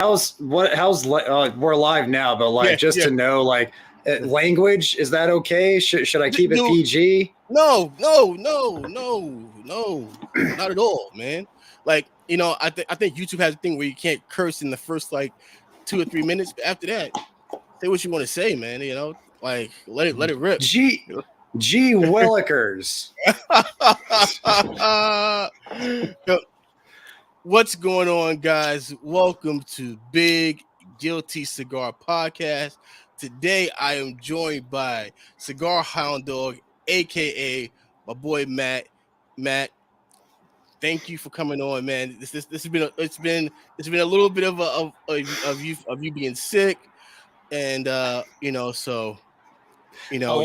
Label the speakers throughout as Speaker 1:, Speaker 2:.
Speaker 1: we're live now, but like to know like language, is that okay? Should I keep it PG?
Speaker 2: No, not at all, man. Like, I think YouTube has a thing where you can't curse in the first like 2 or 3 minutes. But after that, say what you want to say, man. Like let it rip.
Speaker 1: G Willikers.
Speaker 2: What's going on, guys? Welcome to Big Guilty Cigar Podcast. Today, I am joined by Cigar Hound Dog, aka my boy Matt. Matt, thank you for coming on, man. This has been it's been a little bit of you being sick, and
Speaker 1: a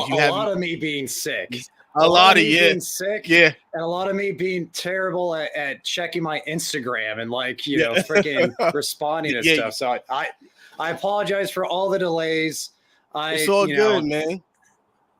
Speaker 1: lot of me being sick.
Speaker 2: A lot of me
Speaker 1: being sick,
Speaker 2: and
Speaker 1: a lot of me being terrible at checking my Instagram and freaking responding to stuff. So I apologize for all the delays.
Speaker 2: It's all good, man.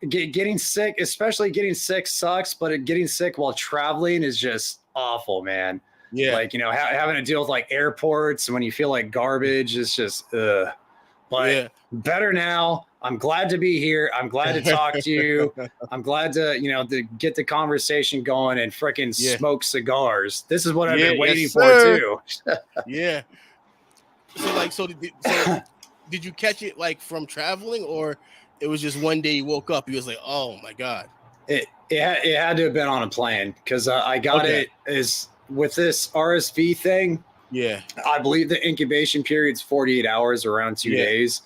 Speaker 1: Getting sick, especially getting sick, sucks. But getting sick while traveling is just awful, man.
Speaker 2: Yeah,
Speaker 1: having to deal with like airports when you feel like garbage is just But better now. I'm glad to be here. I'm glad to talk to you. I'm glad to get the conversation going and freaking smoke cigars. This is what I've been waiting for too.
Speaker 2: Yeah. So did you catch it like from traveling, or it was just one day you woke up, you was like, oh my God?
Speaker 1: It had to have been on a plane because I got it is with this RSV thing.
Speaker 2: Yeah.
Speaker 1: I believe the incubation period's 48 hours, around 2 days.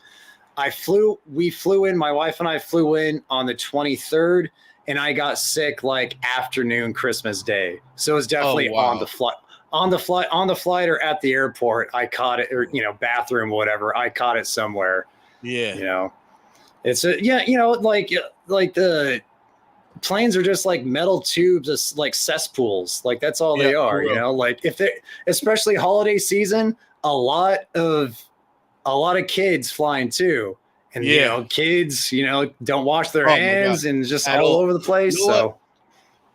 Speaker 1: We flew in, my wife and I flew in on the 23rd, and I got sick like afternoon Christmas Day. So it was definitely on the flight or at the airport. I caught it, or, bathroom, whatever. I caught it somewhere.
Speaker 2: Yeah.
Speaker 1: It's like the planes are just like metal tubes, like cesspools. Like that's all they are, like if they, especially holiday season, a lot of kids flying too. And kids, don't wash their hands and just all over the place. So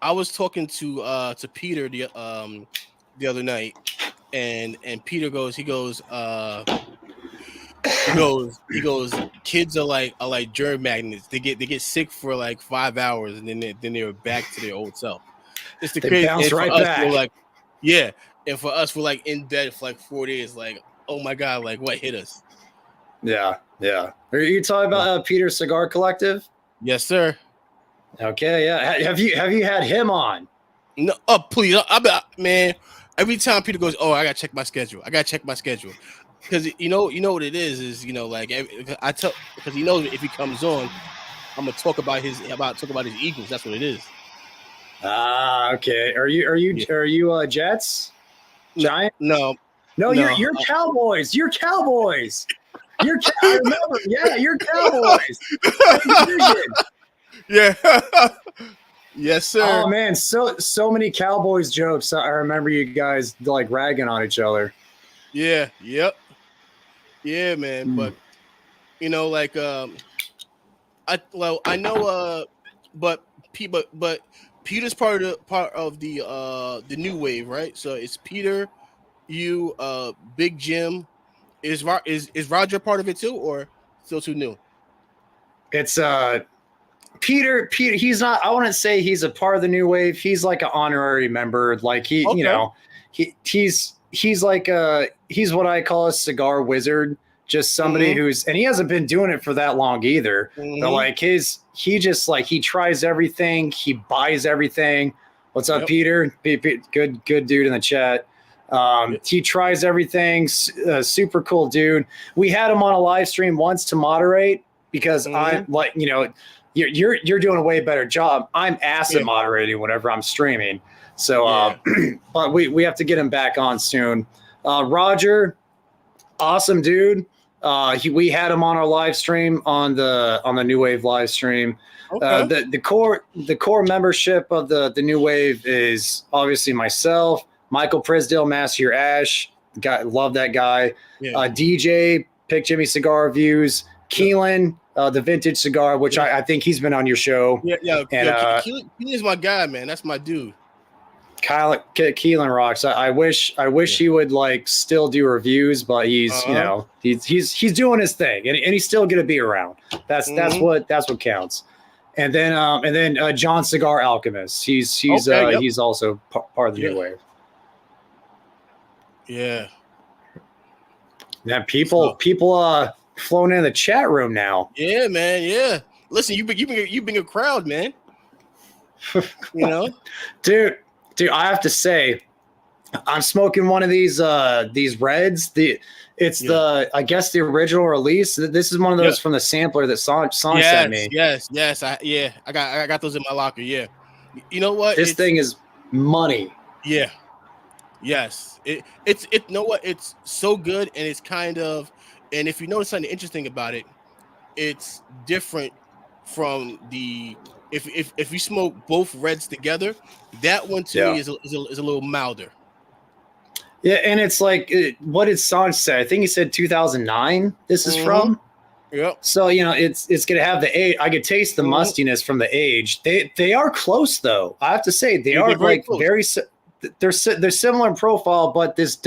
Speaker 2: I was talking to Peter the other night, and Peter goes, he goes, kids are like germ magnets. They get sick for like 5 hours, and then they're back to their old self. It's the crazy.
Speaker 1: Bounce right back.
Speaker 2: And for us, we're like in bed for like 4 days. Like, oh my God, like what hit us?
Speaker 1: Yeah. Are you talking about Peter's Cigar Collective?
Speaker 2: Yes, sir.
Speaker 1: Okay, yeah. Have you had him on?
Speaker 2: No, please. Man, every time Peter goes, oh, I gotta check my schedule. Because you know what it is like I tell, because he knows if he comes on, I'm gonna talk about his Eagles. That's what it is.
Speaker 1: Okay. Are you Jets? Giants?
Speaker 2: No.
Speaker 1: You're Cowboys. You're Cowboys. I remember. Yeah, you're Cowboys.
Speaker 2: Yeah. Yes, sir.
Speaker 1: Oh man, so many Cowboys jokes. I remember you guys like ragging on each other.
Speaker 2: Yeah. Yep. Yeah, man. But I know. But Peter's part of the new wave, right? So it's Peter, you, Big Jim. Is Roger part of it too, or still too new?
Speaker 1: It's Peter. He's not. I wouldn't say he's a part of the new wave. He's like an honorary member. Like he's like he's what I call a cigar wizard. Just somebody who's, and he hasn't been doing it for that long either. But like he tries everything. He buys everything. What's up, Peter? Good dude in the chat. He tries everything. Super cool dude. We had him on a live stream once to moderate because I'm like, you're doing a way better job. I'm ass at moderating whenever I'm streaming. So, but we have to get him back on soon. Roger, awesome dude. We had him on our live stream on the New Wave live stream. Okay. The core membership of the New Wave is obviously myself, Michael Prisdale, Master Ash, love that guy. DJ, Pick Jimmy Cigar Reviews, Keelan, the Vintage Cigar, which I think he's been on your show.
Speaker 2: Keelan's my guy, man. That's my dude.
Speaker 1: Keelan rocks. I wish he would like still do reviews, but he's you know he's doing his thing, and he's still gonna be around. That's what counts. And then John Cigar Alchemist. He's also part of the new wave.
Speaker 2: Yeah.
Speaker 1: Yeah, people flowing in the chat room now.
Speaker 2: Yeah, man. Yeah. Listen, you bring a crowd, man. You know,
Speaker 1: dude. I have to say, I'm smoking one of these reds. I guess the original release. This is one of those from the sampler that Son sent me.
Speaker 2: Yes. I got those in my locker. Yeah. You know what?
Speaker 1: This thing is money.
Speaker 2: Yeah. Yes. It's you know what? It's so good, and it's kind of, and if you notice something interesting about it, it's different from the if you smoke both reds together, that one to me is a little milder. Yeah,
Speaker 1: and it's like, what did Son say? I think he said 2009. This is from.
Speaker 2: Yep.
Speaker 1: So it's gonna have the age. I could taste the mustiness from the age. They are close though. I have to say they are like very. They're similar in profile, but this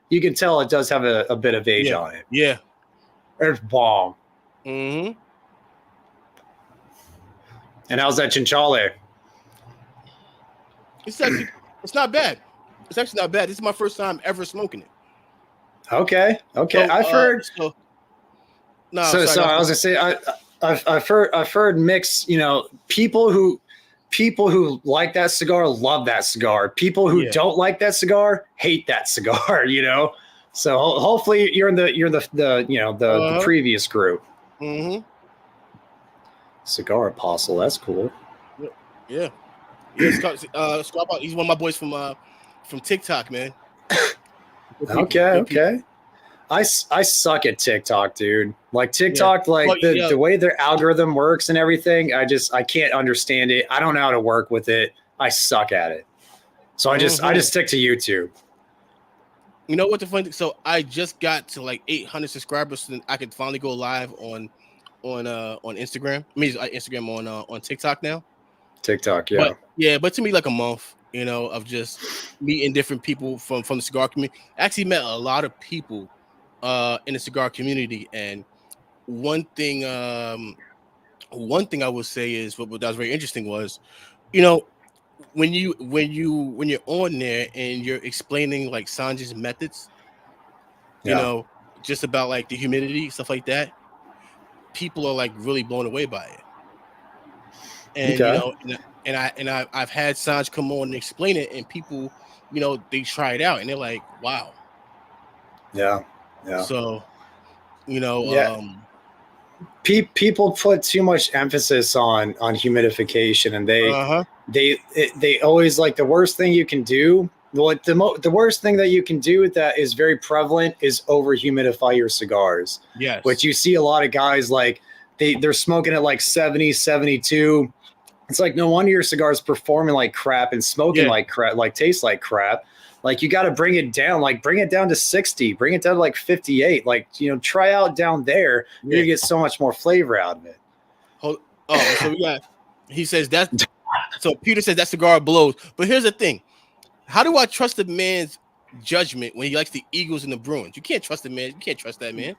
Speaker 1: you can tell it does have a bit of age on it.
Speaker 2: Yeah.
Speaker 1: It's bomb.
Speaker 2: Mm-hmm.
Speaker 1: And how's that chinchale?
Speaker 2: It's not bad. It's actually not bad. This is my first time ever smoking it.
Speaker 1: Okay. So, I've heard. So I was gonna say I've heard mixed. People who like that cigar love that cigar. People who don't like that cigar hate that cigar. So hopefully you're in the previous group.
Speaker 2: Mm-hmm.
Speaker 1: Cigar Apostle, that's cool.
Speaker 2: Yeah. He's one of my boys from TikTok, man.
Speaker 1: Okay. I suck at TikTok, dude. Like TikTok, the way their algorithm works and everything, I can't understand it. I don't know how to work with it. I suck at it. So I just stick to YouTube.
Speaker 2: You know what the funny thing? So I just got to like 800 subscribers, so I could finally go live on Instagram. I mean, Instagram on TikTok now.
Speaker 1: TikTok, yeah.
Speaker 2: But to me, like a month, of just meeting different people from the cigar community. I actually met a lot of people in the cigar community, and one thing I would say is what was very interesting was, when you're on there and you're explaining like Sanjay's methods, just about like the humidity, stuff like that, people are like really blown away by it. And I've had Sanj come on and explain it, and people, they try it out and they're like, wow.
Speaker 1: Yeah.
Speaker 2: So,
Speaker 1: people put too much emphasis on humidification, and they always like the worst thing you can do. The worst thing that you can do that is very prevalent is over humidify your cigars.
Speaker 2: Yes.
Speaker 1: Which you see a lot of guys like they're smoking at like 70, 72. It's like, no wonder your cigar's performing like crap and smoking like crap, like tastes like crap. Like you got to bring it down, bring it down to 60, bring it down to like 58. Like, try out down there. You're gonna get so much more flavor out of it.
Speaker 2: He says that. So Peter says that cigar blows. But here's the thing. How do I trust a man's judgment when he likes the Eagles and the Bruins? You can't trust the man. You can't trust that man.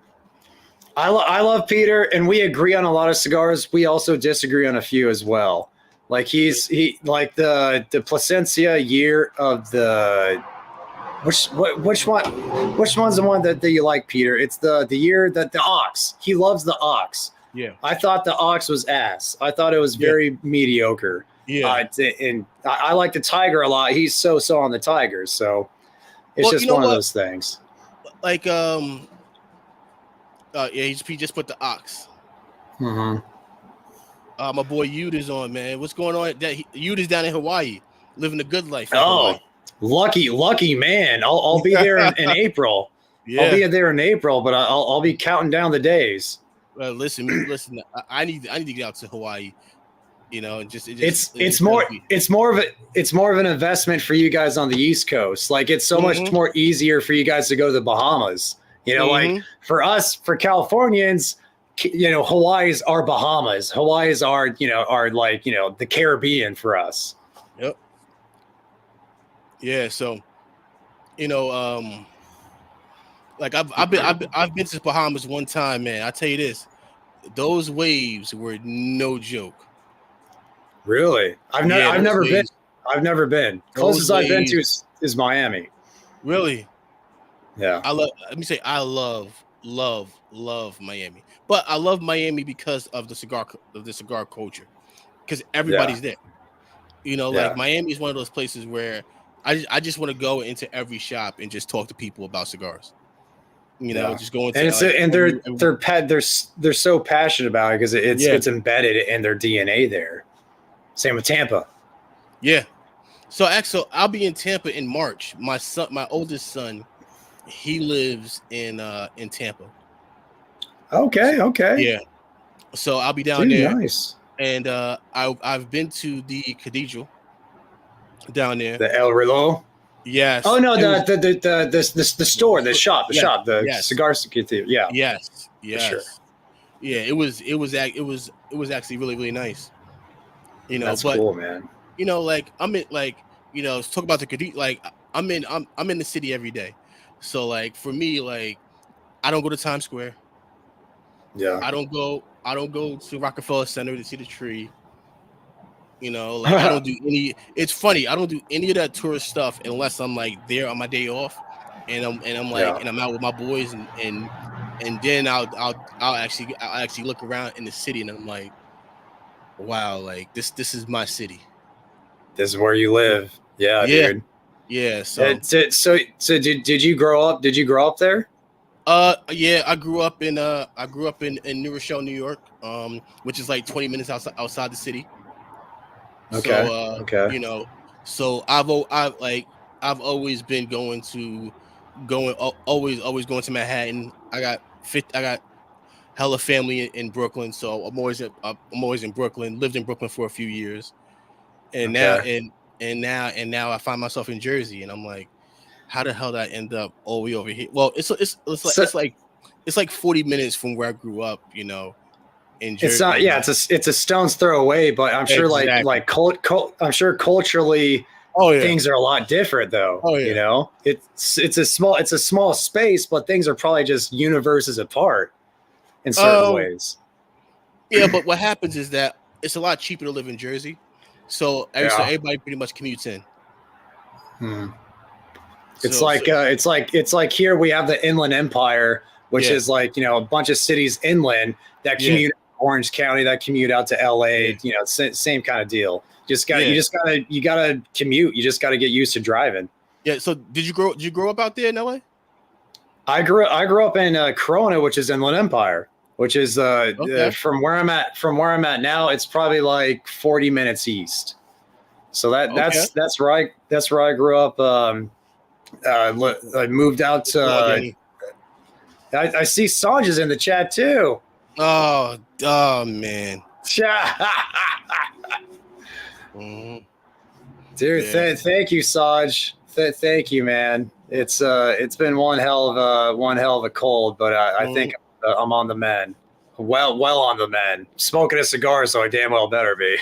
Speaker 1: I love Peter, and we agree on a lot of cigars. We also disagree on a few as well. Like he like the Plasencia year of the which one's the one that you like, Peter? It's the year that the Ox. He loves the Ox.
Speaker 2: Yeah.
Speaker 1: I thought the Ox was ass. I thought it was very mediocre.
Speaker 2: Yeah.
Speaker 1: And I like the Tiger a lot. He's so on the Tigers, so it's just one of those things.
Speaker 2: Like he just put the Ox.
Speaker 1: Mm-hmm.
Speaker 2: My boy Yude is on, man. What's going on? Yude is down in Hawaii, living a good life.
Speaker 1: Oh, lucky man. I'll be there in April. Yeah. I'll be there in April, but I'll be counting down the days.
Speaker 2: Listen. I need to get out to Hawaii.
Speaker 1: It's more of an investment for you guys on the East Coast. Like it's so much more easier for you guys to go to the Bahamas. Like for us, for Californians, Hawaii's our Bahamas. Hawaii's our like the Caribbean for us.
Speaker 2: Yep. Yeah. So, you know, like I've been to the Bahamas one time, man. I tell you this, those waves were no joke.
Speaker 1: Really? I've
Speaker 2: Those
Speaker 1: never been.
Speaker 2: waves,
Speaker 1: I've never been.
Speaker 2: those
Speaker 1: Closest I've been to
Speaker 2: waves,
Speaker 1: is Miami.
Speaker 2: really.
Speaker 1: Yeah.
Speaker 2: Let me say, I love Miami, but I love Miami because of the cigar culture, because
Speaker 1: Yeah.
Speaker 2: everybody's there. You know, like
Speaker 1: Yeah.
Speaker 2: Miami is one of those places where I just want to go into every shop and just talk to people about cigars. You know,
Speaker 1: Yeah.
Speaker 2: just go
Speaker 1: And
Speaker 2: into like
Speaker 1: they're so passionate about it because
Speaker 2: yeah,
Speaker 1: it's embedded in their DNA there. Same with Tampa.
Speaker 2: yeah. So actually, I'll be in Tampa in March. My oldest son, he lives in Tampa.
Speaker 1: Okay. Okay.
Speaker 2: Yeah. So I'll be down
Speaker 1: Dude,
Speaker 2: there,
Speaker 1: nice.
Speaker 2: and I've been to the cathedral down there.
Speaker 1: The El Reloj. Oh
Speaker 2: Yes,
Speaker 1: no,
Speaker 2: it was
Speaker 1: the store,
Speaker 2: yes,
Speaker 1: the
Speaker 2: yes,
Speaker 1: cigar security. Yeah,
Speaker 2: yes,
Speaker 1: for sure.
Speaker 2: yes. Yeah, it was actually really really nice. You know,
Speaker 1: That's
Speaker 2: but
Speaker 1: cool, man.
Speaker 2: you know, like I'm in like talk about the cathedral. Like I'm in the city every day, so like for me, like I don't go to Times Square.
Speaker 1: Yeah.
Speaker 2: I don't go to Rockefeller Center to see the tree. You know, like I don't do any. It's funny. I don't do any of that tourist stuff unless I'm like there on my day off,
Speaker 1: Yeah.
Speaker 2: and I'm out with my boys, and then I'll actually look around in the city, and I'm like, wow, like this is my city.
Speaker 1: This is where you live. Yeah,
Speaker 2: Yeah,
Speaker 1: dude.
Speaker 2: yeah. So
Speaker 1: So did you grow up? Did you grow up there?
Speaker 2: yeah, I grew up in New Rochelle, New York, which is like 20 minutes outside the city.
Speaker 1: Okay.
Speaker 2: So
Speaker 1: Okay.
Speaker 2: you know, so I've always been always going to Manhattan. I got hella family in Brooklyn, so I'm always in Brooklyn. Lived in Brooklyn for a few years, and now
Speaker 1: Okay.
Speaker 2: and now I find myself in Jersey, and I'm like, how the hell did I end up all the way over here? Well,
Speaker 1: So
Speaker 2: it's like 40 minutes from where I grew up, you know, in
Speaker 1: it's
Speaker 2: Jersey.
Speaker 1: not.
Speaker 2: You
Speaker 1: Yeah,
Speaker 2: know,
Speaker 1: it's a stone's throw away. But I'm sure
Speaker 2: exactly.
Speaker 1: I'm sure culturally
Speaker 2: Oh yeah.
Speaker 1: things are a lot different though.
Speaker 2: Oh
Speaker 1: You
Speaker 2: yeah.
Speaker 1: know, it's a small space, but things are probably just universes apart in certain
Speaker 2: Oh
Speaker 1: ways.
Speaker 2: yeah, but what happens is that it's a lot cheaper to live in Jersey, so
Speaker 1: Yeah.
Speaker 2: everybody pretty much commutes in.
Speaker 1: Hmm.
Speaker 2: So so
Speaker 1: It's like here we have the Inland Empire, which
Speaker 2: yeah,
Speaker 1: is like a bunch of cities inland that
Speaker 2: yeah,
Speaker 1: commute to Orange County, that commute out to
Speaker 2: yeah,
Speaker 1: LA. Same kind of deal.
Speaker 2: yeah,
Speaker 1: You gotta commute. You just gotta get used to driving.
Speaker 2: yeah. So did you grow up out there in LA?
Speaker 1: I grew up in Corona, which is Inland Empire, which is
Speaker 2: Okay,
Speaker 1: from where I'm at now. It's probably like 40 minutes east. So
Speaker 2: okay.
Speaker 1: that's where I grew up. I moved out to.
Speaker 2: Again.
Speaker 1: I see Sanj is in the chat too.
Speaker 2: Oh man. Mhm.
Speaker 1: Dude,
Speaker 2: Yeah.
Speaker 1: thank you, Saj. Thank you, man. It's been one hell of a cold, but I think
Speaker 2: Mhm.
Speaker 1: I'm on the mend. Well on the mend. Smoking a cigar, so I damn well better be.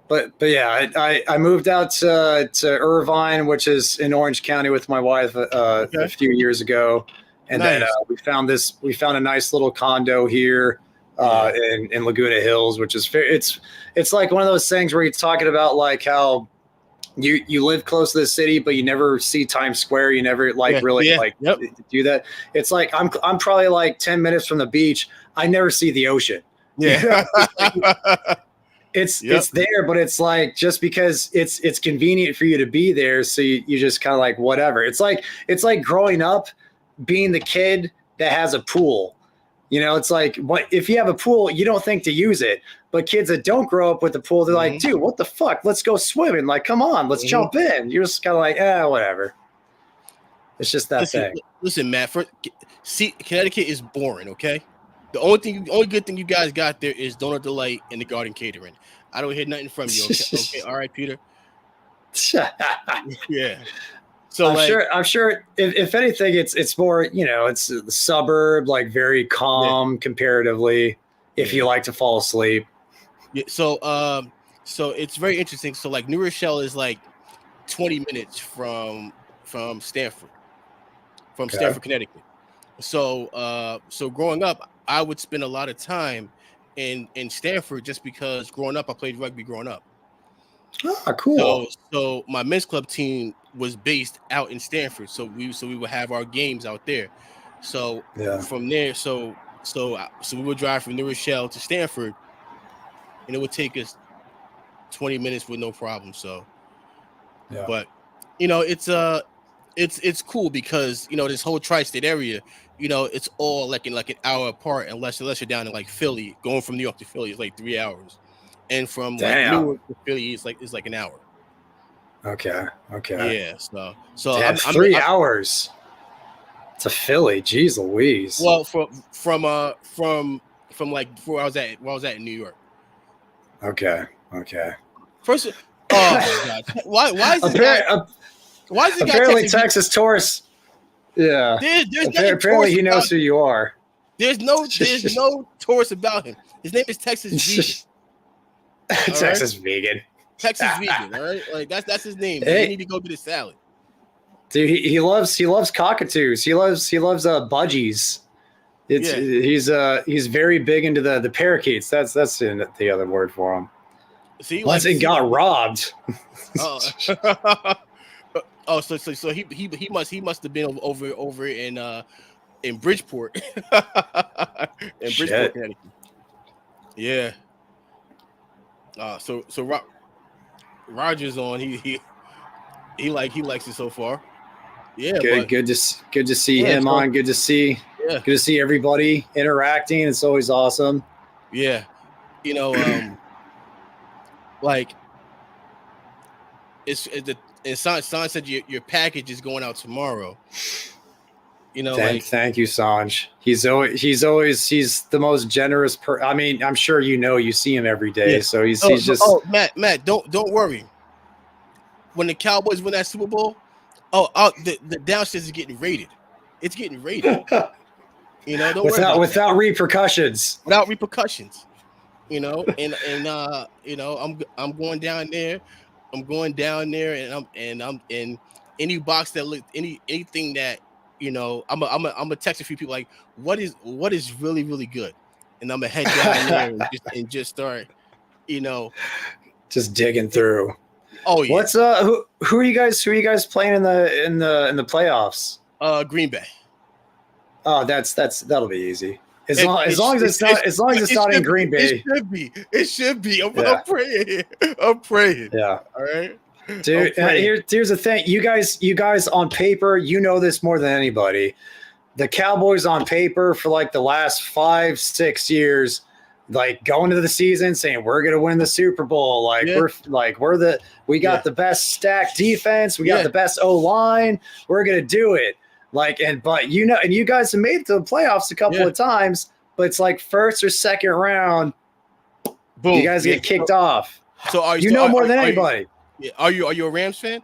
Speaker 1: But yeah, I moved out to Irvine, which is in Orange County, with my wife a
Speaker 2: Okay.
Speaker 1: few years ago, and then
Speaker 2: Nice.
Speaker 1: we found a nice little condo here
Speaker 2: Yeah.
Speaker 1: in Laguna Hills, which is it's like one of those things where you're talking about like how you live close to the city, but you never see Times Square. You never like
Speaker 2: Yeah.
Speaker 1: really
Speaker 2: Yeah.
Speaker 1: like
Speaker 2: Yep.
Speaker 1: do that. It's like I'm probably like 10 minutes from the beach. I never see the ocean. You know,
Speaker 2: Yeah.
Speaker 1: it's like
Speaker 2: Yep.
Speaker 1: it's there, but it's like just because it's convenient for you to be there, so you just kind of like whatever. It's like growing up being the kid that has a pool. It's like what if you have a pool, you don't think to use it. But kids that don't grow up with the pool, they're like,
Speaker 2: Mhm.
Speaker 1: dude, what the fuck? Let's go swimming. Like, come on, let's
Speaker 2: Mhm.
Speaker 1: jump in. You're just kind of like, whatever. It's just that
Speaker 2: Listen,
Speaker 1: thing.
Speaker 2: listen, Matt. See, Connecticut is boring. Okay, only good thing you guys got there is Donut Delight and the Garden Catering. I don't hear nothing from you. Okay, okay, all right, Peter. Yeah. So like,
Speaker 1: I'm sure. If anything, it's more. It's the suburb, like very
Speaker 2: yeah,
Speaker 1: calm comparatively. If you
Speaker 2: yeah,
Speaker 1: like to fall asleep.
Speaker 2: yeah. So it's very interesting. So like, New Rochelle is like 20 minutes from Stanford,
Speaker 1: Okay.
Speaker 2: Stanford, Connecticut. So growing up, I would spend a lot of time in Stanford just because growing up I played rugby growing up.
Speaker 1: Ah, cool.
Speaker 2: So my men's club team was based out in Stanford. So we would have our games out there. So
Speaker 1: Yeah.
Speaker 2: from there, so we would drive from New Rochelle to Stanford, and it would take us 20 minutes with no problem. So,
Speaker 1: Yeah.
Speaker 2: but it's cool because this whole tri-state area, it's all like an hour apart, unless you're down in like Philly. Going from New York to Philly is like 3 hours, and from like
Speaker 1: Damn.
Speaker 2: Newark to Philly is like an hour.
Speaker 1: Okay.
Speaker 2: Yeah, so
Speaker 1: Damn, 3 hours to Philly. Jeez Louise.
Speaker 2: well from like where I was at in New York.
Speaker 1: Okay.
Speaker 2: First, oh my god, why is this guy? Why is this guy
Speaker 1: apparently
Speaker 2: texting
Speaker 1: Texas tourist? Yeah.
Speaker 2: There's
Speaker 1: apparently he knows who you are.
Speaker 2: There's no tourist about him. His name is Texas Vegan.
Speaker 1: Texas Vegan.
Speaker 2: Texas Vegan. All right, like that's his name.
Speaker 1: Hey.
Speaker 2: You need to go get his salad.
Speaker 1: Dude, he loves cockatoos. He loves budgies. He's very big into the parakeets. That's the other word for him.
Speaker 2: See,
Speaker 1: once it got robbed.
Speaker 2: Oh, so he must have been over in Bridgeport. In Bridgeport, Connecticut. Yeah. So Roger's on. He likes it so far. Yeah.
Speaker 1: Good to see him on. Good to see everybody interacting. It's always awesome.
Speaker 2: Yeah. Like and San said your package is going out tomorrow.
Speaker 1: Thank you, Sanj. He's the most generous I mean, I'm sure you see him every day. Yeah. So he's just.
Speaker 2: Oh, Matt, don't worry. When the Cowboys win that Super Bowl, the downstairs is getting raided. It's getting raided. Don't worry
Speaker 1: without repercussions.
Speaker 2: Without repercussions. And I'm going down there. And I'm in any box that look anything that I'm gonna text a few people like what is really really good, and I'm gonna head down there and just start
Speaker 1: just digging through.
Speaker 2: Oh yeah.
Speaker 1: What's who are you guys playing in the playoffs?
Speaker 2: Green Bay.
Speaker 1: Oh, that'll be easy. As long as it's not in Green Bay.
Speaker 2: It should be. I'm praying.
Speaker 1: Yeah.
Speaker 2: All right.
Speaker 1: Dude, here's the thing. You guys on paper, this more than anybody. The Cowboys on paper for like the last 5-6 years, like going into the season saying we're gonna win the Super Bowl. We got the best stacked defense, we got the best O-line, we're gonna do it. And you guys have made it to the playoffs a couple of times, but it's like first or second round, boom, you guys get kicked off.
Speaker 2: So
Speaker 1: more than anybody.
Speaker 2: Are you a Rams fan?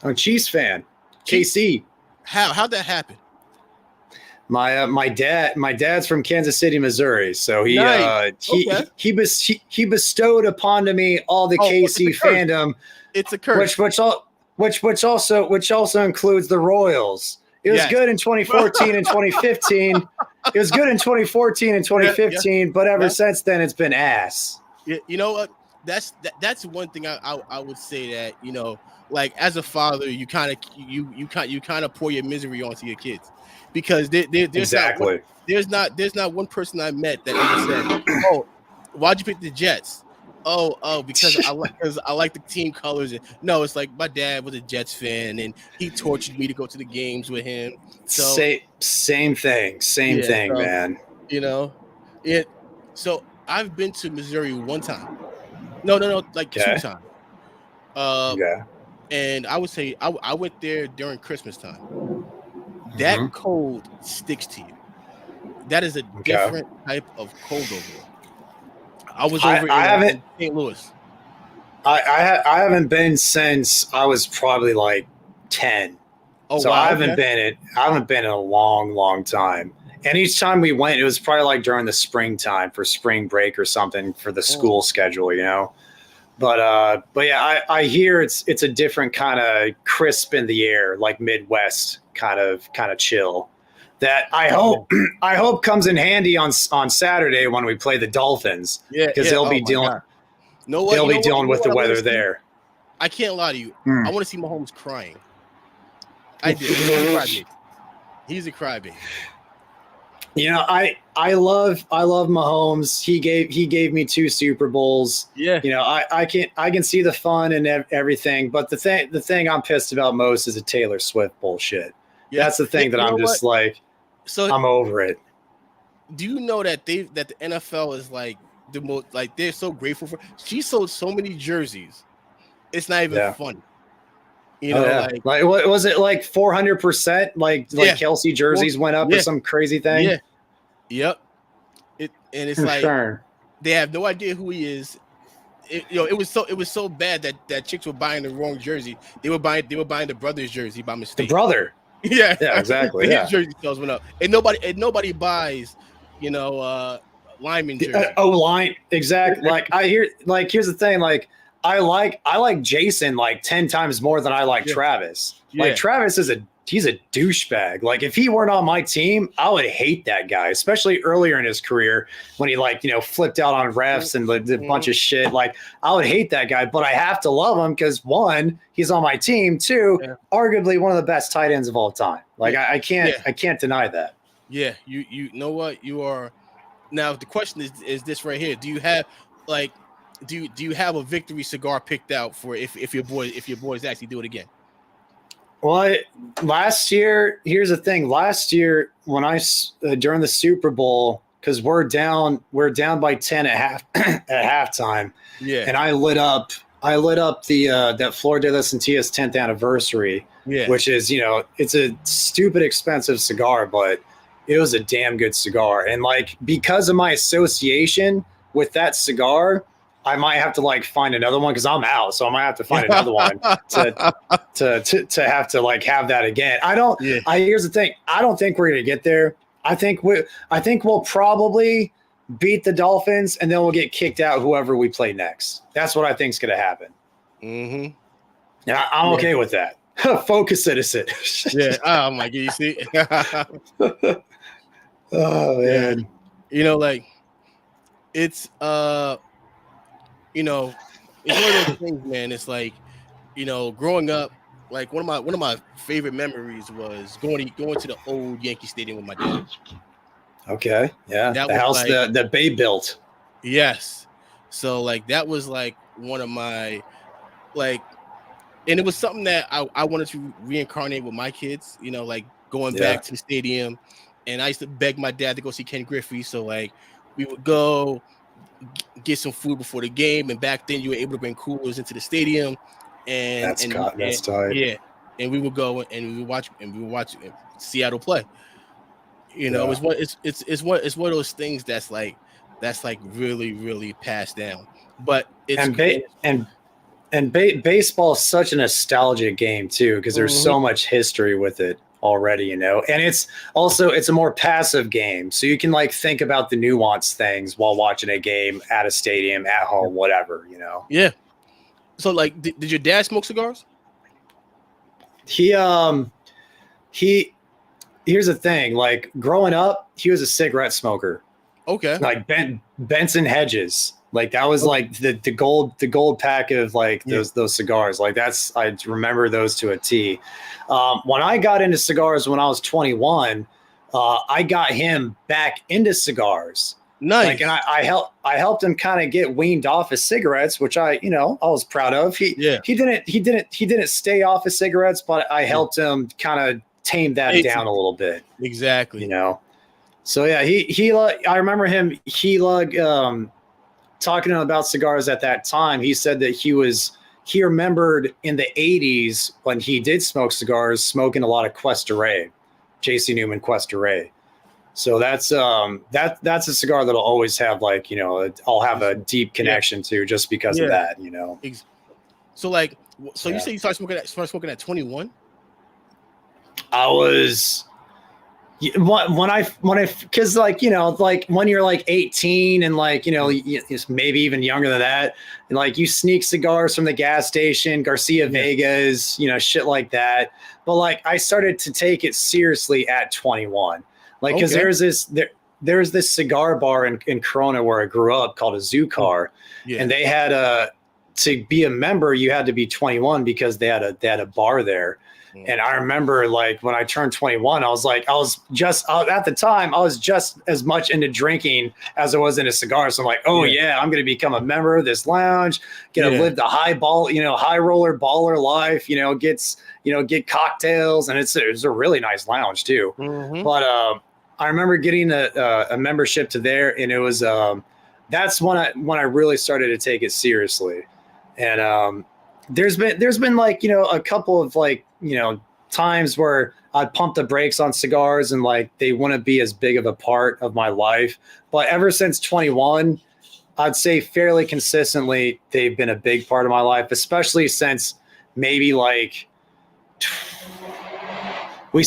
Speaker 1: I'm a Chiefs fan. KC.
Speaker 2: How'd that happen?
Speaker 1: My dad's from Kansas City, Missouri, so he bestowed upon me all the KC fandom.
Speaker 2: It's a curse.
Speaker 1: Which also includes the Royals. It was good in 2014 and 2015. It was good in 2014 and 2015, but ever since then it's been ass.
Speaker 2: You know what? That's one thing I would say that like as a father you kind of pour your misery onto your kids, because there's not one person I met that ever said, "Oh, why'd you pick the Jets?" Because I like the team colors. No, it's like my dad was a Jets fan and he tortured me to go to the games with him. So
Speaker 1: same thing, man.
Speaker 2: So I've been to Missouri one time. No, like 2 times. And I would say I went there during Christmas time. That cold sticks to you. That is a different type of cold over there. I was over in St. Louis.
Speaker 1: I haven't been since I was probably like 10.
Speaker 2: Oh,
Speaker 1: so
Speaker 2: wow,
Speaker 1: I haven't been in a long time. And each time we went, it was probably like during the springtime for spring break or something for the school schedule, But yeah, I hear it's a different kind of crisp in the air, like Midwest kind of chill. That I hope comes in handy on Saturday when we play the Dolphins.
Speaker 2: Yeah,
Speaker 1: because
Speaker 2: yeah.
Speaker 1: they'll
Speaker 2: Oh
Speaker 1: be
Speaker 2: my
Speaker 1: dealing
Speaker 2: God. Know what?
Speaker 1: they'll
Speaker 2: You
Speaker 1: be
Speaker 2: know what?
Speaker 1: dealing
Speaker 2: You know
Speaker 1: with the
Speaker 2: what I wanna
Speaker 1: weather
Speaker 2: see?
Speaker 1: there.
Speaker 2: I can't lie to you.
Speaker 1: Mm.
Speaker 2: I want to see Mahomes crying. I did. He's a crybaby. He's a crybaby.
Speaker 1: You know, I love Mahomes. He gave me 2 Super Bowls.
Speaker 2: Yeah.
Speaker 1: You know, I can see the fun and everything, but the thing I'm pissed about most is the Taylor Swift bullshit.
Speaker 2: Yeah.
Speaker 1: That's the thing that
Speaker 2: You know
Speaker 1: I'm just
Speaker 2: what?
Speaker 1: like,
Speaker 2: So
Speaker 1: I'm over it.
Speaker 2: do you know that the NFL is like the most, like, they're so grateful for, she sold so many jerseys. It's not even
Speaker 1: Yeah.
Speaker 2: funny. You know,
Speaker 1: yeah. Like what was it, like 400%? Like
Speaker 2: Yeah.
Speaker 1: Kelsey jerseys went up or
Speaker 2: Yeah.
Speaker 1: some crazy thing?
Speaker 2: Yeah. Yep. And it's like
Speaker 1: Sure.
Speaker 2: they have no idea who he is. It was so bad that chicks were buying the wrong jersey. They were buying the brother's jersey by
Speaker 1: The
Speaker 2: mistake.
Speaker 1: brother.
Speaker 2: Yeah.
Speaker 1: Yeah, exactly.
Speaker 2: His
Speaker 1: Yeah.
Speaker 2: jersey sales went up, and nobody buys, lineman jersey.
Speaker 1: Line, exactly. Like here's the thing. Like I like Jason like 10 times more than I like Travis.
Speaker 2: Yeah.
Speaker 1: Like Travis he's a douchebag. Like if he weren't on my team, I would hate that guy, especially earlier in his career when he flipped out on refs and did a bunch of shit. Like I would hate that guy, but I have to love him because 1, he's on my team. 2, arguably one of the best tight ends of all time. Like I can't deny that.
Speaker 2: Yeah, you know what? You are. Now the question is this right here. Do you have do you have a victory cigar picked out for if your boys actually do it again?
Speaker 1: Well, last year, here's the thing. Last year, when during the Super Bowl, because we're down by 10 at halftime.
Speaker 2: Yeah.
Speaker 1: And I lit up the that Flor de las Antillas 10th anniversary.
Speaker 2: Yeah.
Speaker 1: Which is, it's a stupid expensive cigar, but it was a damn good cigar. And because of my association with that cigar, I might have to find another one because I'm out. So I might have to find another one to have to have that again. Here's the thing. I don't think we're going to get there. I think we'll probably beat the Dolphins and then we'll get kicked out whoever we play next. That's what I think is going to happen.
Speaker 2: Mm-hmm.
Speaker 1: Yeah, I'm okay with that. Focus, citizen.
Speaker 2: Yeah. Oh my God. You see?
Speaker 1: Oh man.
Speaker 2: It's it's one of those things, man. It's like, growing up, like one of my favorite memories was going to the old Yankee Stadium with my dad.
Speaker 1: Okay. Yeah.
Speaker 2: That
Speaker 1: the house that Bay built.
Speaker 2: Yes. So that was one of my and it was something that I wanted to reincarnate with my kids, going back to the stadium. And I used to beg my dad to go see Ken Griffey. So we would go get some food before the game, and back then you were able to bring coolers into the stadium, and
Speaker 1: that's tight.
Speaker 2: Yeah, and we would go and we would watch Seattle play. It's one of those things that's really, really passed down. But
Speaker 1: baseball is such a nostalgic game too, because there's so much history with it already, and it's a more passive game, so you can think about the nuance things while watching a game at a stadium, at home, whatever.
Speaker 2: Yeah. So did your dad smoke cigars?
Speaker 1: He here's the thing, growing up he was a cigarette smoker.
Speaker 2: Okay.
Speaker 1: Benson Hedges. That was the gold pack of those cigars. I remember those to a T. When I got into cigars when I was 21, I got him back into cigars.
Speaker 2: Nice.
Speaker 1: And I helped him kind of get weaned off his cigarettes, which I was proud of. He didn't stay off his cigarettes, but I helped him kind of tame that down a little bit.
Speaker 2: Exactly.
Speaker 1: So yeah, I remember him. Talking about cigars at that time, he said that he remembered in the 80s when he did smoke cigars, smoking a lot of Cuesta-Rey, J.C. Newman Cuesta-Rey. So that's a cigar that I'll always have I'll have a deep connection to just because of that,
Speaker 2: So you say you started smoking at 21?
Speaker 1: I was Because like, like when you're like 18 and like, maybe even younger than that, and like you sneak cigars from the gas station, Garcia Vegas, shit like that. But like I started to take it seriously at 21, like because there's this cigar bar in Corona where I grew up called a Zucar, and they had to be a member you had to be 21 because they had a bar there. And I remember like when I turned 21, at the time I was just as much into drinking as I was into cigars. So I'm like, I'm going to become a member of this lounge, get to live the high roller baller life, get cocktails. And it's a really nice lounge too. Mm-hmm. But I remember getting a membership to there, and it was that's when I really started to take it seriously. And there's been like, a couple of like, times where I'd pump the brakes on cigars and like they wouldn't be as big of a part of my life. But ever since 21, I'd say fairly consistently they've been a big part of my life, especially since maybe like my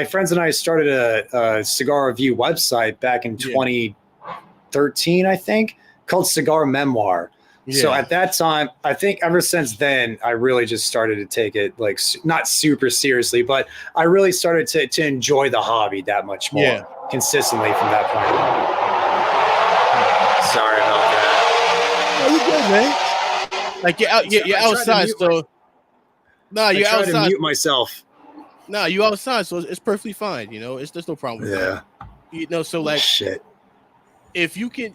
Speaker 1: friends and I started a cigar review website back in 2013, I think, called Cigar Memoir. Yeah. So at that time, I think ever since then, I really just started to take it like not super seriously, but I really started to enjoy the hobby that much more consistently from that point on. Sorry about
Speaker 2: that. Oh, you good, man? Like you're outside, so you're outside.
Speaker 1: To mute myself.
Speaker 2: No, you outside, so it's perfectly fine. There's no problem with that. So like
Speaker 1: shit.
Speaker 2: If you can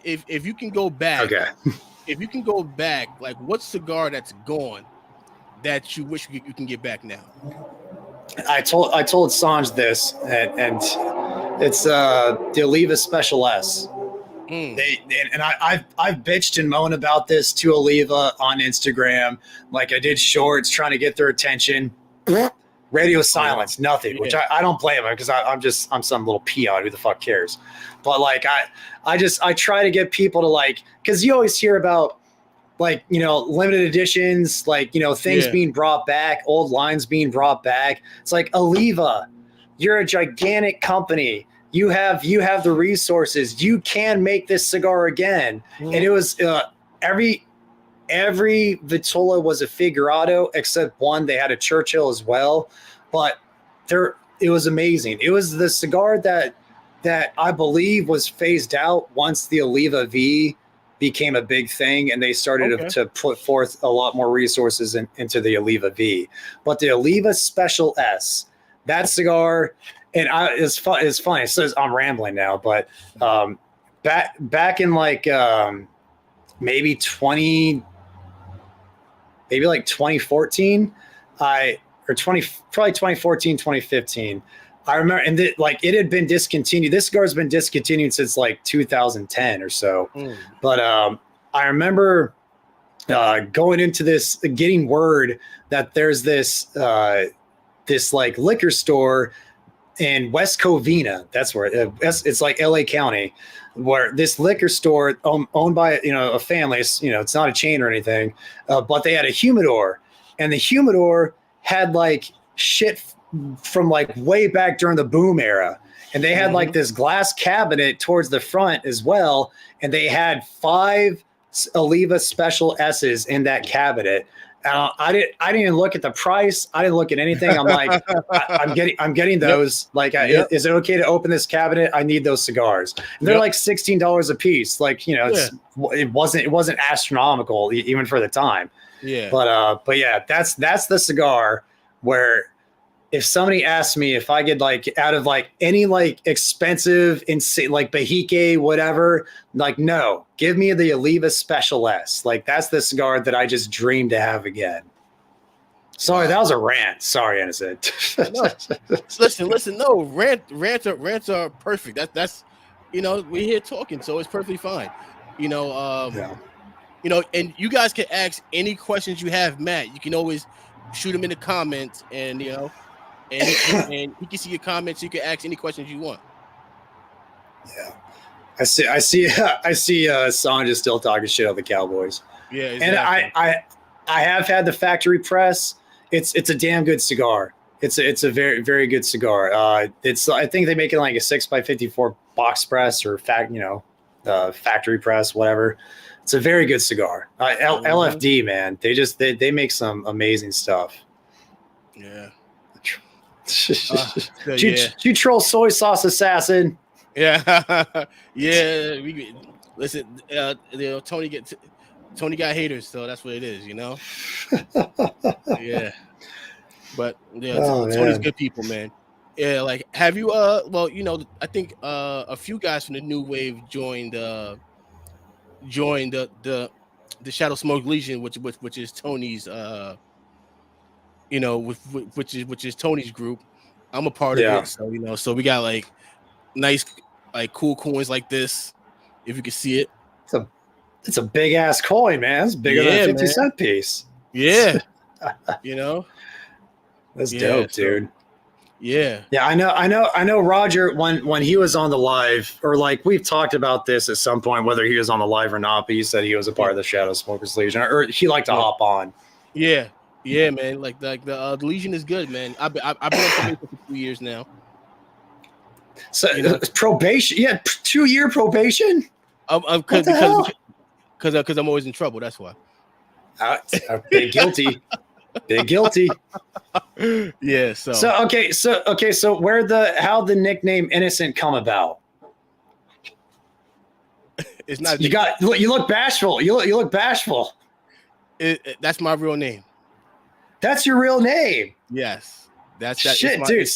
Speaker 2: go back, if you can go back, like what cigar that's gone that you wish you can get back now?
Speaker 1: I told Sanj this, and it's the Oliva Special S. I've bitched and moaned about this to Oliva on Instagram. Like I did shorts trying to get their attention. Radio silence, nothing, which I don't blame him because I'm some little peon. Who the fuck cares? But like I try to get people to like, because you always hear about like, limited editions, like, things being brought back, old lines being brought back. It's like, Oliva, you're a gigantic company. You have the resources. You can make this cigar again. And it was every Vitola was a Figurado except one. They had a Churchill as well, but it was amazing. It was the cigar that I believe was phased out once the Oliva V became a big thing, and they started to put forth a lot more resources into the Oliva V. But the Oliva Special S, that cigar, and it's funny. It says I'm rambling now, but back in like maybe 2014, probably 2014, 2015. I remember, and it had been discontinued. This cigar has been discontinued since like 2010 or so. But I remember going into this, getting word that there's this like liquor store in West Covina. That's where it's like LA County, where this liquor store owned by a family. It's not a chain or anything, but they had a humidor, and the humidor had like shit from like way back during the boom era, and they had like this glass cabinet towards the front as well, and they had 5 Oliva Special S's in that cabinet. I didn't even look at the price. I didn't look at anything. I'm like, I'm getting those. Like, is it okay to open this cabinet? I need those cigars. And they're like $16 a piece. Like, it wasn't astronomical even for the time. Yeah. But yeah, that's the cigar where if somebody asks me if I could like out of like any like expensive insane like Bahique, whatever, like no, give me the Oliva Special S. Like that's the cigar that I just dreamed to have again. Sorry, that was a rant. Sorry, Innocent.
Speaker 2: No, listen. No, rants are perfect. That's we're here talking, so it's perfectly fine. And you guys can ask any questions you have, Matt. You can always shoot them in the comments, and and he can see your comments. So you can ask any questions you want.
Speaker 1: Yeah, I see. Sanj is still talking shit on the Cowboys.
Speaker 2: Yeah, exactly.
Speaker 1: And I have had the factory press. It's a damn good cigar. It's a very, very good cigar. I think they make it like a 6x54 box press or factory press, whatever. It's a very good cigar. LFD, man, they make some amazing stuff.
Speaker 2: Yeah.
Speaker 1: You troll soy sauce assassin.
Speaker 2: Yeah. Yeah. Listen. Tony got haters, so that's what it is. Yeah. But yeah, Tony's good people, man. Yeah, like have you well, I think a few guys from the new wave joined the Shadow Smoke Legion, which is Tony's which is Tony's group. I'm a part of it, so so we got like nice like cool coins like this, if you can see it.
Speaker 1: It's a big ass coin, man. It's bigger than a 50-cent piece.
Speaker 2: Yeah.
Speaker 1: That's dope, dude.
Speaker 2: Yeah.
Speaker 1: Yeah, I know Roger when he was on the live, or like we've talked about this at some point, whether he was on the live or not, but he said he was a part of the Shadow Smokers Legion, or he liked to hop on.
Speaker 2: Yeah, man. Like the Legion is good, man. I've been on for 3 years now.
Speaker 1: So probation, 2-year probation.
Speaker 2: Because I'm always in trouble. That's why.
Speaker 1: Big guilty. Big guilty.
Speaker 2: Yeah. So
Speaker 1: how the nickname Innocent come about?
Speaker 2: It's not.
Speaker 1: You look bashful. You look bashful.
Speaker 2: That's my real name.
Speaker 1: That's your real name.
Speaker 2: Yes. That's
Speaker 1: shit, dude.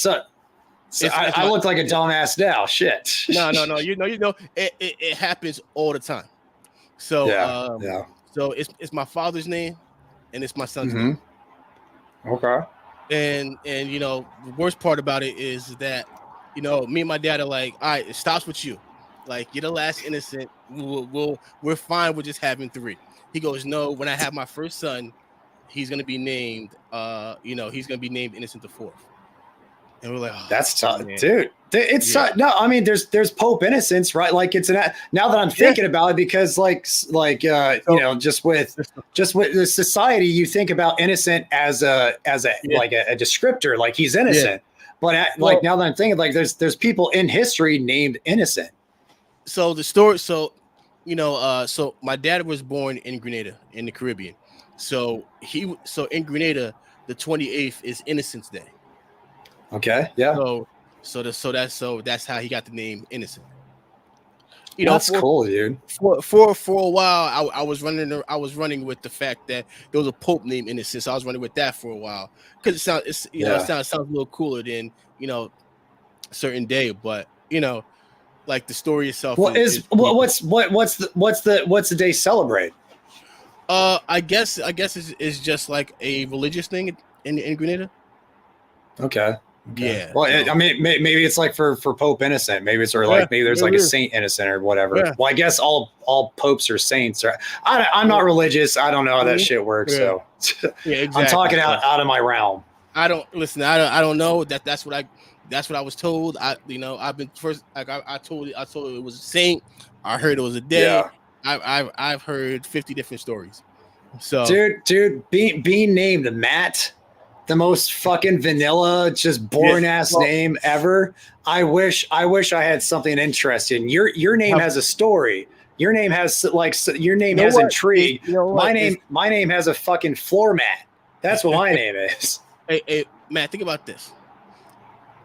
Speaker 1: I look like a dumbass now. Shit.
Speaker 2: No. It happens all the time. So So it's my father's name, and it's my son's name.
Speaker 1: Okay.
Speaker 2: And the worst part about it is that me and my dad are like, all right, it stops with you. Like, you're the last Innocent. We're fine with just having 3. He goes, no. When I have my first son, he's gonna be named. He's gonna be named Innocent the Fourth. And we're like, oh,
Speaker 1: that's tough, dude. It's no. I mean, there's Pope Innocence, right? Like now that I'm thinking about it, because just with the society, you think about innocent as a descriptor, like he's innocent. But now that I'm thinking, like there's people in history named Innocent.
Speaker 2: So the story, so my dad was born in Grenada in the Caribbean. So in Grenada, the 28th is Innocence Day.
Speaker 1: Okay. Yeah.
Speaker 2: So that's how he got the name Innocent.
Speaker 1: That's cool, dude.
Speaker 2: For a while, I was running with the fact that there was a pope named Innocent. So I was running with that for a while because it sounds a little cooler than a certain day. But like the story itself.
Speaker 1: What's the day celebrate?
Speaker 2: I guess it's just like a religious thing in Grenada.
Speaker 1: Okay.
Speaker 2: Yeah.
Speaker 1: Well, I mean, maybe it's like for Pope Innocent. Maybe it's maybe there's like a Saint Innocent or whatever. Yeah. Well, I guess all popes are saints. I'm not religious. I don't know how that shit works.
Speaker 2: Yeah.
Speaker 1: So
Speaker 2: exactly.
Speaker 1: I'm talking out of my realm.
Speaker 2: I don't know. That's what I was told. I've been first. Like I told it was a saint. I heard it was a day. Yeah. I've heard 50 different stories. So
Speaker 1: dude, being named Matt, the most fucking vanilla, just boring ass name ever. I wish I had something interesting. Your name has a story. Your name has has intrigue. My name has a fucking floor mat. That's what my name is.
Speaker 2: Hey, Matt, think about this.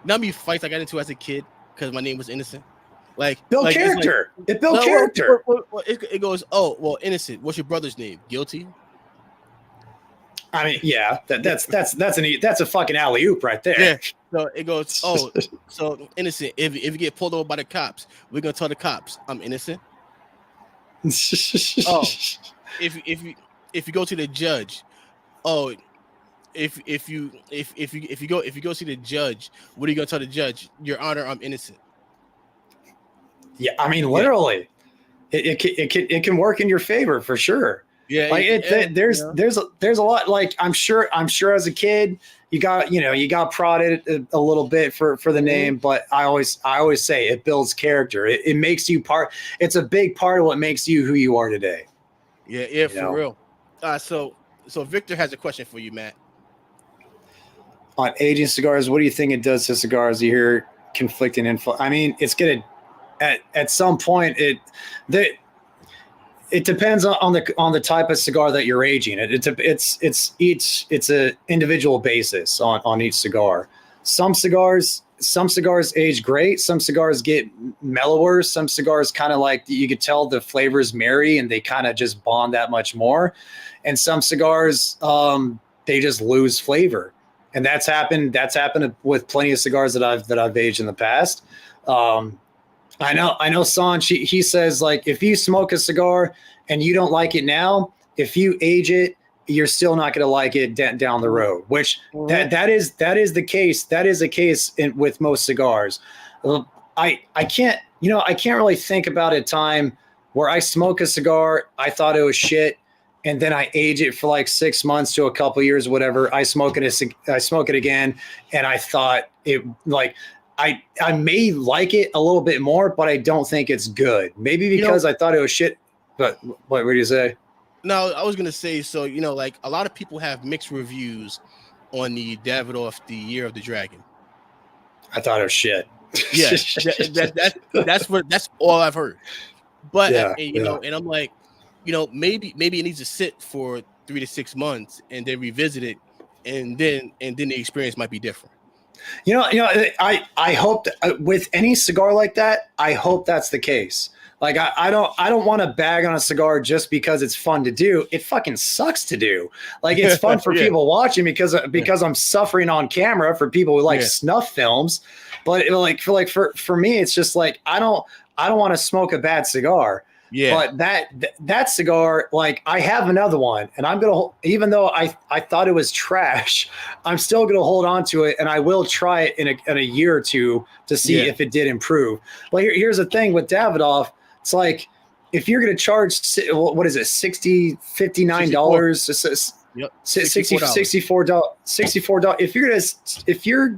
Speaker 2: Not many fights I got into as a kid because my name was Innocent.
Speaker 1: Build character. It built character.
Speaker 2: It goes, oh, well, Innocent. What's your brother's name? Guilty.
Speaker 1: I mean, yeah, that's a fucking alley oop right there.
Speaker 2: Yeah. So it goes, oh, so Innocent. If you get pulled over by the cops, we're gonna tell the cops I'm innocent. Oh, if you go to the judge, oh, if you go see the judge, what are you gonna tell the judge? Your Honor, I'm innocent.
Speaker 1: Yeah, I mean, literally, it can work in your favor for sure.
Speaker 2: Yeah,
Speaker 1: there's a lot. Like I'm sure as a kid you got prodded a little bit for the name, but I always say it builds character. It makes you part. It's a big part of what makes you who you are today.
Speaker 2: Yeah, for real. So Victor has a question for you, Matt.
Speaker 1: on aging cigars. What do you think it does to cigars? You hear conflicting info. I mean, it's gonna at some point it depends on the type of cigar that you're aging. It's a individual basis on each cigar. Some cigars age great. Some cigars get mellower. Some cigars kind of like you could tell the flavors marry and they kind of just bond that much more. And some cigars they just lose flavor. And that's happened with plenty of cigars that I've aged in the past. I know Sanj, he says, like, if you smoke a cigar and you don't like it now, if you age it, you're still not going to like it down the road, which that is the case. That is the case with most cigars. I can't really think about a time where I smoke a cigar, I thought it was shit, and then I age it for like 6 months to a couple years, whatever. I smoke it again, and I thought it, like, I may like it a little bit more, but I don't think it's good. Maybe because I thought it was shit. But what do you say?
Speaker 2: No, I was gonna say, so like a lot of people have mixed reviews on the Davidoff, the Year of the Dragon.
Speaker 1: I thought it was shit.
Speaker 2: Yeah, that's all I've heard. But and I'm like, maybe it needs to sit for 3 to 6 months and then revisit it, and then the experience might be different. I hope that, with any cigar like that, I hope that's the case. Like, I don't want to bag on a cigar just because it's fun to do. It fucking sucks to do. Like, it's fun for people watching because I'm suffering on camera for people who like snuff films. But for me, it's just like, I don't want to smoke a bad cigar. Yeah. But that cigar, like, I have another one, and I'm gonna, even though I thought it was trash, I'm still gonna hold on to it, and I will try it in a year or two to see if it did improve. Well, here's the thing with Davidoff. It's like, if you're going to charge, what is it, $59, Yep.
Speaker 1: $64. If you're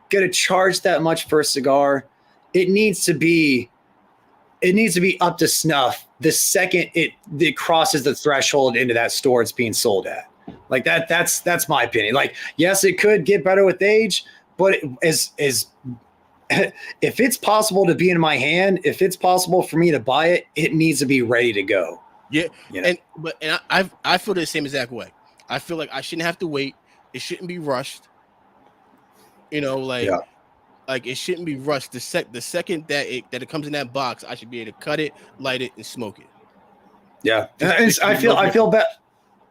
Speaker 1: going to charge that much for a cigar, it needs to be up to snuff the second it crosses the threshold into that store it's being sold at. Like that's my opinion. Like, yes, it could get better with age, but if it's possible to be in my hand, if it's possible for me to buy it, it needs to be ready to go.
Speaker 2: Yeah. And I feel the same exact way. I feel like I shouldn't have to wait. It shouldn't be rushed. Like it shouldn't be rushed. The second that it comes in that box, I should be able to cut it, light it, and smoke it.
Speaker 1: Yeah. I feel bad.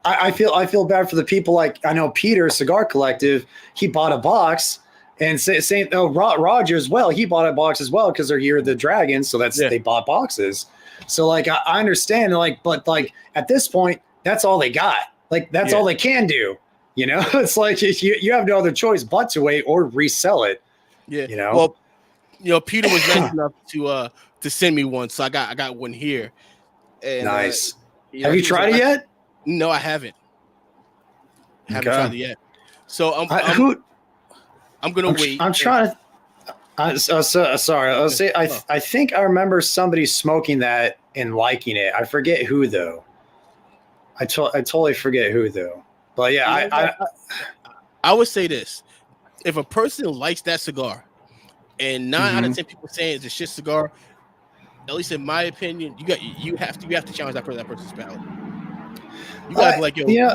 Speaker 1: I feel bad for the people, like, I know Peter, Cigar Collective, he bought a box. And Roger as well. He bought a box as well because they're Year of the Dragon, so they bought boxes. So, like, I understand, like, but like at this point, that's all they got. Like, that's all they can do. It's like you have no other choice but to wait or resell it. Yeah.
Speaker 2: Well, Peter was nice enough to send me one, so I got one here. And,
Speaker 1: nice. Have you tried it yet?
Speaker 2: No, I haven't. Haven't tried it yet. So I'm gonna wait.
Speaker 1: I'm trying to. Sorry. I'll say. I think I remember somebody smoking that and liking it. I forget who though. I totally forget who though. But yeah,
Speaker 2: I would say this: if a person likes that cigar, and 9 out of 10 people saying it's a shit cigar, at least in my opinion, you have to challenge that person's palate. You gotta be like, yo,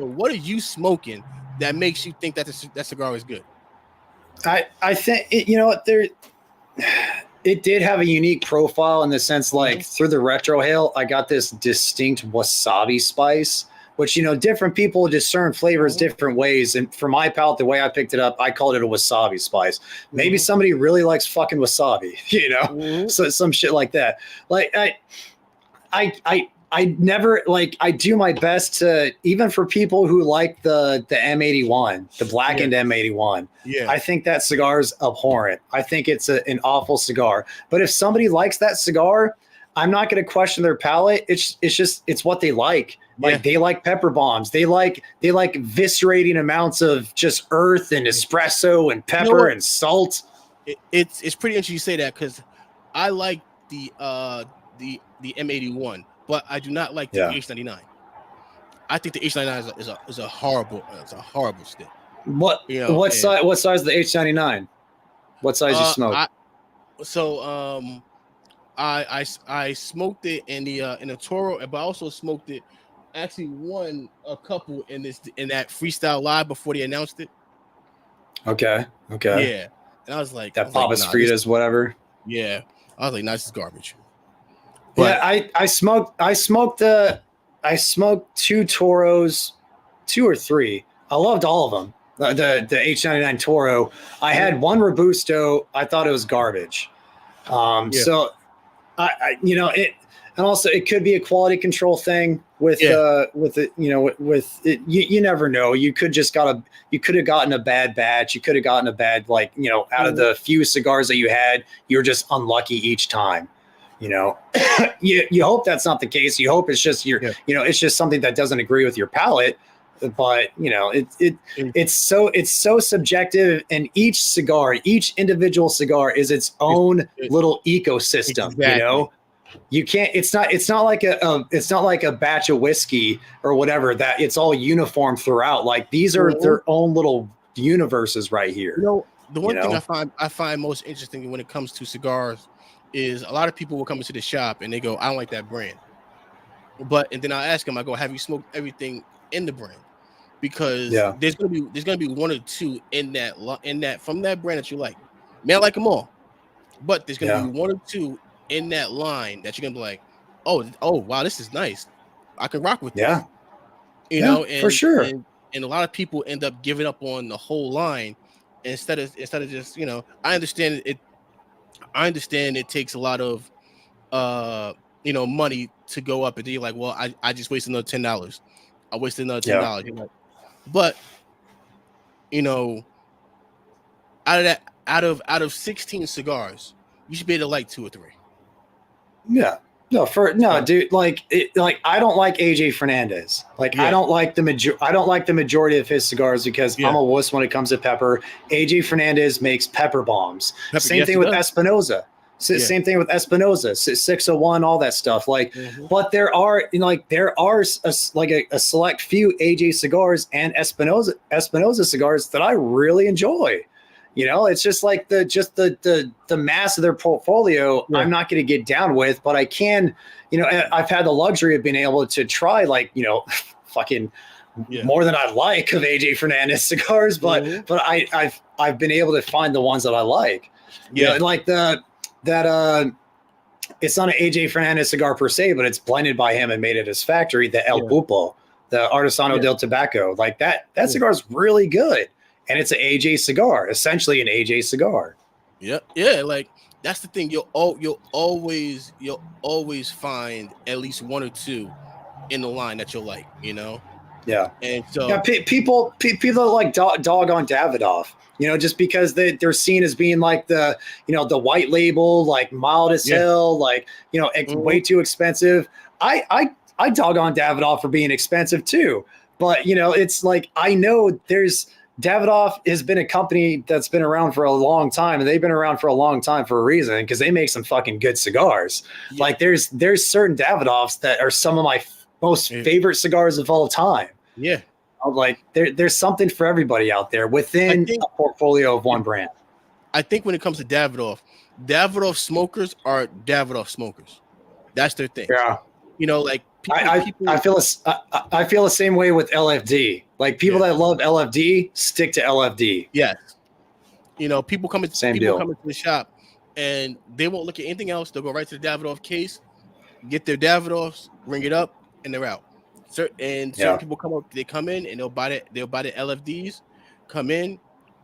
Speaker 2: what are you smoking that makes you think that that cigar is good?
Speaker 1: I think it did have a unique profile in the sense, like, through the retrohale, I got this distinct wasabi spice, which, different people discern flavors different ways. And for my palate, the way I picked it up, I called it a wasabi spice. Maybe somebody really likes fucking wasabi, so some shit like that. Like, I never, like, I do my best to, even for people who like the M81, the blackened M81. Yeah. I think that cigar is abhorrent. I think it's an awful cigar. But if somebody likes that cigar, I'm not going to question their palate. It's what they like. Like, they like pepper bombs. They like viscerating amounts of just earth and espresso and pepper and salt.
Speaker 2: It's pretty interesting you say that, because I like the M81. But I do not like the H99. I think the H99 is a horrible stick.
Speaker 1: What
Speaker 2: You know,
Speaker 1: what size? What size is the H99? What size you smoke?
Speaker 2: I smoked it in the Toro, but I also smoked it. Actually, won a couple in that freestyle live before they announced it.
Speaker 1: Okay.
Speaker 2: Yeah, and I was like,
Speaker 1: Papas Fritas, whatever.
Speaker 2: Yeah, I was like, nah, this is garbage. But
Speaker 1: yeah, I smoked two Toros, 2 or 3. I loved all of them. The H99 Toro. I had one Robusto. I thought it was garbage. So I it, and also it could be a quality control thing with it, with it. You never know. You could have gotten a bad batch. You could have gotten a bad, out of the few cigars that you had, you're just unlucky each time. You hope that's not the case. You hope it's just it's just something that doesn't agree with your palate. But it's so subjective, and each individual cigar is its own little ecosystem.
Speaker 2: Exactly.
Speaker 1: You can't. It's not like a batch of whiskey or whatever that it's all uniform throughout. Like these are their own little universes right here.
Speaker 2: The one thing I find most interesting when it comes to cigars is a lot of people will come into the shop and they go, I don't like that brand. And then I ask them, I go, have you smoked everything in the brand? Because there's gonna be 1 or 2 in that from that brand that you like. May I like them all, but there's gonna be 1 or 2 in that line that you're gonna be like, oh wow, this is nice. I can rock with this. And
Speaker 1: for sure.
Speaker 2: And a lot of people end up giving up on the whole line instead of just I understand it takes a lot of money to go up, and then you're like, well, I just wasted another $10. I wasted another $10. You're like, but out of 16 cigars, you should be able to like 2 or 3.
Speaker 1: Yeah. Dude. Like I don't like AJ Fernandez. I don't like the majority of his cigars because I'm a wuss when it comes to pepper. AJ Fernandez makes pepper bombs. Same thing with Espinosa. Same thing with Espinosa, 601, all that stuff. But there are a select few AJ cigars and Espinosa cigars that I really enjoy. It's just like the mass of their portfolio. I'm not going to get down with, but I can. I've had the luxury of being able to try fucking more than I like of AJ Fernandez cigars, but I've been able to find the ones that I like. It's not an AJ Fernandez cigar per se, but it's blended by him and made at his factory. The El Pupo, the Artesano del Tobacco, that cigar is really good. And it's an AJ cigar, essentially an AJ cigar.
Speaker 2: Yeah. That's the thing. You'll always find at least 1 or 2 in the line that you'll like.
Speaker 1: Yeah.
Speaker 2: And so
Speaker 1: people like dog on Davidoff. Just because they're seen as being like the white label, mild as hell, way too expensive. I dog on Davidoff for being expensive too. But it's I know Davidoff has been a company that's been around for a long time, and they've been around for a long time for a reason, because they make some fucking good cigars. Yeah. There's certain Davidoffs that are some of my most favorite cigars of all time.
Speaker 2: Yeah.
Speaker 1: There's something for everybody out there within a portfolio of one brand.
Speaker 2: I think when it comes to Davidoff smokers are Davidoff smokers. That's their thing.
Speaker 1: Yeah.
Speaker 2: I
Speaker 1: feel the same way with LFD. People that love LFD stick to LFD.
Speaker 2: Yes. People come into the shop and they won't look at anything else. They'll go right to the Davidoff case, get their Davidoffs, ring it up, and they're out. Certain people come in and they'll buy the LFDs, come in,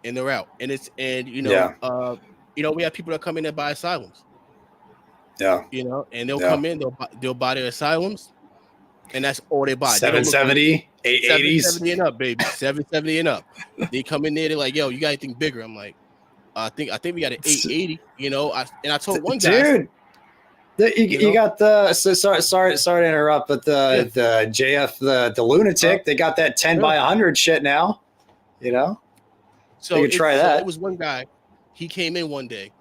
Speaker 2: and they're out. And we have people that come in and buy asylums.
Speaker 1: Yeah.
Speaker 2: And they'll come in, they'll buy their asylums, and that's all they buy.
Speaker 1: 770, 880s.
Speaker 2: 770 and up, baby. 770 and up. They come in there, they're like, yo, you got anything bigger? I'm like, I think we got an 880, I told one guy,
Speaker 1: dude, you got the sorry to interrupt, but the JF the lunatic, they got that 10 by 100 shit now, so you could try that.
Speaker 2: It was one guy, he came in one day,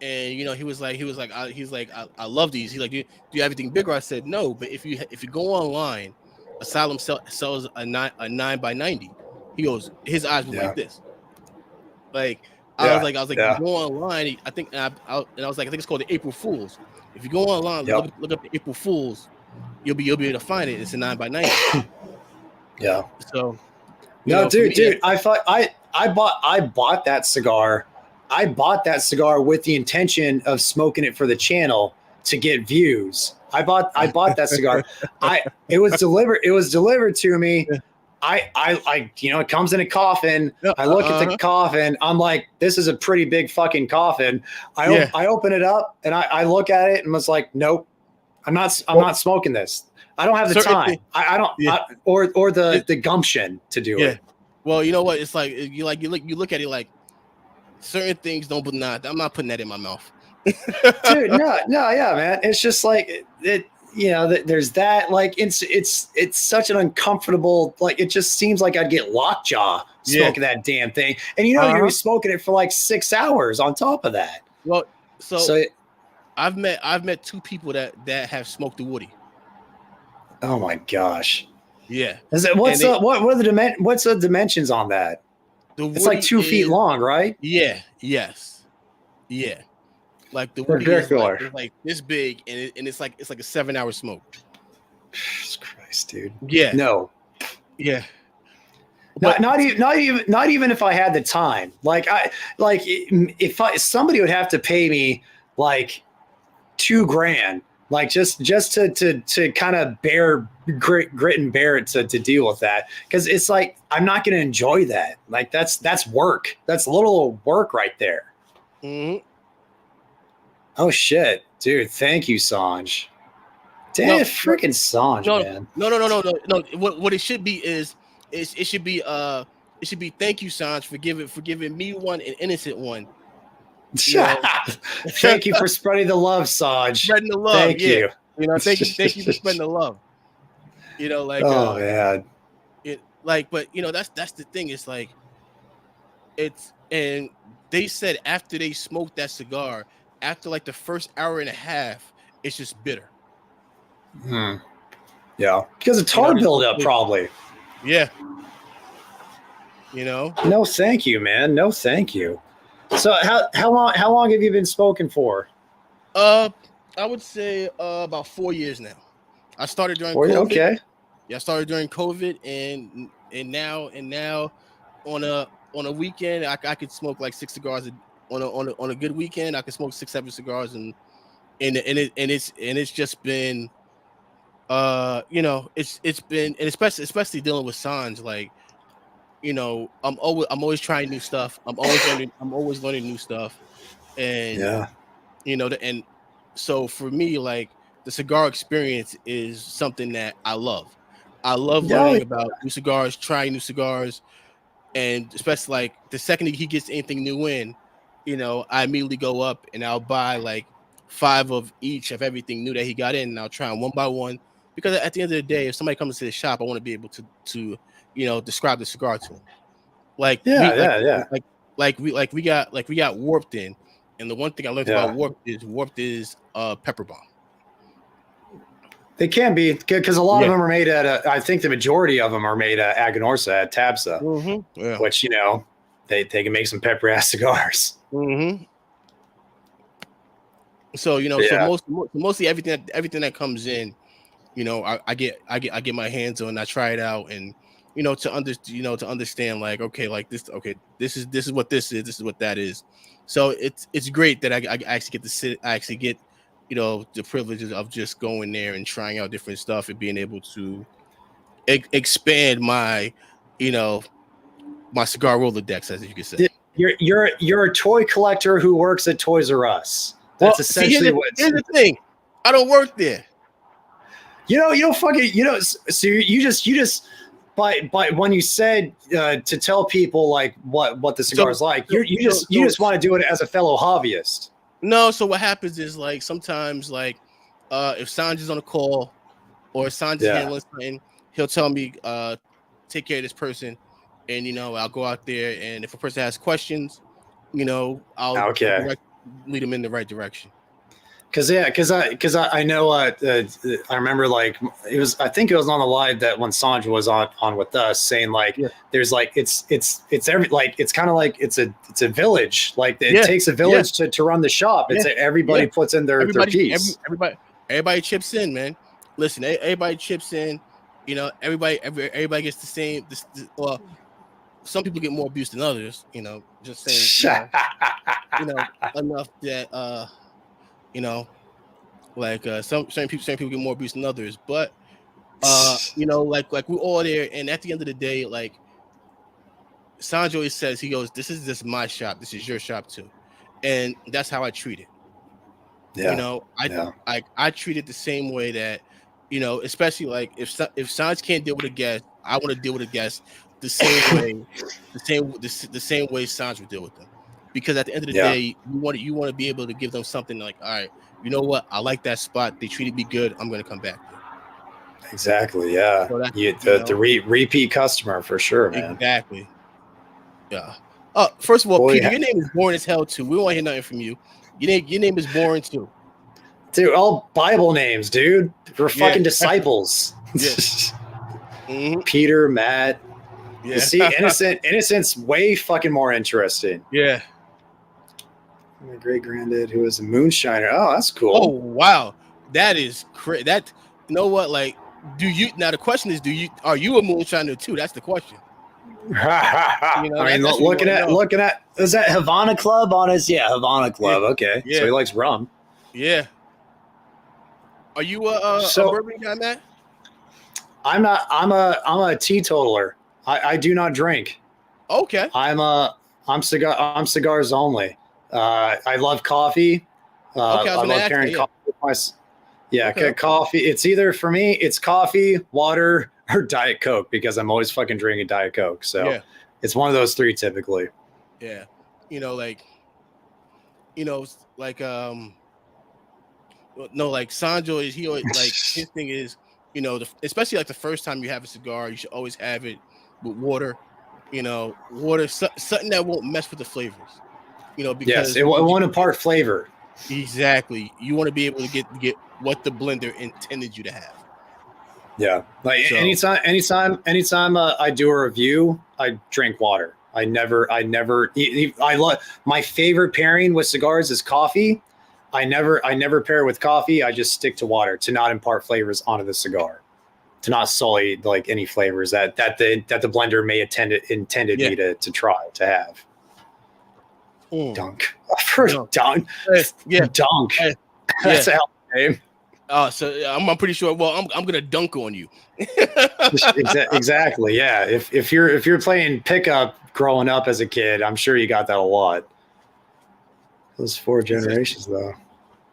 Speaker 2: and he was like I love these. He's like, do you have anything bigger? I said no, but if you go online, Asylum sells a 9 by 90. He goes, his eyes were like this. Like I was like, you go online. I think, and I was like, I think it's called the April Fools. If you go online, look up the April Fools, you'll be able to find it. It's a 9x90.
Speaker 1: Yeah.
Speaker 2: So,
Speaker 1: dude, I bought that cigar. I bought that cigar with the intention of smoking it for the channel to get views. I bought that cigar. It was delivered to me. I it comes in a coffin. I look at the coffin. I'm like, this is a pretty big fucking coffin. I open it up and I look at it and was like, nope, I'm not smoking this. I don't have the time. I don't or the gumption to do it.
Speaker 2: Well, you know what? It's like you look at it like certain things don't, but not. I'm not putting that in my mouth.
Speaker 1: Dude, no, yeah, man. It's just like it. There's that. Like it's such an uncomfortable. Like it just seems like I'd get lockjaw smoking that damn thing, and you're smoking it for like 6 hours on top of that.
Speaker 2: Well, I've met two people that have smoked the woody.
Speaker 1: Oh my gosh.
Speaker 2: Yeah.
Speaker 1: What's the dimensions on that? It's like 2 feet long, right?
Speaker 2: Yeah. Yes. Yeah. Like the woody is like this big, and it's like a 7-hour smoke.
Speaker 1: Jesus Christ, dude.
Speaker 2: Yeah.
Speaker 1: No.
Speaker 2: Yeah.
Speaker 1: Not even if I had the time. If somebody would have to pay me like $2,000, like just to kind of grit and bear it to deal with that, because it's like I'm not going to enjoy that. Like that's work. That's a little work right there.
Speaker 2: Mm-hmm.
Speaker 1: Oh shit, dude! Thank you, Sanj. Damn, freaking Sanj, man.
Speaker 2: No. What it should be is it should be thank you, Sanj, for giving me one, an innocent one.
Speaker 1: Thank you for spreading the love, Sanj.
Speaker 2: Spreading the love.
Speaker 1: Thank you.
Speaker 2: Thank you for spreading the love.
Speaker 1: Man.
Speaker 2: But that's the thing. It's like and they said after they smoked that cigar, after like the first hour and a half, it's just bitter.
Speaker 1: Yeah, because of tar buildup, probably.
Speaker 2: Yeah.
Speaker 1: No, thank you, man. No, thank you. So how long have you been smoking for?
Speaker 2: I would say about 4 years now. I started during COVID.
Speaker 1: Okay.
Speaker 2: Yeah, I started during COVID, and now on a weekend I could smoke like 6 cigars on a good weekend. I could smoke 6-7 cigars, and it's just been it's been, and especially dealing with Sanj, like I'm always trying new stuff. I'm always learning new stuff, and and so for me, like the cigar experience is something that I love. I love learning about new cigars, trying new cigars, and especially like the second he gets anything new in, I immediately go up and I'll buy like 5 of each of everything new that he got in, and I'll try them one by one, because at the end of the day, if somebody comes to the shop, I want to be able to describe the cigar to them. Like we got warped in, and the one thing I learned about warped is pepper bomb.
Speaker 1: They can be, because a lot of them are made at I think the majority of them are made at Aganorsa at Tabsa, which they can make some pepper ass cigars.
Speaker 2: Mm-hmm. So so mostly everything that comes in, I get my hands on, I try it out, and to understand like, okay, like this is what this is what that is. So it's great that I actually get to sit, I actually get the privileges of just going there and trying out different stuff and being able to expand my my cigar Rolodex, as you could say.
Speaker 1: You're a toy collector who works at Toys R Us. That's essentially what.
Speaker 2: Here's the thing. I don't work there.
Speaker 1: So you just by when you said to tell people like what the cigar's like, you just want to do it as a fellow hobbyist.
Speaker 2: No, so what happens is, like, sometimes, like, if Sanj is on a call or Sanj is handling something, he'll tell me, take care of this person, and I'll go out there, and if a person has questions, I'll lead them in the right direction.
Speaker 1: Because I know I remember like I think it was on the live that when Sanj was on with us saying like there's like it's every like it's kind of like it's a village, like it takes a village to run the shop. It's everybody puts in their piece.
Speaker 2: Everybody chips in, man. Listen, everybody chips in. You know, everybody gets the same. Well, some people get more abuse than others. You know, just saying. You know, enough that you know, like some people get more abuse than others, but you know, like we're all there, and at the end of the day, like Sanjo always says, he goes, "This is just my shop. This is your shop too," and that's how I treat it.
Speaker 1: Yeah.
Speaker 2: You know, I treat it the same way that, you know, especially like if Sanj can't deal with a guest, I want to deal with a guest the same way, the same way Sanj would deal with them. Because at the end of the day, you want to be able to give them something like, all right, you know what? I like that spot. They treated me good. I'm going to come back there.
Speaker 1: Exactly. Yeah. So the repeat customer for sure, man.
Speaker 2: Exactly. Yeah. First of all, Peter, your name is boring as hell too. We don't want to hear nothing from you. Your name is boring too.
Speaker 1: Dude, all Bible names, dude. We're fucking disciples. Peter, Matt. Yeah. You see, innocent's way fucking more interesting.
Speaker 2: Yeah.
Speaker 1: My great granddad who was a moonshiner. Oh, that's cool.
Speaker 2: Oh wow, that is crazy. That, you know what? Like, now the question is, are you a moonshiner too? That's the question.
Speaker 1: You know, I mean, looking at is that Havana Club on his? Yeah, Havana Club. Yeah. Okay, so he likes rum.
Speaker 2: Yeah. Are you a bourbon guy, Matt?
Speaker 1: I'm not. I'm a teetotaler. I do not drink.
Speaker 2: Okay.
Speaker 1: I'm cigars only. I love coffee. I love pairing coffee with my coffee. It's either for me, it's coffee, water, or Diet Coke because I'm always fucking drinking Diet Coke. So it's one of those three typically.
Speaker 2: Yeah. You know, like no, like Sanjo is, he always like his thing is, you know, especially like the first time you have a cigar, you should always have it with water. You know, something that won't mess with the flavors. You know, because
Speaker 1: it won't impart flavor.
Speaker 2: Exactly. You want to be able to get what the blender intended you to have.
Speaker 1: Yeah. Like anytime I do a review, I drink water. I love my favorite pairing with cigars is coffee. I never pair with coffee. I just stick to water to not impart flavors onto the cigar, to not sully like any flavors that the blender may intended me to try to have. Dunk. First dunk. Dunk. That's a hell of a name.
Speaker 2: So I'm pretty sure. Well, I'm gonna dunk on you.
Speaker 1: Exactly. Yeah. If you're playing pickup growing up as a kid, I'm sure you got that a lot. Those 4 generations though.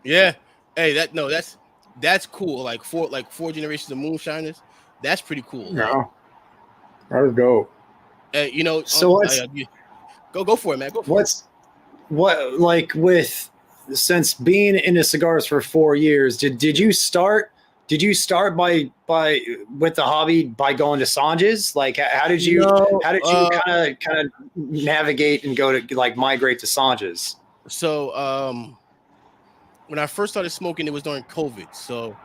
Speaker 2: Yeah. Hey, that's cool. Like four generations of moonshiners. That's pretty cool.
Speaker 1: Yeah. That'll go.
Speaker 2: You know.
Speaker 1: So
Speaker 2: go for it, man. Go for it.
Speaker 1: Since being into cigars for 4 years, did you start by with the hobby by going to Sanj's? Like how did you kind of navigate and go to like migrate to Sanj's?
Speaker 2: So when I first started smoking, it was during COVID. So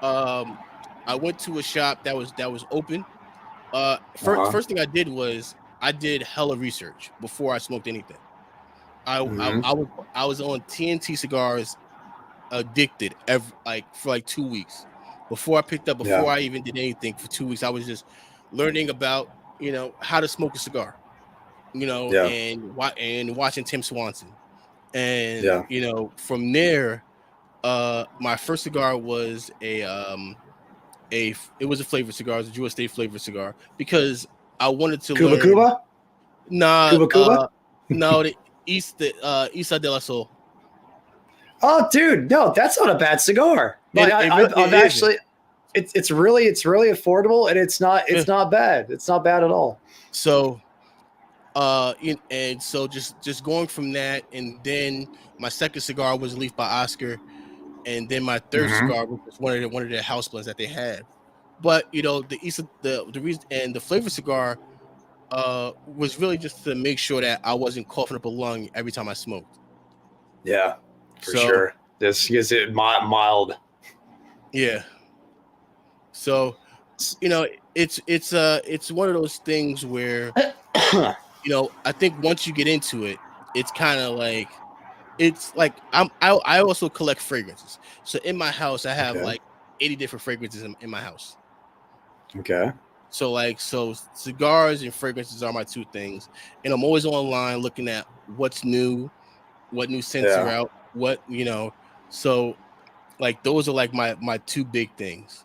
Speaker 2: I went to a shop that was open. First thing I did was I did hella research before I smoked anything. I was on TNT cigars, addicted for 2 weeks before I picked up. Before I even did anything for 2 weeks, I was just learning about, you know, how to smoke a cigar, you know, and watching Tim Swanson, and you know, from there, my first cigar was it was a flavored cigar, it was a Jewish State flavored cigar, because I wanted to learn.
Speaker 1: Cuba?
Speaker 2: Nah,
Speaker 1: Cuba?
Speaker 2: No, the Isa de la Sol.
Speaker 1: Oh, dude, no, that's not a bad cigar. I've actually, it's really affordable, and it's not bad. It's not bad at all.
Speaker 2: So, and so just going from that, and then my second cigar was Leaf by Oscar, and then my third cigar was one of their house blends that they had. But you know, the reason and the flavor cigar was really just to make sure that I wasn't coughing up a lung every time I smoked.
Speaker 1: Yeah, for sure. This gives it mild.
Speaker 2: Yeah. So, it's one of those things where, I think once you get into it, it's kind of like, it's like I also collect fragrances. So in my house, I have
Speaker 1: Okay.
Speaker 2: like 80 different fragrances in my house.
Speaker 1: Okay.
Speaker 2: So cigars and fragrances are my two things, and I'm always online looking at what's new, what new scents are
Speaker 1: Yeah.
Speaker 2: out, so like those are like my two big things.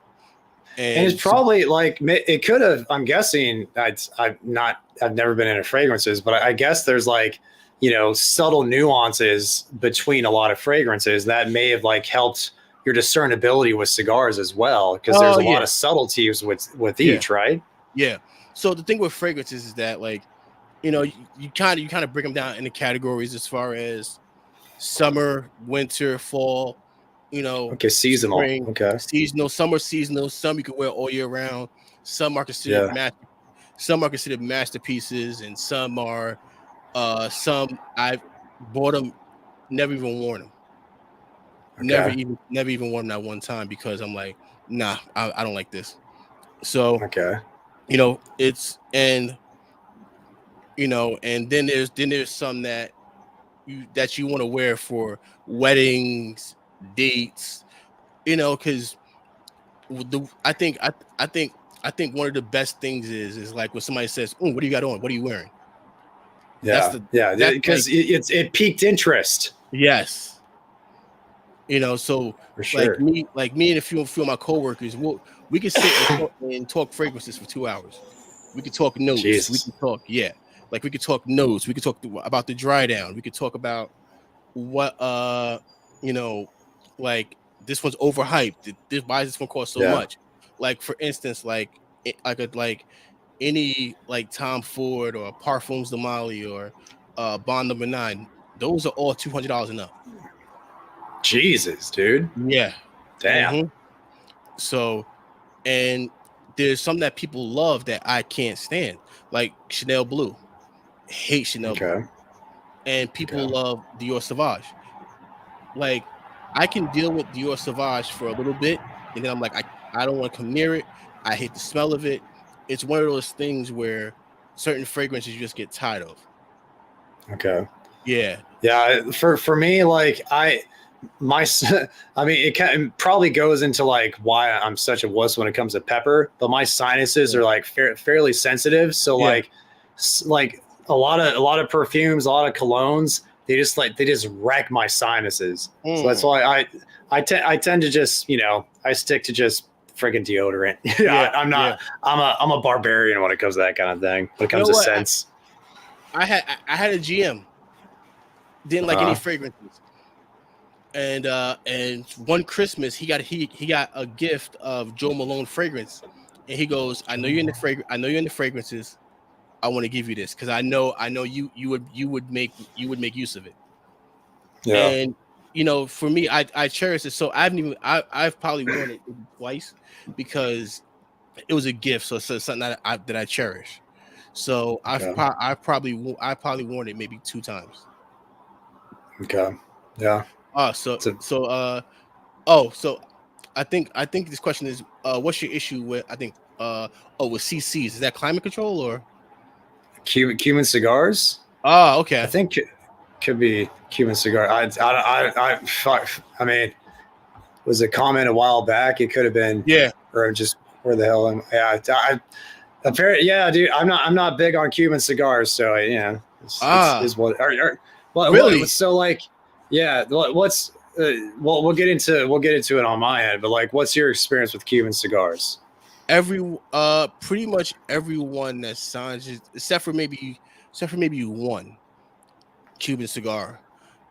Speaker 1: And
Speaker 2: And
Speaker 1: it's probably like it could have. I'm guessing. I've never been into fragrances, but I guess there's like subtle nuances between a lot of fragrances that may have like helped your discernibility with cigars as well, because there's
Speaker 2: oh
Speaker 1: a lot
Speaker 2: yeah,
Speaker 1: of subtleties with
Speaker 2: yeah,
Speaker 1: each, right?
Speaker 2: yeah. So the thing with fragrances is that, like, you kind of break them down into categories as far as summer, winter, fall,
Speaker 1: Okay, seasonal.
Speaker 2: spring,
Speaker 1: Okay.
Speaker 2: seasonal, summer seasonal. Some you can wear all year round. Some are considered
Speaker 1: Yeah.
Speaker 2: masterpieces, and some I've bought them, never even worn them.
Speaker 1: Okay.
Speaker 2: Never even worn them that one time because I'm like, nah, I don't like this. So,
Speaker 1: Okay.
Speaker 2: it's and then there's some that you want to wear for weddings, dates, because I think I think one of the best things is like when somebody says, "Oh, what do you got on? What are you wearing?"
Speaker 1: Yeah. Yeah.
Speaker 2: That's like,
Speaker 1: Because it piqued interest
Speaker 2: yes, so
Speaker 1: for sure.
Speaker 2: like me and a few of my coworkers, we could sit and talk fragrances for 2 hours. We could talk notes. We
Speaker 1: Jesus.
Speaker 2: could talk, yeah, like we could talk notes. We could talk about the dry down. We could talk about what you know like this one's overhyped. Why does this one cost so
Speaker 1: Yeah.
Speaker 2: much? Like, for instance, like any like Tom Ford or Parfums de Mali or Bond Number 9, those are all $200 and up.
Speaker 1: Jesus, dude.
Speaker 2: Yeah.
Speaker 1: Damn.
Speaker 2: hmm So, and there's some that people love that I can't stand, like Chanel Blue. Hate Chanel Blue.
Speaker 1: Okay.
Speaker 2: And
Speaker 1: Okay.
Speaker 2: people love Dior Sauvage. Like, I can deal with Dior Sauvage for a little bit, and then I'm like, I don't want to come near it. I hate the smell of it. It's one of those things where certain fragrances you just get tired of.
Speaker 1: Okay.
Speaker 2: Yeah.
Speaker 1: Yeah. For me, like my I mean it probably goes into like why I'm such a wuss when it comes to pepper, but my sinuses are like fairly sensitive, so
Speaker 2: Yeah.
Speaker 1: like a lot of perfumes, a lot of colognes, they just wreck my sinuses. So that's
Speaker 2: Mm.
Speaker 1: why I tend to just I stick to just friggin' deodorant.
Speaker 2: Yeah.
Speaker 1: I'm
Speaker 2: Yeah.
Speaker 1: not I'm a barbarian when it comes to that kind of thing, when it
Speaker 2: You
Speaker 1: comes
Speaker 2: know
Speaker 1: to
Speaker 2: what?
Speaker 1: scents.
Speaker 2: I had a GM, didn't like any
Speaker 1: uh
Speaker 2: fragrances. And one Christmas he got a gift of Joe Malone fragrance, and he goes, I know you're in the fragrances. I want to give you this because I know you would make use of it.
Speaker 1: yeah.
Speaker 2: And for me, I cherish it. So I've probably worn it twice because it was a gift. So it's something that I cherish. So
Speaker 1: Okay.
Speaker 2: I probably worn it maybe 2 times.
Speaker 1: Okay. Yeah.
Speaker 2: Uh so
Speaker 1: It's a
Speaker 2: so uh oh so I think this question is, what's your issue with, I think, with CCs? Is that climate control or?
Speaker 1: Cuban cigars.
Speaker 2: Oh,
Speaker 1: I
Speaker 2: okay.
Speaker 1: think could be Cuban cigar. I mean, was a comment a while back. It could have been,
Speaker 2: Yeah.
Speaker 1: or just where the hell am? Yeah, apparently, yeah, dude. I'm not big on Cuban cigars, so yeah, it's
Speaker 2: Ah,
Speaker 1: is what. What?
Speaker 2: really?
Speaker 1: So like, yeah. What's well, we'll get into it on my end, but like, what's your experience with Cuban cigars?
Speaker 2: Pretty much everyone that signs it, except for maybe one Cuban cigar.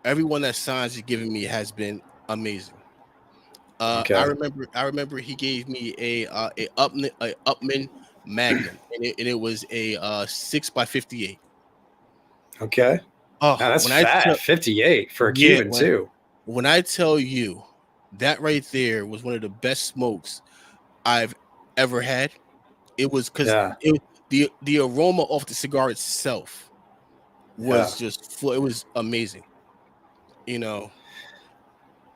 Speaker 2: Everyone that signs it giving me has been amazing. I
Speaker 1: Okay.
Speaker 2: remember I remember he gave me a Upman Magnum, and it was a 6 by 58.
Speaker 1: Okay.
Speaker 2: Oh,
Speaker 1: Now that's
Speaker 2: when I
Speaker 1: fat.
Speaker 2: tell
Speaker 1: 58 for a
Speaker 2: yeah,
Speaker 1: Cuban too.
Speaker 2: when I tell you that right there was one of the best smokes I've ever had. It was because
Speaker 1: Yeah.
Speaker 2: the aroma of the cigar itself
Speaker 1: Yeah.
Speaker 2: was just full. It was amazing. You know.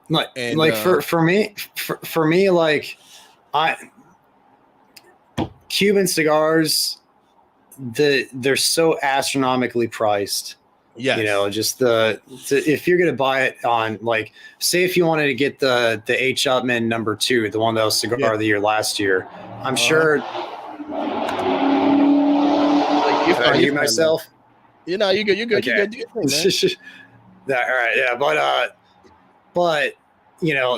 Speaker 1: For me, like Cuban cigars, they're so astronomically priced.
Speaker 2: Yes.
Speaker 1: Just if you're gonna buy it on, like, say if you wanted to get the H. Upmann No. 2, the one that was cigar of the year last year, I'm sure.
Speaker 2: You're fine.
Speaker 1: Mute myself.
Speaker 2: You good. You're good.
Speaker 1: Okay.
Speaker 2: You're good. You're good, man.
Speaker 1: All right. Yeah, but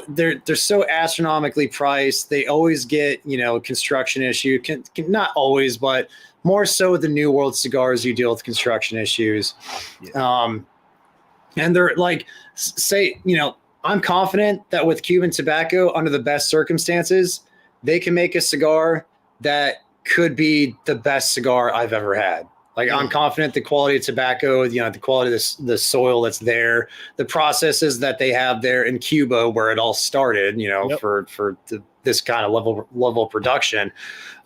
Speaker 1: they're so astronomically priced. They always get construction issue. Can not always, but more so with the New World cigars, you deal with construction issues. Yeah. And they're like, I'm confident that with Cuban tobacco, under the best circumstances, they can make a cigar that could be the best cigar I've ever had. Like, I'm confident the quality of tobacco, the quality of the soil that's there, the processes that they have there in Cuba, where it all started, for this kind of level of production.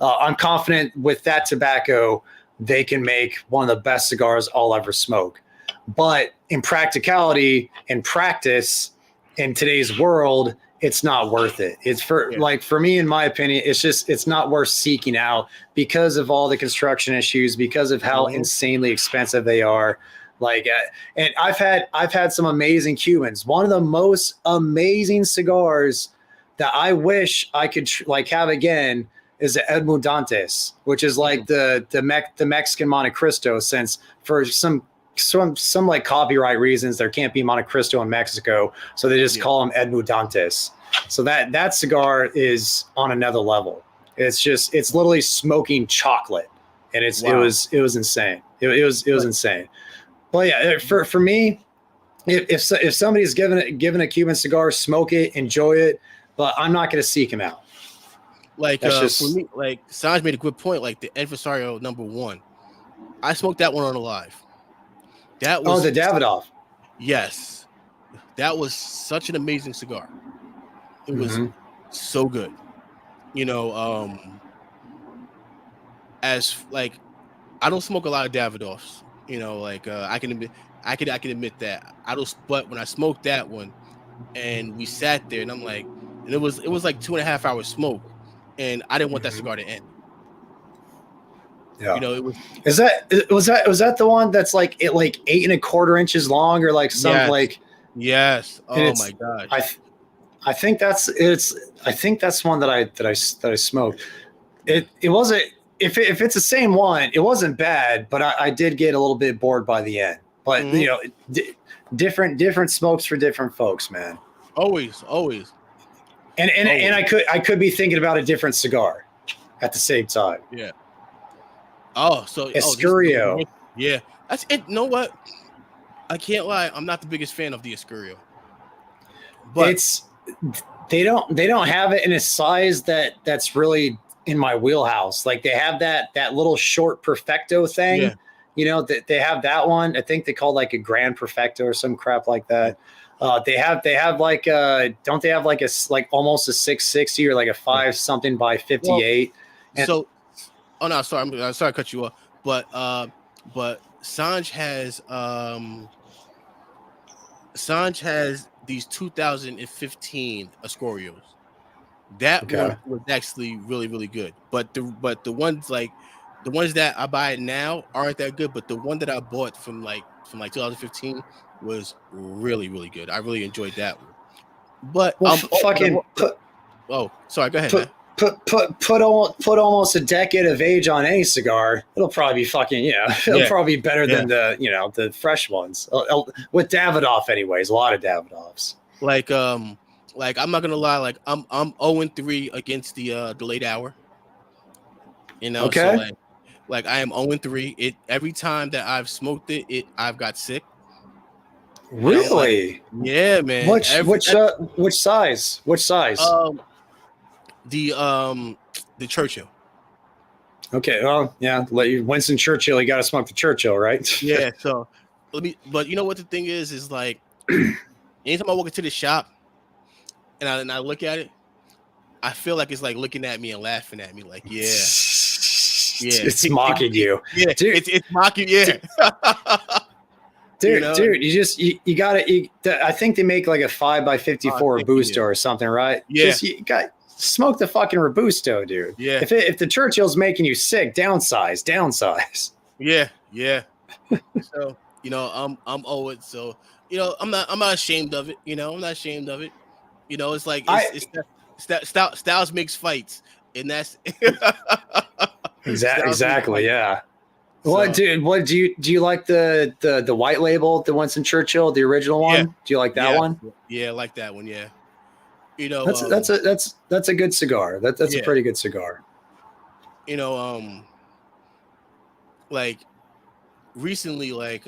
Speaker 1: I'm confident with that tobacco, they can make one of the best cigars I'll ever smoke. But in practicality and practice in today's world, it's not worth it. It's for me, in my opinion, it's not worth seeking out because of all the construction issues, because of how insanely expensive they are. And I've had some amazing Cubans. One of the most amazing cigars that I wish I could have again is the El Mudantes, which is like the Mexican Monte Cristo, since for some like copyright reasons there can't be Monte Cristo in Mexico, so they just call them El Mudantes. So that cigar is on another level. It's literally smoking chocolate, and it was insane. It was insane. But yeah, for me, if somebody's given a Cuban cigar, smoke it, enjoy it, but I'm not going to seek him out.
Speaker 2: For me, like Sanj made a good point. Like the Adversario No. 1, I smoked that one on the live. That was
Speaker 1: the Davidoff.
Speaker 2: Yes, that was such an amazing cigar. It was so good. As like, I don't smoke a lot of Davidoffs. I can admit that. But when I smoked that one, and we sat there, and I'm like, and it was like 2.5 hours smoke, and I didn't want that cigar to end.
Speaker 1: Yeah.
Speaker 2: It was.
Speaker 1: Was that the one that's like 8 1/4 inches long, or like some
Speaker 2: Yes. Oh my god.
Speaker 1: I think that's one that I smoked. It wasn't, if it's the same one, it wasn't bad, but I did get a little bit bored by the end. But different smokes for different folks, man.
Speaker 2: Always.
Speaker 1: And I could be thinking about a different cigar at the same time.
Speaker 2: Yeah.
Speaker 1: Escurio.
Speaker 2: Yeah. That's it. You know what? I can't lie. I'm not the biggest fan of the Escurio. But
Speaker 1: they don't have it in a size that's really in my wheelhouse. Like, they have that little short Perfecto thing. Yeah. They have that one. I think they call like a Grand Perfecto or some crap like that. They have like don't they have like almost a 660 or like a 5 something by 58?
Speaker 2: Well, I'm sorry to cut you off, but Sanj has these 2015 Escurios. That one was actually really, really good. But the ones that I buy now aren't that good. But the one that I bought from 2015 was really, really good. I really enjoyed that one. But sorry, go ahead, man.
Speaker 1: Put almost a decade of age on any cigar, it'll probably be it'll probably be better than the fresh ones. With Davidoff, anyways, a lot of Davidoffs.
Speaker 2: Like I'm not gonna lie, like I'm 0-3 against the late hour.
Speaker 1: Okay.
Speaker 2: So like I am 0-3. Every time that I've smoked it, I've got sick.
Speaker 1: Really?
Speaker 2: Yeah, man.
Speaker 1: Which size? Which size?
Speaker 2: The Churchill.
Speaker 1: Okay. Well, yeah. Winston Churchill. You got to smoke the Churchill, right?
Speaker 2: Yeah. So but you know what the thing is like, anytime I walk into the shop and I look at it, I feel like it's like looking at me and laughing at me, like, yeah,
Speaker 1: it's mocking you.
Speaker 2: Yeah, dude, it's mocking. Yeah.
Speaker 1: Dude, you gotta. I think they make like a 5x54 Robusto or something, right?
Speaker 2: Yeah.
Speaker 1: Just you got smoke the fucking Robusto, dude.
Speaker 2: Yeah.
Speaker 1: If the Churchill's making you sick, downsize.
Speaker 2: Yeah. So I'm old, so I'm not ashamed of it. I'm not ashamed of it. It's like styles makes fights, and that's
Speaker 1: exactly. Yeah.
Speaker 2: So,
Speaker 1: What do you like the white label, the Winston Churchill, the original one? Do you like that one?
Speaker 2: Yeah, I like that one. Yeah.
Speaker 1: That's a good cigar. That's a pretty good cigar.
Speaker 2: Like recently, I've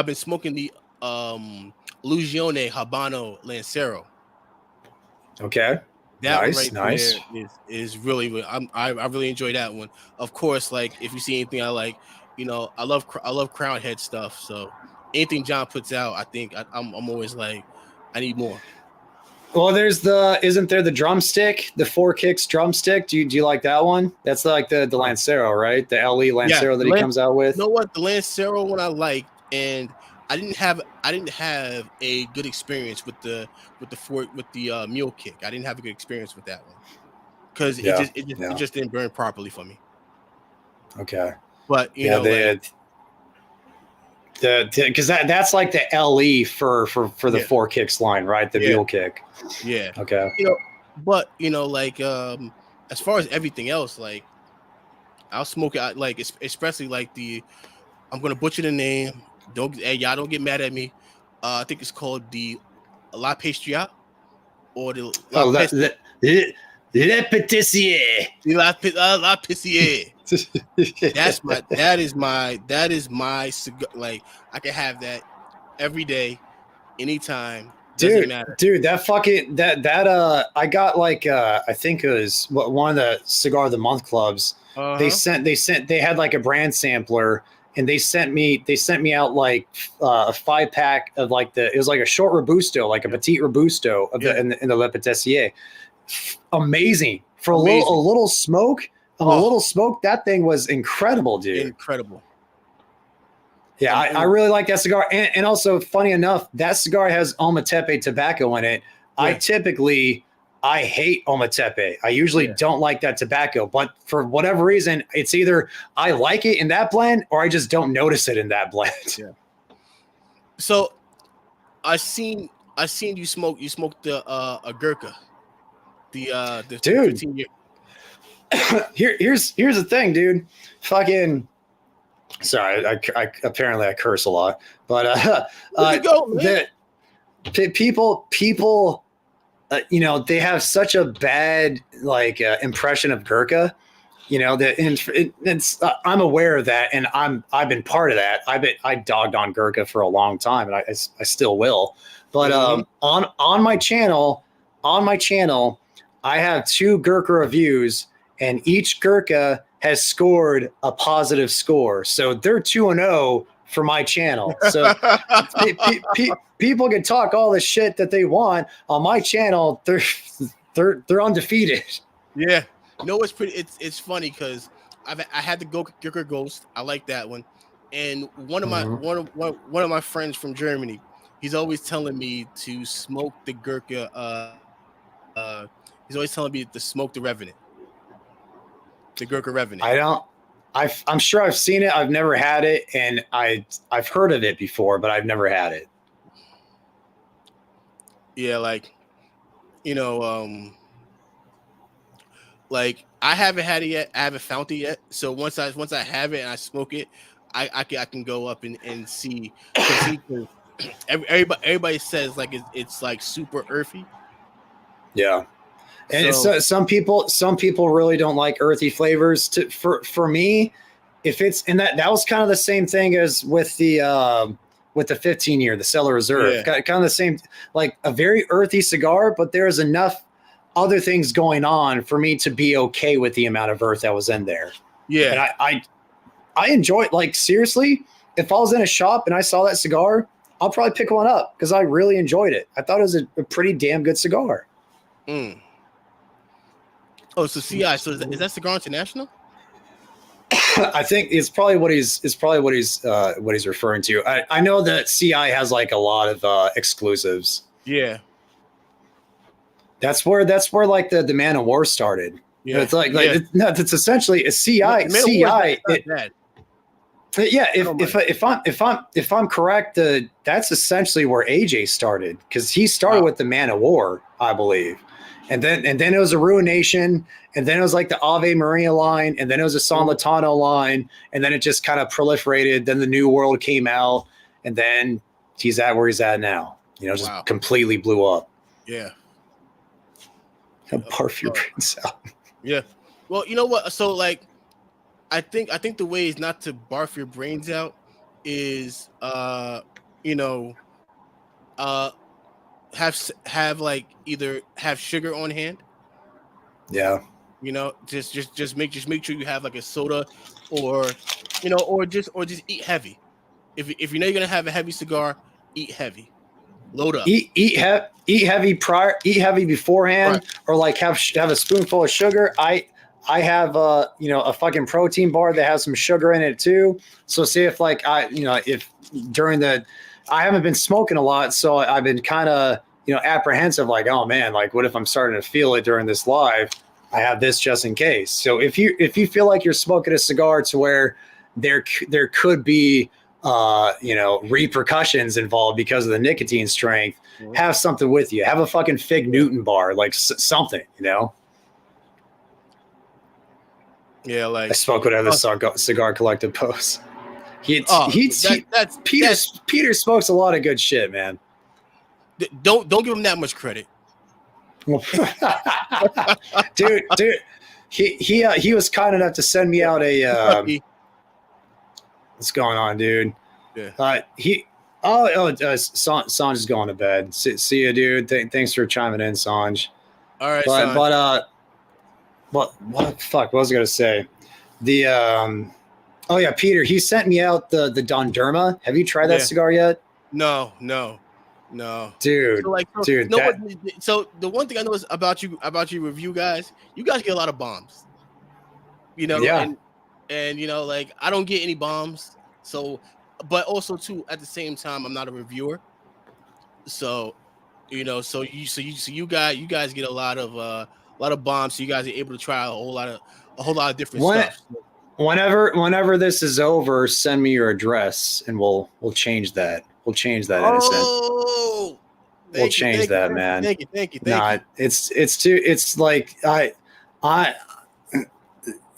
Speaker 2: been smoking the Lugione Habano Lancero.
Speaker 1: Okay.
Speaker 2: That
Speaker 1: nice.
Speaker 2: one right there is really I really enjoy that one. Of course, like if you see anything I like, I love crown head stuff. So anything John puts out, I think I'm always like, I need more.
Speaker 1: Well, isn't there the drumstick, the 4 kicks drumstick? Do you like that one? That's like the Lancero, right? The LE Lancero that he comes out with.
Speaker 2: You know what? The Lancero one I like, and I didn't have a good experience with the mule kick. I didn't have a good experience with that one because it just didn't burn properly for me.
Speaker 1: Okay.
Speaker 2: But
Speaker 1: because that's like the LE for the 4 kicks line, right? The mule kick.
Speaker 2: Yeah.
Speaker 1: Okay.
Speaker 2: But as far as everything else, like I'll smoke it, like especially like I'm gonna butcher the name. Y'all don't get mad at me. I think it's called the La Pastria or the
Speaker 1: Le Patissier.
Speaker 2: La Pastria. that is my cigar. Like I can have that every day, anytime. Doesn't matter.
Speaker 1: Dude, that fucking that I got like I think it was one of the Cigar of the Month clubs.
Speaker 2: Uh-huh.
Speaker 1: They had like a brand sampler, and they sent me out like a 5-pack of like it was like a short Robusto, like a petite Robusto of in the Le Patissier. Amazing for a little smoke. A little smoke, that thing was incredible, dude.
Speaker 2: Incredible.
Speaker 1: Yeah, I really like that cigar. And also, funny enough, that cigar has Ometepe tobacco in it. Yeah. I hate Ometepe. I usually don't like that tobacco, but for whatever reason, it's either I like it in that blend or I just don't notice it in that blend.
Speaker 2: Yeah. So I seen you smoke the a Gurkha. The
Speaker 1: dude.
Speaker 2: 15 year.
Speaker 1: Here's the thing, dude. Fucking sorry, I apparently I curse a lot, but people they have such a bad impression of Gurkha, that I'm aware of that, and I've been part of that. I dogged on Gurkha for a long time, and I still will. But on my channel, I have 2 Gurkha reviews, and each Gurkha has scored a positive score. So they're 2-0 for my channel. So people can talk all the shit that they want on my channel. They're undefeated.
Speaker 2: Yeah. It's funny because I had the Gurkha Ghost. I like that one. And one of my friends from Germany, he's always telling me to smoke the Gurkha. He's always telling me to smoke the Revenant. The Gurkha Revenant.
Speaker 1: I'm sure I've seen it. I've never had it, and I've heard of it before, but I've never had it.
Speaker 2: Yeah, I haven't had it yet. I haven't found it yet. So once I have it and I smoke it, I can go up and see. Everybody says like it's like super earthy.
Speaker 1: Yeah. And some people really don't like earthy flavors. For me, if it's and that was kind of the same thing as with the 15-year, the Cellar Reserve, kind of the same, like a very earthy cigar, but there's enough other things going on for me to be okay with the amount of earth that was in there.
Speaker 2: Yeah,
Speaker 1: and I enjoy it. Like seriously, if I was in a shop and I saw that cigar, I'll probably pick one up because I really enjoyed it. I thought it was a pretty damn good cigar.
Speaker 2: Oh, so CI. So is that Cigar International?
Speaker 1: I think it's probably what he's referring to. I know that CI has like a lot of exclusives.
Speaker 2: Yeah.
Speaker 1: That's where like the Man of War started.
Speaker 2: Yeah.
Speaker 1: It's like it's essentially a CI. Yeah, if I'm correct, that's essentially where AJ started, because he started with the Man of War, I believe, and then it was a Ruination, and then it was like the Ave Maria line, and then it was a San Latano line, and then it just kind of proliferated. Then the New World came out, and then he's at where he's at now. You know, just completely blew up.
Speaker 2: Yeah.
Speaker 1: Barf your brains out.
Speaker 2: Yeah. Well, you know what? So like, I think the way is not to barf your brains out is have like either have sugar on hand.
Speaker 1: Yeah.
Speaker 2: You know, just make sure you have like a soda, or just eat heavy. If you know you're gonna have a heavy cigar, eat heavy. Load up.
Speaker 1: Eat heavy prior. Eat heavy beforehand, or like have a spoonful of sugar. I have a fucking protein bar that has some sugar in it too. So see if like if during I haven't been smoking a lot, so I've been kind of apprehensive, like, oh man, like what if I'm starting to feel it during this live? I have this just in case. So if you feel like you're smoking a cigar to where there could be repercussions involved because of the nicotine strength, have something with you. Have a fucking Fig Newton bar, like something,
Speaker 2: Yeah, like
Speaker 1: I spoke with other cigar collective posts. Peter smokes a lot of good shit, man.
Speaker 2: Don't give him that much credit,
Speaker 1: dude. He was kind enough to send me out a. What's going on, dude?
Speaker 2: Yeah.
Speaker 1: Sanj is going to bed. See you, dude. Thanks for chiming in, Sanj.
Speaker 2: All right,
Speaker 1: what the fuck? What was I gonna say? Peter, he sent me out the Don Derma. Have you tried that cigar yet?
Speaker 2: No.
Speaker 1: Dude.
Speaker 2: So the one thing I know is about you review guys, you guys get a lot of bombs.
Speaker 1: Yeah.
Speaker 2: And like I don't get any bombs. So, but also too at the same time, I'm not a reviewer. So, you guys get a lot of bombs. So you guys are able to try a whole lot of different stuff.
Speaker 1: Whenever this is over, send me your address and we'll change that. We'll change that.
Speaker 2: Oh,
Speaker 1: we'll change that, man.
Speaker 2: Thank you.
Speaker 1: It's like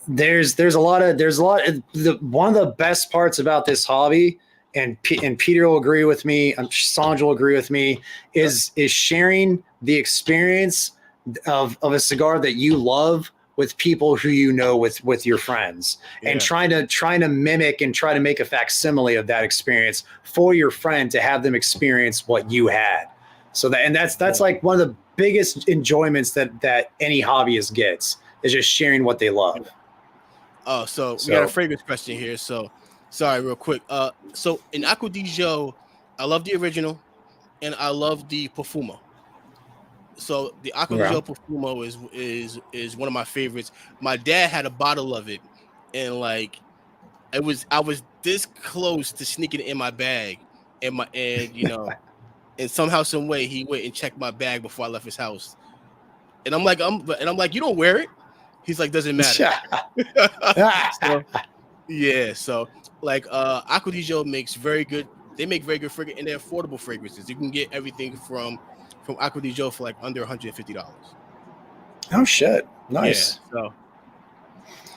Speaker 1: there's a lot of one of the best parts about this hobby, and Peter will agree with me, Sanj will agree with me, is sharing the experience of a cigar that you love with people who with your friends, and trying to mimic and try to make a facsimile of that experience for your friend to have them experience what you had. So that's like one of the biggest enjoyments that any hobbyist gets, is just sharing what they love.
Speaker 2: Oh, so we got a fragrance question here. So sorry, real quick. So in Acqua di Gio, I love the original and I love the Profumo. So the Acqua di Gio Profumo is one of my favorites. My dad had a bottle of it, and like I was this close to sneaking it in my bag, and and somehow, some way he went and checked my bag before I left his house. And I'm like, you don't wear it? He's like, doesn't matter. So like Acqua di Gio makes very good. They make very good fragrance, and they're affordable fragrances. You can get everything from Acqua di Gio for like under $150.
Speaker 1: Oh shit! Nice.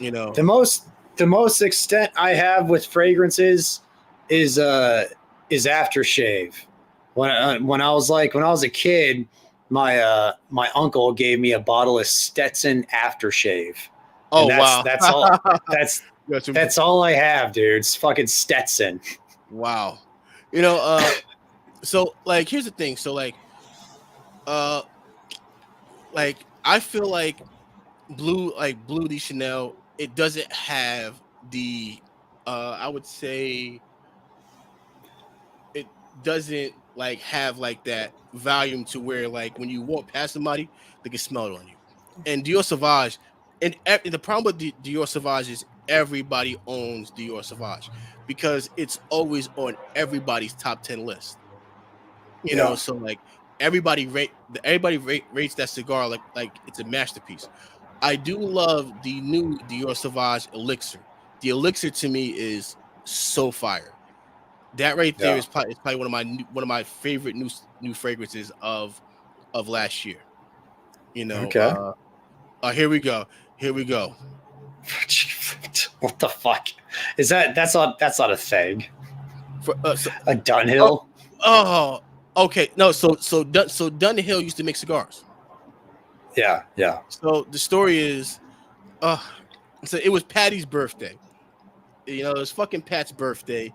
Speaker 2: Yeah, so
Speaker 1: the most extent I have with fragrances is aftershave. When I was a kid, my uncle gave me a bottle of Stetson aftershave.
Speaker 2: Oh, wow!
Speaker 1: That's all. That's all I have, dude. It's fucking Stetson.
Speaker 2: Wow. So like here's the thing. So like I feel like Blue de Chanel, it doesn't have the I would say it doesn't like have like that volume to where like when you walk past somebody they can smell it on you. And Dior Sauvage, and the problem with Dior Sauvage is everybody owns Dior Sauvage because it's always on everybody's top 10 list. You know, so like everybody rates that cigar like it's a masterpiece. I do love the new Dior Sauvage Elixir. The Elixir to me is so fire. That right there is probably one of my favorite new fragrances of last year. You know,
Speaker 1: Okay.
Speaker 2: Here we go.
Speaker 1: What the fuck is that? That's not a thing. A Dunhill.
Speaker 2: Oh, okay. No, so Dunhill used to make cigars.
Speaker 1: Yeah.
Speaker 2: So the story is, so it was Patty's birthday. You know, it was fucking Pat's birthday,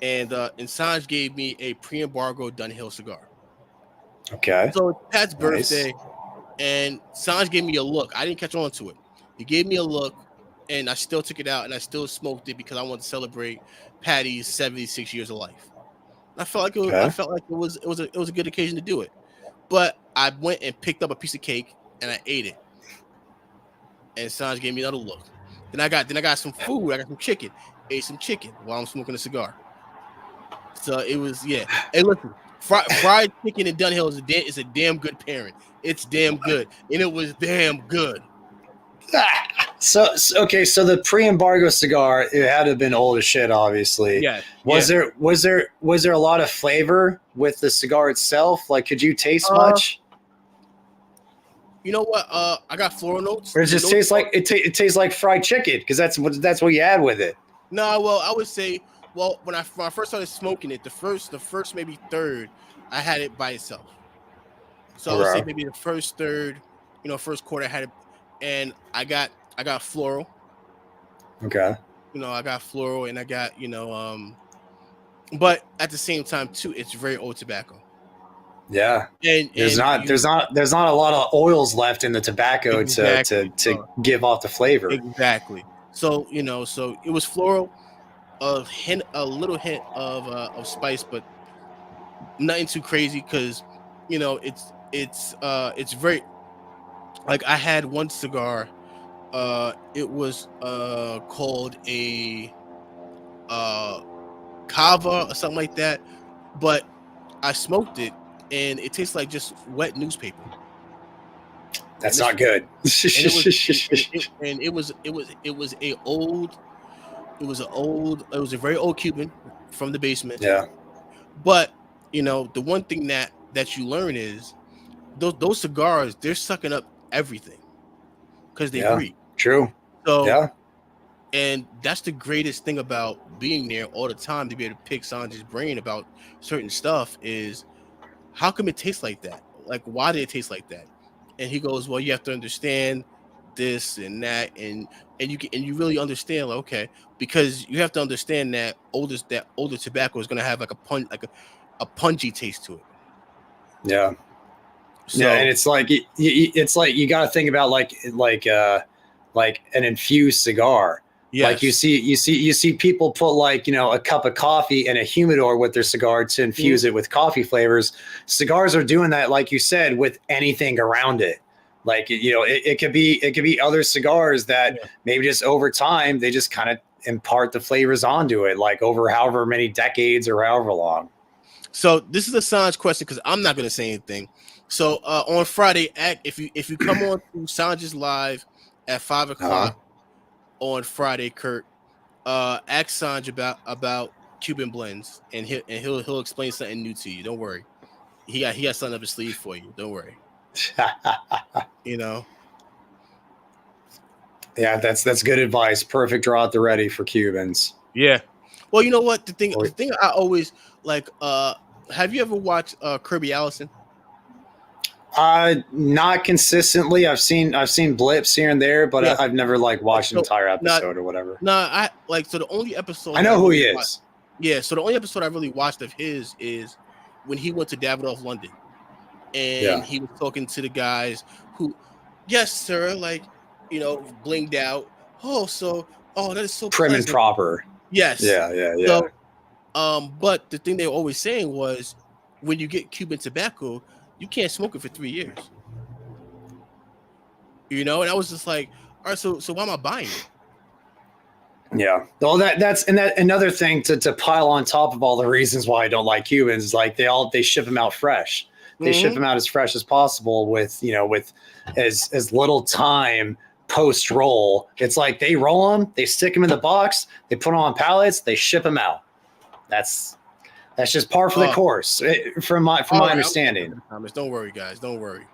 Speaker 2: and Sanj gave me a pre-embargo Dunhill cigar.
Speaker 1: Okay.
Speaker 2: So it's Pat's birthday, and Sanj gave me a look. I didn't catch on to it. He gave me a look, and I still took it out, and I still smoked it because I wanted to celebrate Patty's 76 years of life. I felt like it was a good occasion to do it. But I went and picked up a piece of cake and I ate it. And Sanj gave me another look. Then I got some food. I got some chicken. Ate some chicken while I'm smoking a cigar. So it was Hey, listen, fried chicken and Dunhill is a damn good pairing. It's damn good, and it was damn good.
Speaker 1: So the pre-embargo cigar, it had to have been old as shit, obviously.
Speaker 2: Yeah.
Speaker 1: Was there a lot of flavor with the cigar itself? Like, could you taste much?
Speaker 2: You know what? I got floral notes.
Speaker 1: Or it just tastes like it tastes like fried chicken because that's what you had with it.
Speaker 2: No, well, I would say, when I first started smoking it, the first maybe third, I had it by itself. So I would say maybe the first third, first quarter I had it, and I got floral.
Speaker 1: Okay.
Speaker 2: I got floral, and I got but at the same time too, it's very old tobacco.
Speaker 1: Yeah. And there's not a lot of oils left in the tobacco to give off the flavor.
Speaker 2: Exactly. So so it was floral, a little hint of spice, but nothing too crazy because it's very, like, I had one cigar, it was called a Kava or something like that, but I smoked it and it tastes like just wet newspaper.
Speaker 1: That's not good.
Speaker 2: It was a very old Cuban from the basement.
Speaker 1: Yeah.
Speaker 2: But the one thing that you learn is those cigars, they're sucking up everything because they breathe.
Speaker 1: True.
Speaker 2: So
Speaker 1: yeah.
Speaker 2: And that's the greatest thing about being there all the time, to be able to pick Sanjay's brain about certain stuff, is how come it tastes like that? Like, why did it taste like that? And he goes, well, you have to understand this and that, and you really understand, like, okay, because you have to understand that older tobacco is going to have like a punchy taste to it.
Speaker 1: Yeah. So, yeah, and it's like you got to think about like an infused cigar. Yes. Like you see people put a cup of coffee and a humidor with their cigar to infuse it with coffee flavors. Cigars are doing that, like you said, with anything around it. Like, it could be other cigars that maybe just over time they just kind of impart the flavors onto it, like over however many decades or however long.
Speaker 2: So this is a Sanj question because I'm not going to say anything. So on Friday, if you come on to Sanj's live at 5:00 on Friday, Kurt, ask Sanj about Cuban blends, and he'll explain something new to you. Don't worry, he got something up his sleeve for you. Don't worry.
Speaker 1: Yeah, that's good advice. Perfect draw at the ready for Cubans.
Speaker 2: Yeah. Well, you know what? The thing I always like. Have you ever watched Kirby Allison?
Speaker 1: Not consistently. I've seen blips here and there, but I've never watched an entire episode or whatever.
Speaker 2: So the only episode
Speaker 1: I know who he is.
Speaker 2: Yeah, so the only episode I really watched of his is when he went to Davidoff London, and he was talking to the guys who, yes, sir, blinged out. That is so
Speaker 1: prim
Speaker 2: pleasant.
Speaker 1: And proper.
Speaker 2: Yes.
Speaker 1: Yeah.
Speaker 2: So, but the thing they were always saying was, when you get Cuban tobacco, you can't smoke it for 3 years. And I was just like, all right, so why am I buying it?
Speaker 1: Yeah. Well, that's another thing to pile on top of all the reasons why I don't like Cubans is like they ship them out fresh. They ship them out as fresh as possible with as little time post roll. It's like they roll them, they stick them in the box, they put them on pallets, they ship them out. That's just par for the course from my understanding.
Speaker 2: Comments. Don't worry, guys. Don't worry.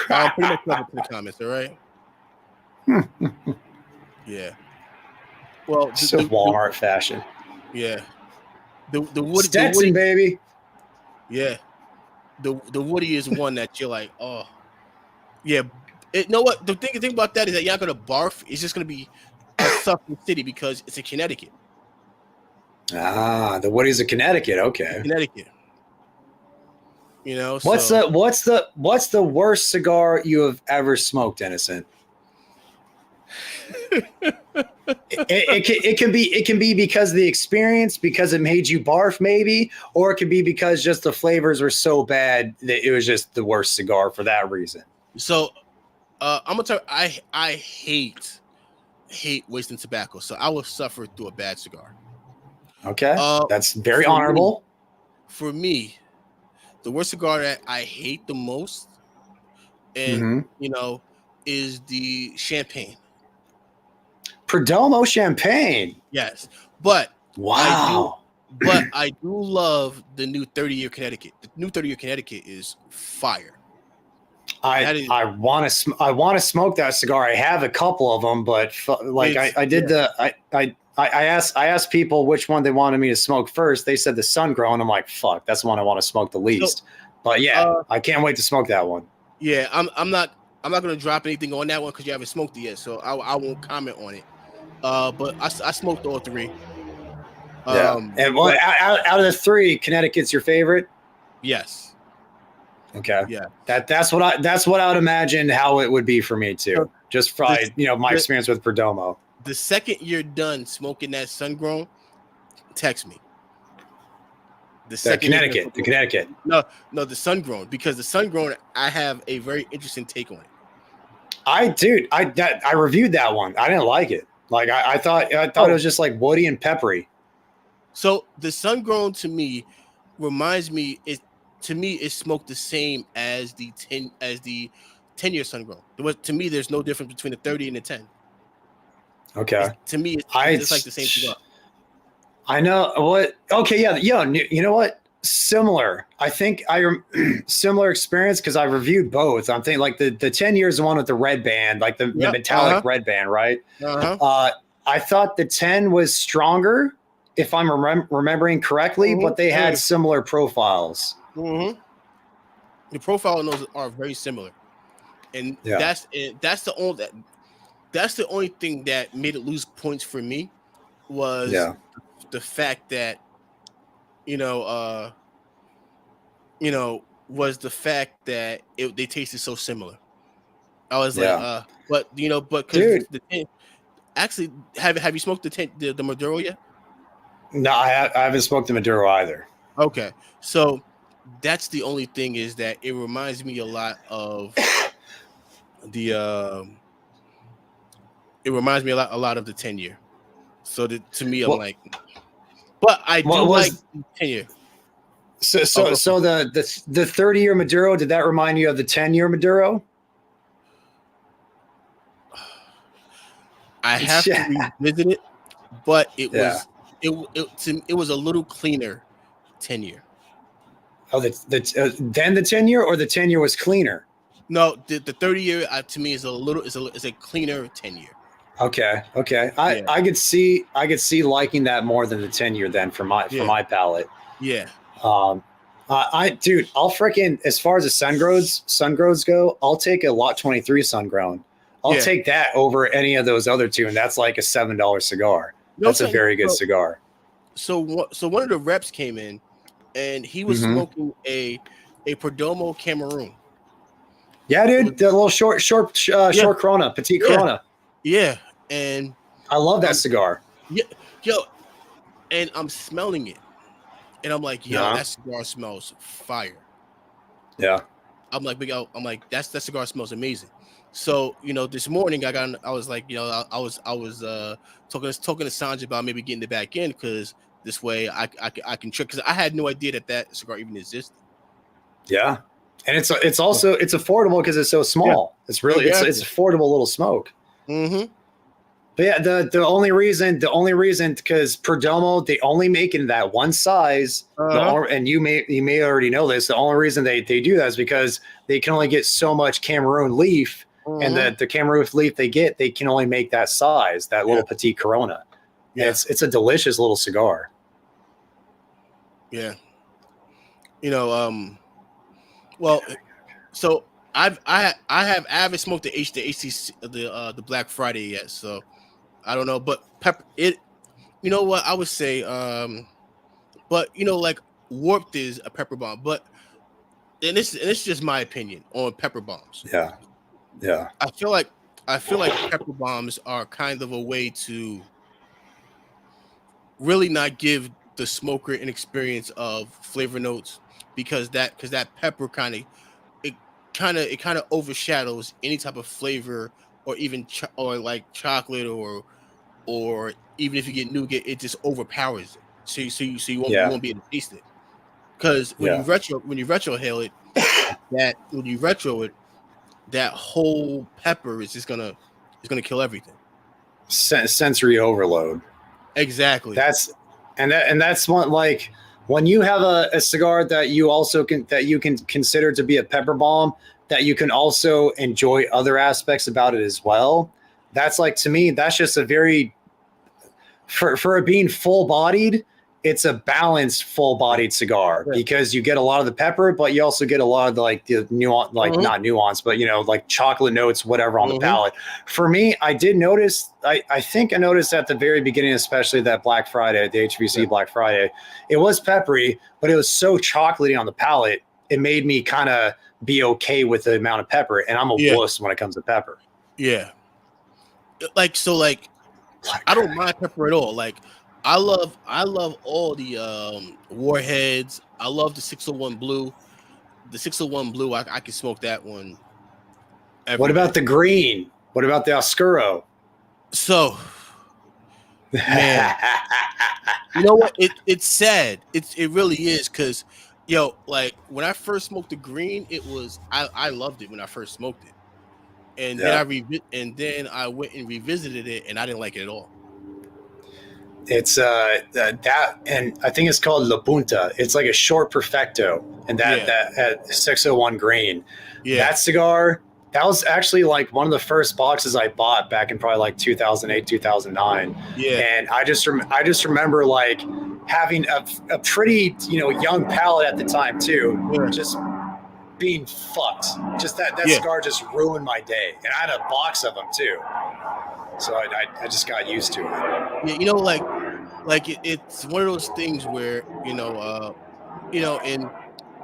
Speaker 2: I'll pretty much cover to the comments. All right. Yeah. Well,
Speaker 1: so Walmart fashion.
Speaker 2: Yeah. The Woody,
Speaker 1: Stetson, baby.
Speaker 2: Yeah. The Woody is one that you're like, oh, yeah. You know what? The thing about that is that you're not gonna barf. It's just gonna be a suffering city because it's in Connecticut.
Speaker 1: Ah, the Woody's of Connecticut. Okay.
Speaker 2: Connecticut. You know.
Speaker 1: What's the worst cigar you have ever smoked, Innocent? it can be because of the experience, because it made you barf, maybe, or it could be because just the flavors were so bad that it was just the worst cigar for that reason.
Speaker 2: So, I'm gonna tell you, I hate wasting tobacco, so I will suffer through a bad cigar.
Speaker 1: Okay, that's very honorable.
Speaker 2: For me, the worst cigar that I hate the most, and is the champagne.
Speaker 1: Perdomo champagne.
Speaker 2: Yes, but
Speaker 1: wow.
Speaker 2: I do love the new 30-year Connecticut. The new 30-year Connecticut is fire.
Speaker 1: I want to smoke that cigar. I have a couple of them, but I asked people which one they wanted me to smoke first. They said the sun grown. I'm like, fuck, that's the one I want to smoke the least. But yeah, I can't wait to smoke that one.
Speaker 2: Yeah, I'm not gonna drop anything on that one because you haven't smoked it yet, so I won't comment on it. But I smoked all three.
Speaker 1: And out of the three, Connecticut's your favorite?
Speaker 2: Yes.
Speaker 1: Okay.
Speaker 2: Yeah.
Speaker 1: That's what I would imagine how it would be for me too. Just from my experience with Perdomo.
Speaker 2: The second you're done smoking that sun grown, text me. The
Speaker 1: Connecticut.
Speaker 2: No, the sun grown, because the sun grown, I have a very interesting take on it.
Speaker 1: I reviewed that one. I didn't like it. Like I thought it was just like woody and peppery.
Speaker 2: So the sun grown to me reminds me it's smoked the same as the 10-year sun grown. To me, there's no difference between the 30 and the 10.
Speaker 1: Okay.
Speaker 2: To me, it's like the same cigar.
Speaker 1: I know what. Okay, yeah. You know what? Similar. I think similar experience because I reviewed both. I'm thinking like the 10 years, the one with the red band, like the metallic red band, right? I thought the 10 was stronger, if I'm remembering correctly, but they had similar profiles.
Speaker 2: The profile on those are very similar, and that's the only thing that made it lose points for me was the fact that they tasted so similar. I was like, but because actually, have you smoked the Maduro yet?
Speaker 1: No, I haven't smoked the Maduro either.
Speaker 2: Okay, so that's the only thing, is that it reminds me a lot of the. It reminds me a lot of the 10-year. So to me, I'm like, but I do like the 10-year.
Speaker 1: So the 30-year Maduro, did that remind you of the 10-year Maduro?
Speaker 2: I have to revisit it, but it was a little cleaner 10-year.
Speaker 1: Oh, then the 10-year, or the 10-year was cleaner?
Speaker 2: No, the 30-year to me is a cleaner 10-year.
Speaker 1: Okay. I could see liking that more than the 10-year then for my palate.
Speaker 2: Yeah.
Speaker 1: I'll freaking, as far as the sun grows go, I'll take a Lot 23 sun grown. I'll take that over any of those other two, and that's like a $7 cigar. That's a very good cigar.
Speaker 2: So one of the reps came in, and he was smoking a Perdomo Cameroon.
Speaker 1: Yeah, dude, the little short Corona, petite Corona.
Speaker 2: Yeah, and
Speaker 1: I love that cigar.
Speaker 2: Yeah, and I'm smelling it, and I'm like, that cigar smells fire.
Speaker 1: Yeah.
Speaker 2: I'm like, that cigar smells amazing. So, this morning I was like, I was talking to Sanjay about maybe getting it back in, because this way I can trick, because I had no idea that cigar even existed.
Speaker 1: Yeah. And it's affordable because it's so small. Yeah. It's really, it's affordable little smoke.
Speaker 2: Mm-hmm.
Speaker 1: But yeah, the only reason, because Perdomo, they only make it in that one size. And you may already know this. The only reason they do that is because they can only get so much Cameroon leaf, and the Cameroon leaf they can only make that size, that little petite Corona. Yeah. It's a delicious little cigar.
Speaker 2: Yeah. Well, so I haven't smoked the Black Friday yet, so I don't know, but you know what I would say, but like Warped is a pepper bomb, but and it's just my opinion on pepper bombs.
Speaker 1: Yeah.
Speaker 2: I feel like pepper bombs are kind of a way to really not give the smoker an experience of flavor notes, because that pepper kind of overshadows any type of flavor, or even or like chocolate, or even if you get nougat, it just overpowers it. So you won't be able to taste it. Because when you retrohale it, that whole pepper is just gonna kill everything.
Speaker 1: Sensory overload.
Speaker 2: Exactly.
Speaker 1: That's one, like, when you have a cigar that you can consider to be a pepper bomb, that you can also enjoy other aspects about it as well. That's, like, to me, that's just a very, for it being full-bodied, it's a balanced full-bodied cigar, because you get a lot of the pepper, but you also get a lot of the nuance, not nuance, but like chocolate notes, whatever, on the palate. For me, I did notice, I think I noticed at the very beginning, especially that Black Friday, the HBC Black Friday, it was peppery, but it was so chocolatey on the palate, it made me kind of be okay with the amount of pepper, and I'm a wuss when it comes to pepper.
Speaker 2: Yeah. I don't mind pepper at all. Like, I love all the warheads. I love the 601 blue. The 601 blue, I can smoke that one.
Speaker 1: What about the green? What about the Oscuro?
Speaker 2: So, man, you know what? It's sad. It really is, because like, when I first smoked the green, I loved it when I first smoked it. And then I went and revisited it, and I didn't like it at all.
Speaker 1: It's that, and I think it's called La Punta. It's like a short perfecto, and that 601 green. That cigar, that was actually like one of the first boxes I bought back in probably like 2008, 2009. And I just remember like having a pretty young palate at the time too, just being fucked. Just that cigar just ruined my day, and I had a box of them too. So I just got used to it.
Speaker 2: Yeah, it's one of those things where and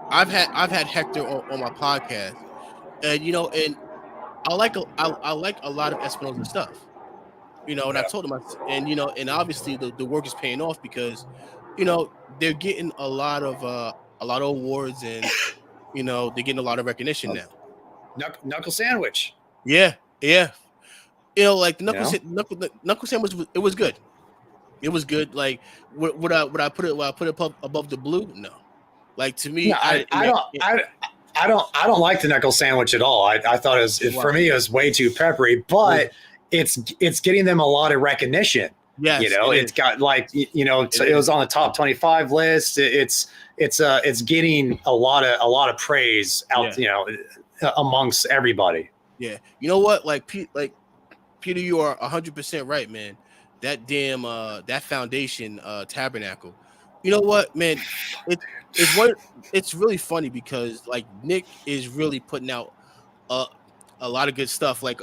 Speaker 2: I've had Hector on my podcast, and and I like a lot of Espinosa stuff, and I told him, and obviously the work is paying off, because they're getting a lot of awards, and they're getting a lot of recognition now.
Speaker 1: Knuckle sandwich.
Speaker 2: Yeah. Like the knuckle sandwich, it was good. It was good. Like, would I put it above the blue? No. Like, to me,
Speaker 1: no, I don't like the knuckle sandwich at all. I thought it was, for me, it was way too peppery, but it's getting them a lot of recognition.
Speaker 2: Yes,
Speaker 1: it's got, like, it was on the top 25 list. It's getting a lot of praise out, amongst everybody.
Speaker 2: Yeah. You know what? Like Peter, you are 100% right, man. That damn that foundation tabernacle. You know what, man? It's really funny, because like Nick is really putting out a lot of good stuff. Like,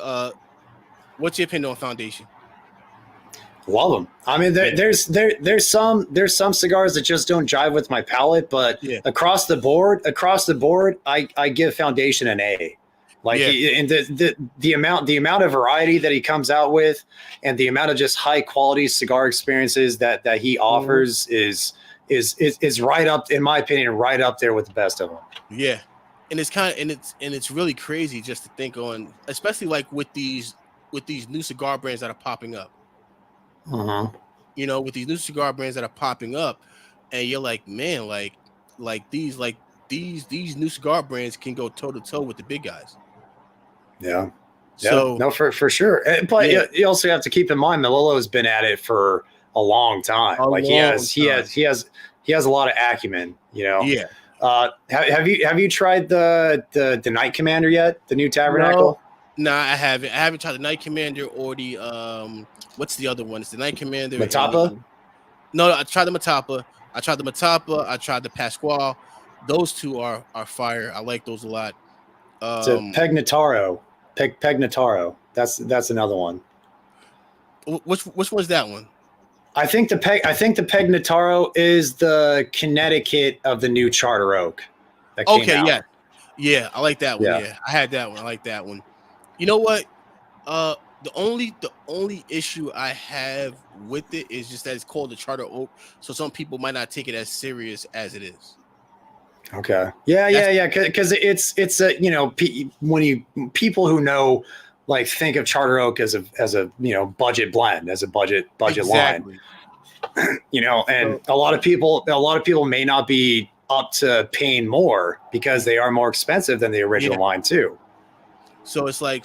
Speaker 2: what's your opinion on foundation?
Speaker 1: Love them. I mean, there's some cigars that just don't jive with my palate, but across the board, I give foundation an A. Like, and the amount of variety that he comes out with, and the amount of just high quality cigar experiences that he offers is right up, in my opinion, right up there with the best of them.
Speaker 2: Yeah, and it's kind of and it's really crazy just to think on, especially like with these new cigar brands that are popping up. You know, with these new cigar brands that are popping up, and you're like, man, these new cigar brands can go toe to toe with the big guys.
Speaker 1: Yeah.
Speaker 2: So
Speaker 1: no, for sure. But you also have to keep in mind Melillo's been at it for a long time. He has a lot of acumen, you know.
Speaker 2: Yeah.
Speaker 1: Have you tried the Night Commander yet? The new Tabernacle?
Speaker 2: No, I haven't. I haven't tried the Night Commander or the what's the other one? It's the Night Commander.
Speaker 1: Matapa?
Speaker 2: No, I tried the Matapa. I tried the Pasquale. Those two are fire. I like those a lot.
Speaker 1: It's a Pegnataro. Pegnataro. That's another one.
Speaker 2: Which one's that one?
Speaker 1: I think the Pegnataro is the Connecticut of the new Charter Oak. That came out.
Speaker 2: Yeah, I like that one. Yeah, I had that one. I like that one. You know what? The only issue I have with it is just that it's called the Charter Oak, so some people might not take it as serious as it is.
Speaker 1: Okay. Yeah. Because it's a, you know, people who know, like, think of Charter Oak as a you know, budget blend, as a budget line. You know, and a lot of people may not be up to paying more because they are more expensive than the original line too.
Speaker 2: So it's like,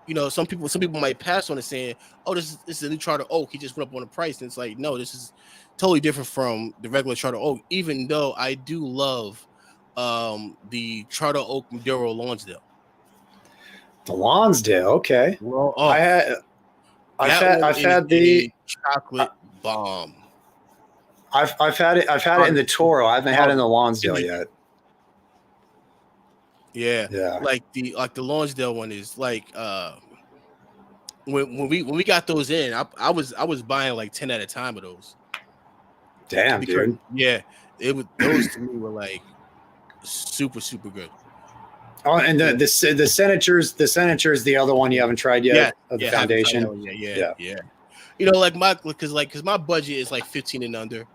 Speaker 2: you know, some people might pass on it saying, oh, this is a new Charter Oak. He just went up on the price. And it's like, no, this is totally different from the regular Charter Oak, even though I do love the Charter Oak Maduro Lonsdale.
Speaker 1: The Lonsdale, okay.
Speaker 2: Well,
Speaker 1: I've had the
Speaker 2: chocolate bomb.
Speaker 1: I've had it in the Toro. I haven't had it in the Lonsdale yet.
Speaker 2: Yeah. Like the Lonsdale one is like when we got those in, I was buying like 10 at a time of those.
Speaker 1: Damn, dude.
Speaker 2: Yeah, those to me were like super good.
Speaker 1: Oh, and the Senators, the other one you haven't tried yet of the Foundation.
Speaker 2: Yeah. You know, like because my budget is like 15 and under.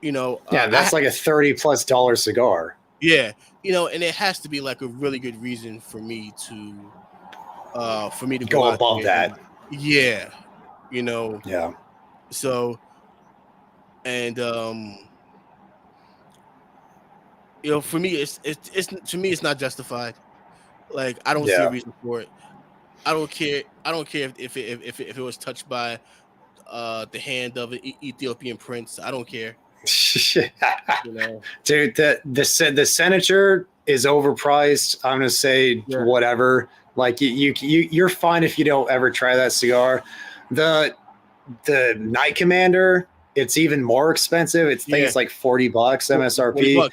Speaker 2: You know,
Speaker 1: that's like a $30+ cigar.
Speaker 2: Yeah, you know, and it has to be like a really good reason for me to go
Speaker 1: above that.
Speaker 2: Yeah, you know.
Speaker 1: Yeah.
Speaker 2: So, and you know, for me, it's not justified. Like, I don't see a reason for it. I don't care if it was touched by the hand of an Ethiopian prince. I don't care. You know?
Speaker 1: Dude, the Senator is overpriced. I'm gonna say whatever. Like, you're fine if you don't ever try that cigar. The Night Commander, it's even more expensive. It's like $40 MSRP.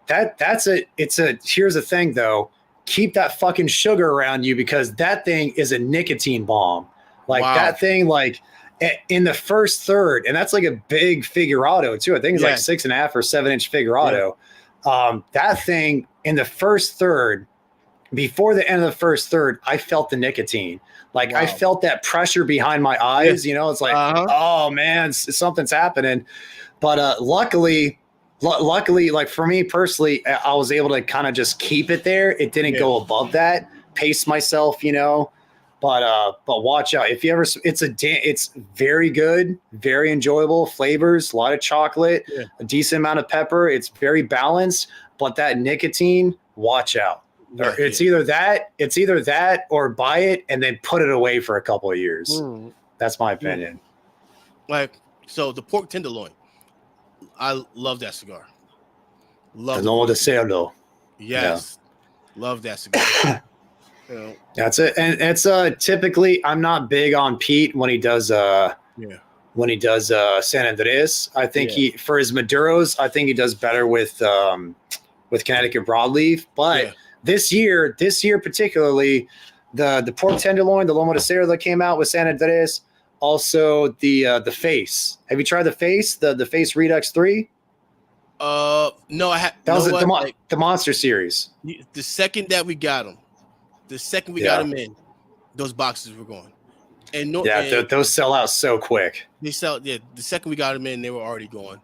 Speaker 1: $40, here's the thing though. Keep that fucking sugar around you, because that thing is a nicotine bomb. Like, that thing, like, in the first third, and that's like a big figurado too. I think it's like 6.5 or 7-inch figurado. That thing in the first third, before the end of the first third, I felt the nicotine. Like, I felt that pressure behind my eyes. You know, it's like, oh man, something's happening. But luckily, like for me personally, I was able to kind of just keep it there. It didn't go above that. Pace myself, you know. But watch out if you ever. It's very good, very enjoyable flavors. A lot of chocolate, a decent amount of pepper. It's very balanced, but that nicotine, watch out. It's either that or buy it and then put it away for a couple of years. That's my opinion.
Speaker 2: Like, so the pork tenderloin, I love that cigar.
Speaker 1: Love the cerdo.
Speaker 2: Yes, love that cigar. You know.
Speaker 1: That's it, and it's typically I'm not big on Pete when he does San Andres. I think he, for his Maduros, I think he does better with Connecticut broadleaf. But this year particularly, the pork tenderloin, the Lomo de Cero that came out with San Andres, also the face. Have you tried the face? The face Redux 3?
Speaker 2: No, I had.
Speaker 1: That was the Monster Series.
Speaker 2: The second that we got them. The second we got them in, those boxes were gone. And
Speaker 1: those sell out so quick.
Speaker 2: They sell. Yeah, the second we got them in, they were already gone.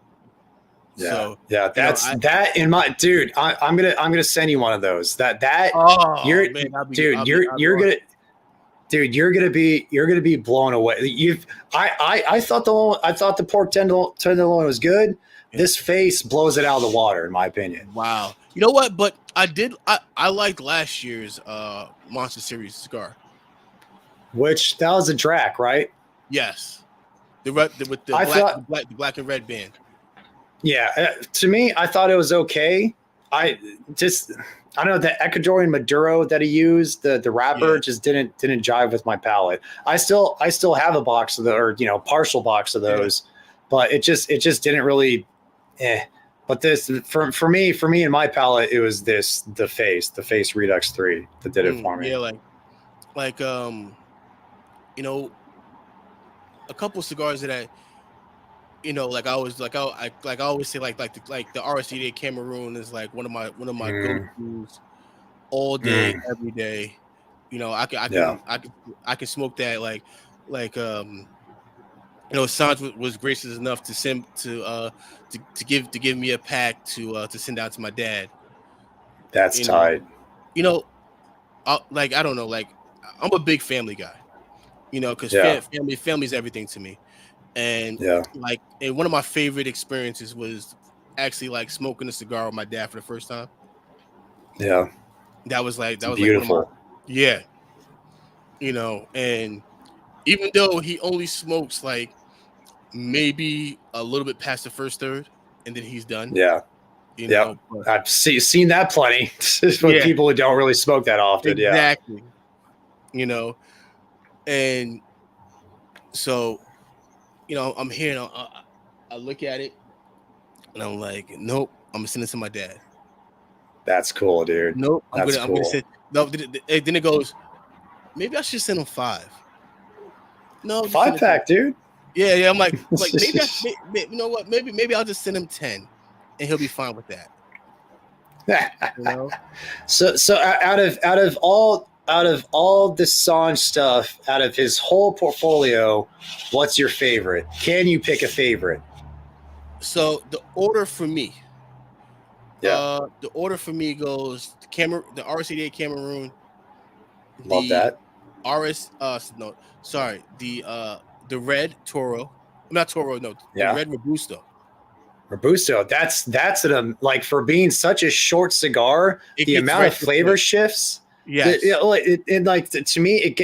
Speaker 1: Yeah,
Speaker 2: So
Speaker 1: yeah, that in my dude. I'm gonna send you one of those.
Speaker 2: oh
Speaker 1: You're
Speaker 2: man,
Speaker 1: you're gonna be blown away. I thought the pork tenderloin was good.
Speaker 2: yeah.
Speaker 1: This face blows it out of the water, in my opinion.
Speaker 2: Wow. You know what? But I liked last year's Monster Series cigar.
Speaker 1: Which that was a drac, right?
Speaker 2: Yes. With
Speaker 1: I thought,
Speaker 2: the black and red band.
Speaker 1: yeah. To me, I thought it was okay. I just I don't know the Ecuadorian Maduro that he used, the wrapper just didn't jive with my palate. I still have a box of the or partial box of those, but it just didn't really. But this for me in my palate, it was the face Redux 3 that did it for me.
Speaker 2: Yeah, like a couple cigars that I always say like the RSCA Cameroon is like one of my go-tos all day, every day. I can smoke that Sanj was gracious enough to send to give me a pack to send out to my dad.
Speaker 1: That's tight.
Speaker 2: I don't know, like I'm a big family guy, because family's everything to me. And and one of my favorite experiences was actually like smoking a cigar with my dad for the first time.
Speaker 1: Yeah.
Speaker 2: That was
Speaker 1: Beautiful.
Speaker 2: And even though he only smokes like maybe a little bit past the first third and then he's done.
Speaker 1: Yeah. I've seen that plenty with people who don't really smoke that often.
Speaker 2: Exactly. And so, I'm here and I look at it and I'm like, nope, I'm gonna send it to my dad.
Speaker 1: That's cool, dude.
Speaker 2: Nope, I'm gonna say no. Then it goes, maybe I should send him 5. No,
Speaker 1: 5-pack, dude.
Speaker 2: Yeah. I'm like maybe you know what? Maybe I'll just send him 10, and he'll be fine with that.
Speaker 1: So out of all the Sanj stuff, out of his whole portfolio, what's your favorite? Can you pick a favorite?
Speaker 2: So the order for me, goes the RCDA Cameroon.
Speaker 1: Love that.
Speaker 2: The red Toro. Not Toro, no. The red Robusto.
Speaker 1: That's like for being such a short cigar, the amount of flavor shifts.
Speaker 2: Yes.
Speaker 1: To me,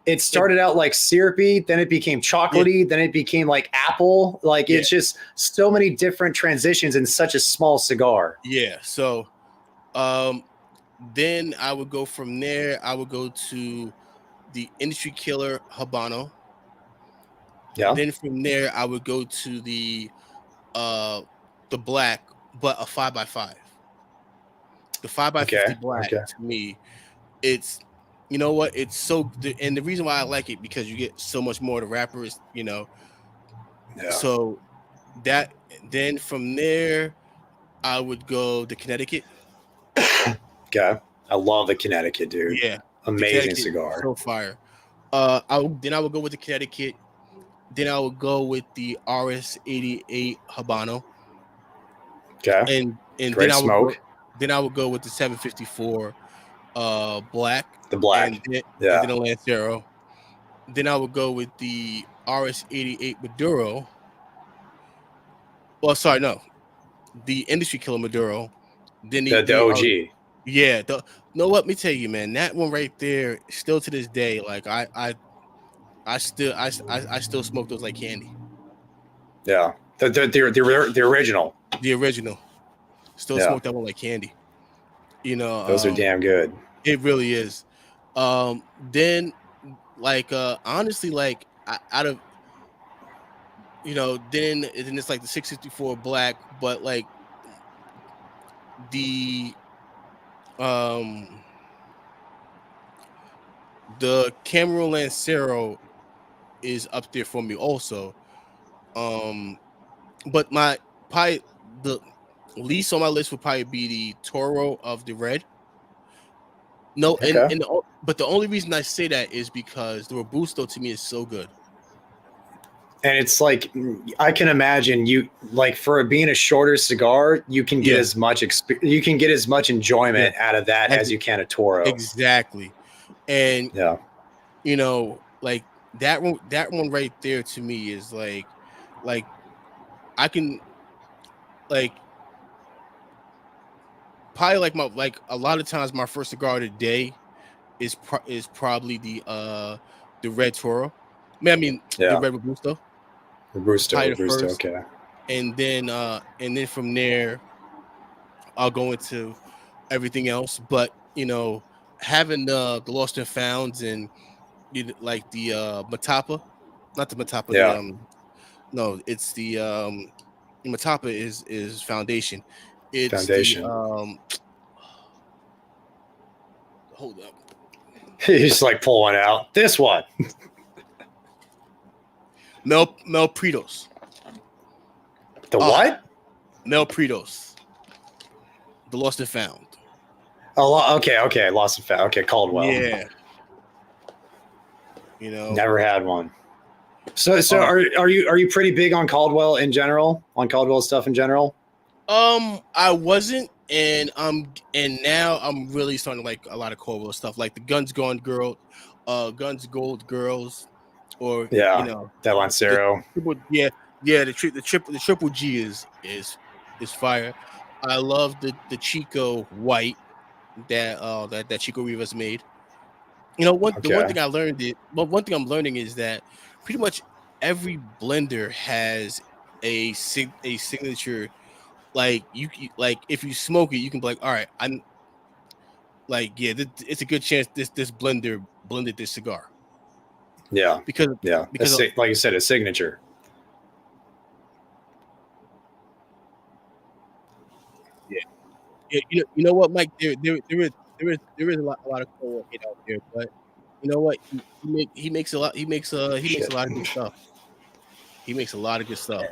Speaker 1: it started out like syrupy, then it became chocolatey, then it became like apple. Like it's just so many different transitions in such a small cigar.
Speaker 2: Yeah. So, then I would go from there. I would go to the Industry Killer Habano.
Speaker 1: Yeah.
Speaker 2: Then from there, I would go to the black, but a 5x5. The 5x50 black to me, it's it's so, and the reason why I like it because you get so much more of the wrappers, So that then from there, I would go to Connecticut.
Speaker 1: Okay, I love the Connecticut, dude.
Speaker 2: Yeah,
Speaker 1: amazing cigar.
Speaker 2: So fire. I would go with the Connecticut. Then I would go with the RS88 Habano.
Speaker 1: Okay.
Speaker 2: And
Speaker 1: great smoke.
Speaker 2: Then I would go with the 754 black.
Speaker 1: The black.
Speaker 2: And then a Lancero. Then I would go with the RS88 Maduro. Well, sorry, no. The Industry Killer Maduro. Then the
Speaker 1: OG.
Speaker 2: No, let me tell you, man, that one right there, still to this day, like I still smoke those like candy.
Speaker 1: Yeah, the original.
Speaker 2: The original. Still smoke that one like candy.
Speaker 1: Those are damn good.
Speaker 2: It really is. Then, honestly, like out of, then it's like the 654 black, but like the Cameroon Lancero is up there for me also. But the least on my list would probably be the Toro of the red. No, but the only reason I say that is because the Robusto to me is so good.
Speaker 1: And it's like, I can imagine you, like, for it being a shorter cigar, you can get as much you can get as much enjoyment out of that as you can a Toro.
Speaker 2: Exactly. And
Speaker 1: yeah,
Speaker 2: you know, like that one right there to me is like I can like probably like a lot of times my first cigar of the day is probably the red Toro. I mean the red Robusto.
Speaker 1: Robusto, okay.
Speaker 2: And then from there I'll go into everything else. But you know, having the Lost and Founds and like the Matapa, not the Matapa,
Speaker 1: Yeah.
Speaker 2: no, it's the Matapa is Foundation. It's the
Speaker 1: Foundation.
Speaker 2: hold up.
Speaker 1: He's just like pull one out. This one.
Speaker 2: Mel Pritos.
Speaker 1: The what?
Speaker 2: Mel Pritos. The Lost and Found.
Speaker 1: Oh, okay. Lost and Found. Okay, Caldwell.
Speaker 2: Yeah. You know,
Speaker 1: never had one. So are you pretty big on Caldwell in general? On Caldwell stuff in general?
Speaker 2: I wasn't, and now I'm really starting to like a lot of Caldwell stuff, like the Guns Gold Girls, or you know,
Speaker 1: that Lancero.
Speaker 2: The triple G is fire. I love the Chico White that Chico Rivas made. You know, the one thing I learned one thing I'm learning is that pretty much every blender has a signature. Like like if you smoke it, you can be like, all right, I'm like, it's a good chance this blender blended this cigar.
Speaker 1: Yeah,
Speaker 2: because
Speaker 1: like you said, a signature.
Speaker 2: Yeah, you know what, Mike? There is a lot of co-working out there, but you know what? He makes a lot. He makes a lot of good stuff. He makes a lot of good stuff.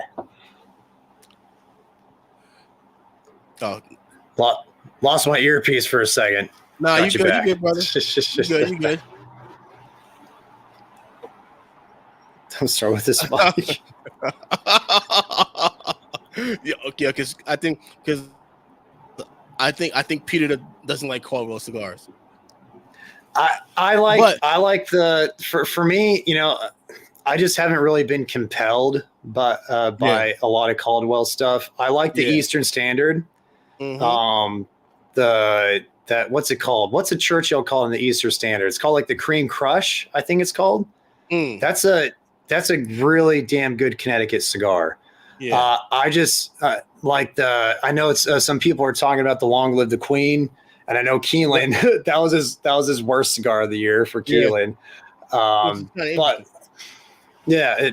Speaker 2: Oh,
Speaker 1: lost my earpiece for a second.
Speaker 2: Nah, you good, brother. You good.
Speaker 1: Don't start with this mic.
Speaker 2: Yeah, okay, because I think Peter doesn't like Caldwell cigars.
Speaker 1: I like the for me, you know, I just haven't really been compelled by a lot of Caldwell stuff. I like the Eastern Standard.
Speaker 2: Mm-hmm.
Speaker 1: What's it called? What's a Churchill called in the Eastern Standard? It's called like the Cream Crush, I think it's called. That's a really damn good Connecticut cigar.
Speaker 2: Yeah.
Speaker 1: I just like I know it's some people are talking about the Long Live the Queen, and I know Keelan that was his worst cigar of the year for Keelan. But yeah,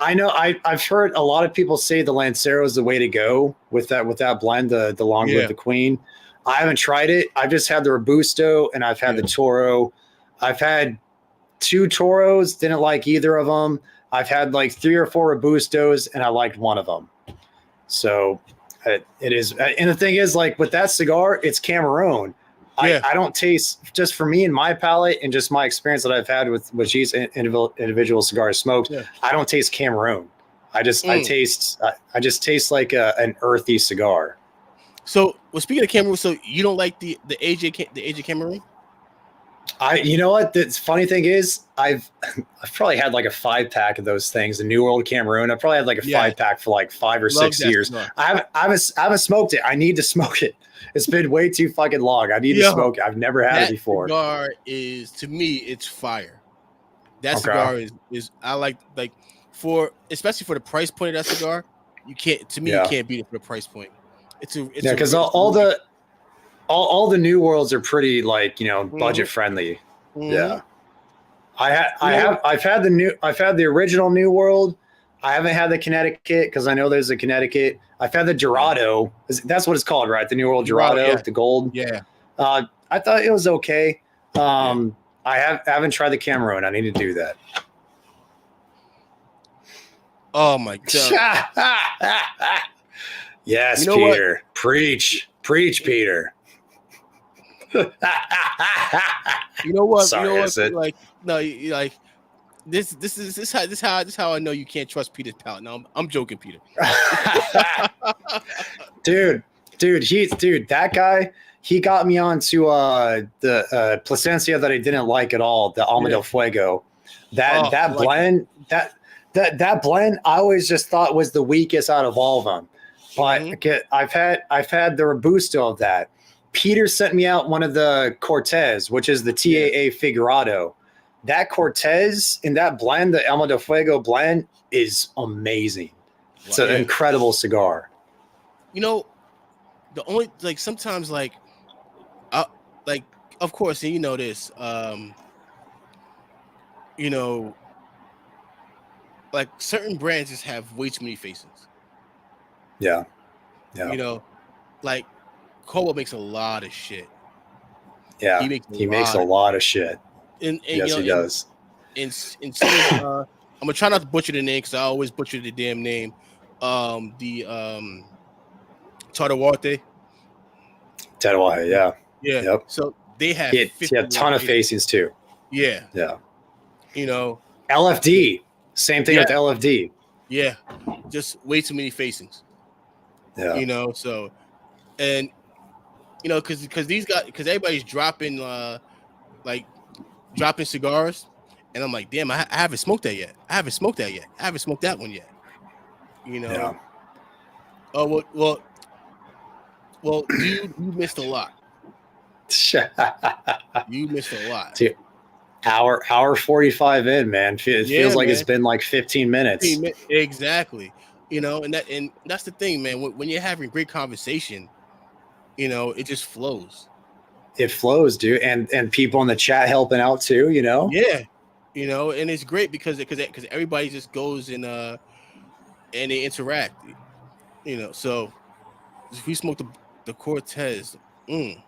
Speaker 1: I know I've heard a lot of people say the Lancero is the way to go with that blend, the Long Live the Queen. I haven't tried it. I've just had the Robusto and I've had the Toro. I've had 2 Toros, didn't like either of them. I've had like 3 or 4 Robustos and I liked one of them. So it is. And the thing is, like with that cigar, it's Cameroon. I don't taste, just for me and my palate and just my experience that I've had with these individual cigars smoked, I don't taste Cameroon. I just taste like an earthy cigar.
Speaker 2: So, well, speaking of Cameroon, so you don't like the AJ Cameroon?
Speaker 1: You know what? The funny thing is, I've probably had like a 5-pack of those things. The New World Cameroon. I probably had like a 5-pack for like 5 or 6 years. I haven't smoked it. I need to smoke it. It's been way too fucking long. I need to smoke it. I've never had it before.
Speaker 2: That cigar is, to me, it's fire. That cigar is I like especially for the price point of that cigar. You can't beat it for the price point. It's because
Speaker 1: all the New Worlds are pretty, like, you know, budget friendly. Yeah. I've had the original New World. I haven't had the Connecticut because I know there's a Connecticut. I've had the Dorado. That's what it's called, right? The New World Dorado, the gold.
Speaker 2: Yeah.
Speaker 1: I thought it was okay. I haven't tried the Cameroon. I need to do that.
Speaker 2: Oh my God.
Speaker 1: Yes, Peter. What? Preach, Peter.
Speaker 2: You know what?
Speaker 1: Sorry,
Speaker 2: you know what? Like, no, like This how I know you can't trust Peter's palate. No, I'm joking, Peter.
Speaker 1: dude, that guy, he got me onto the Plasencia that I didn't like at all, the Alma del Fuego. That blend, that blend, I always just thought was the weakest out of all of them. But I've had the Robusto of that. Peter sent me out one of the Cortez, which is the TAA Figurado. That Cortez in that blend, the Alma del Fuego blend, is amazing. It's an incredible cigar.
Speaker 2: You know, the only sometimes of course, and you know this, you know, like certain brands just have way too many faces.
Speaker 1: Yeah.
Speaker 2: You know, like Kobo makes a lot of shit.
Speaker 1: Yeah, he makes a lot of shit.
Speaker 2: And
Speaker 1: yes,
Speaker 2: you know,
Speaker 1: he does.
Speaker 2: Instead of, I'm gonna try not to butcher the name because I always butcher the damn name. The Tatahuarte.
Speaker 1: Yeah.
Speaker 2: Yep. So they have
Speaker 1: a ton of facings too.
Speaker 2: Yeah. You know,
Speaker 1: LFD. Same thing with LFD.
Speaker 2: Yeah, just way too many facings.
Speaker 1: Yeah.
Speaker 2: You know, so and you know, because everybody's dropping dropping cigars, and I'm like, damn, I haven't smoked that yet. I haven't smoked that one yet. You know.
Speaker 1: Yeah.
Speaker 2: Oh well, you missed a lot. You missed a lot.
Speaker 1: Dude, hour 45 in, man. It feels like it's been like 15 minutes.
Speaker 2: Exactly. You know, and that's the thing, man. When you're having great conversation, you know, it just flows.
Speaker 1: It flows, dude, and people in the chat helping out too. You know.
Speaker 2: Yeah. You know, and it's great because everybody just goes and they interact. You know, so if we smoked the Cortez on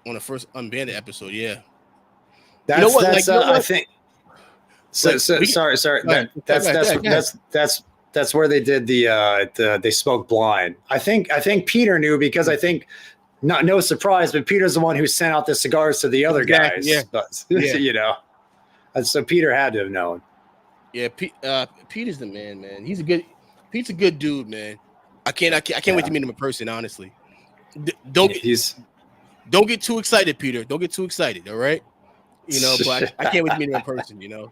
Speaker 2: the first Unbanded episode, yeah.
Speaker 1: That's you know what, I think. Sorry. That's where they did the they spoke blind. I think Peter knew because I think no surprise, but Peter's the one who sent out the cigars to the other guys. Yeah. But, you know, and so Peter had to have known.
Speaker 2: Yeah, Peter's the man. Pete's a good dude, man. I can't wait to meet him in person. Honestly, don't get too excited, Peter. Don't get too excited. All right. You know, but I can't wait to meet him in person. You know,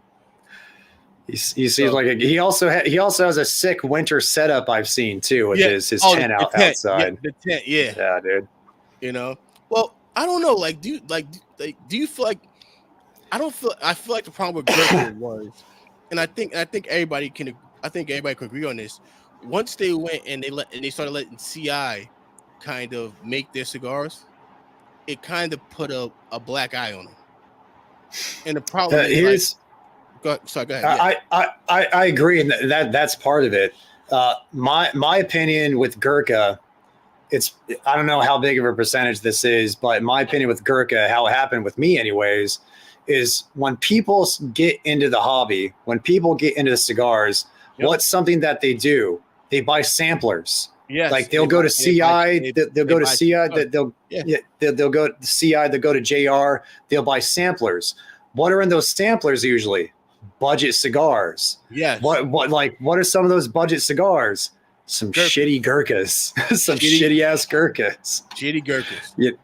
Speaker 1: he seems like he also has a sick winter setup I've seen too, which is his tent outside.
Speaker 2: Yeah, the tent, yeah,
Speaker 1: dude.
Speaker 2: You know, well, I don't know. Do you feel like I feel like the problem with Gurkha was, and I think everybody can agree on this. Once they went and they started letting CI kind of make their cigars, it kind of put a black eye on them. And the problem is go ahead.
Speaker 1: I agree, and that's part of it. My opinion with Gurkha, I don't know how big of a percentage this is, but my opinion with Gurkha, how it happened with me anyways, is when people get into the hobby, when people get into the cigars, what's something that they do? They buy samplers.
Speaker 2: Yes,
Speaker 1: like they'll go to CI, they'll go to CI, they'll go to CI, they'll go to JR, they'll buy samplers. What are in those samplers usually? Budget cigars.
Speaker 2: Yes.
Speaker 1: What are some of those budget cigars? Some shitty Gurkhas. Some shitty ass Gurkhas.
Speaker 2: Shitty Gurkhas.
Speaker 1: You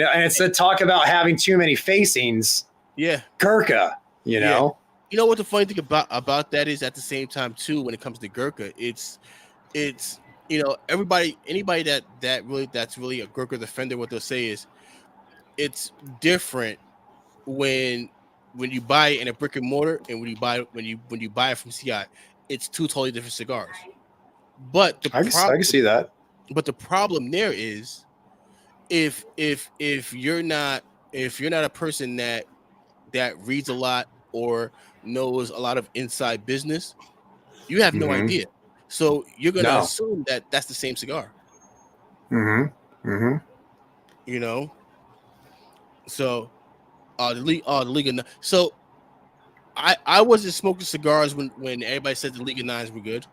Speaker 1: know, and it's a talk about having too many facings.
Speaker 2: Yeah.
Speaker 1: Gurkha, you know.
Speaker 2: You know what the funny thing about that is at the same time too, when it comes to Gurkha, it's you know, anybody that's really a Gurkha defender, what they'll say is it's different when you buy it in a brick and mortar and when you buy it from CI. It's two totally different cigars. But I
Speaker 1: can see that.
Speaker 2: But the problem there is if you're not a person that reads a lot or knows a lot of inside business, you have no idea. So you're gonna assume that that's the same cigar. You know. So the Liga. So I wasn't smoking cigars when everybody said the Liga 9s were good.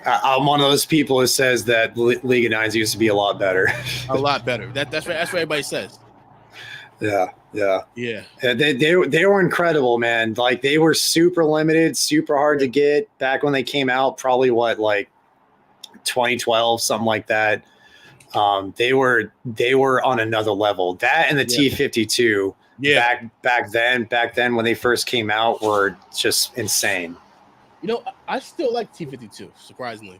Speaker 1: I'm one of those people who says that Liga 9s used to be a lot better.
Speaker 2: A lot better. That's what everybody says.
Speaker 1: Yeah.
Speaker 2: Yeah.
Speaker 1: They were incredible, man. Like they were super limited, super hard to get back when they came out. Probably like 2012, something like that. They were on another level. That and the T52 back then when they first came out were just insane.
Speaker 2: You know, I still like T52, surprisingly.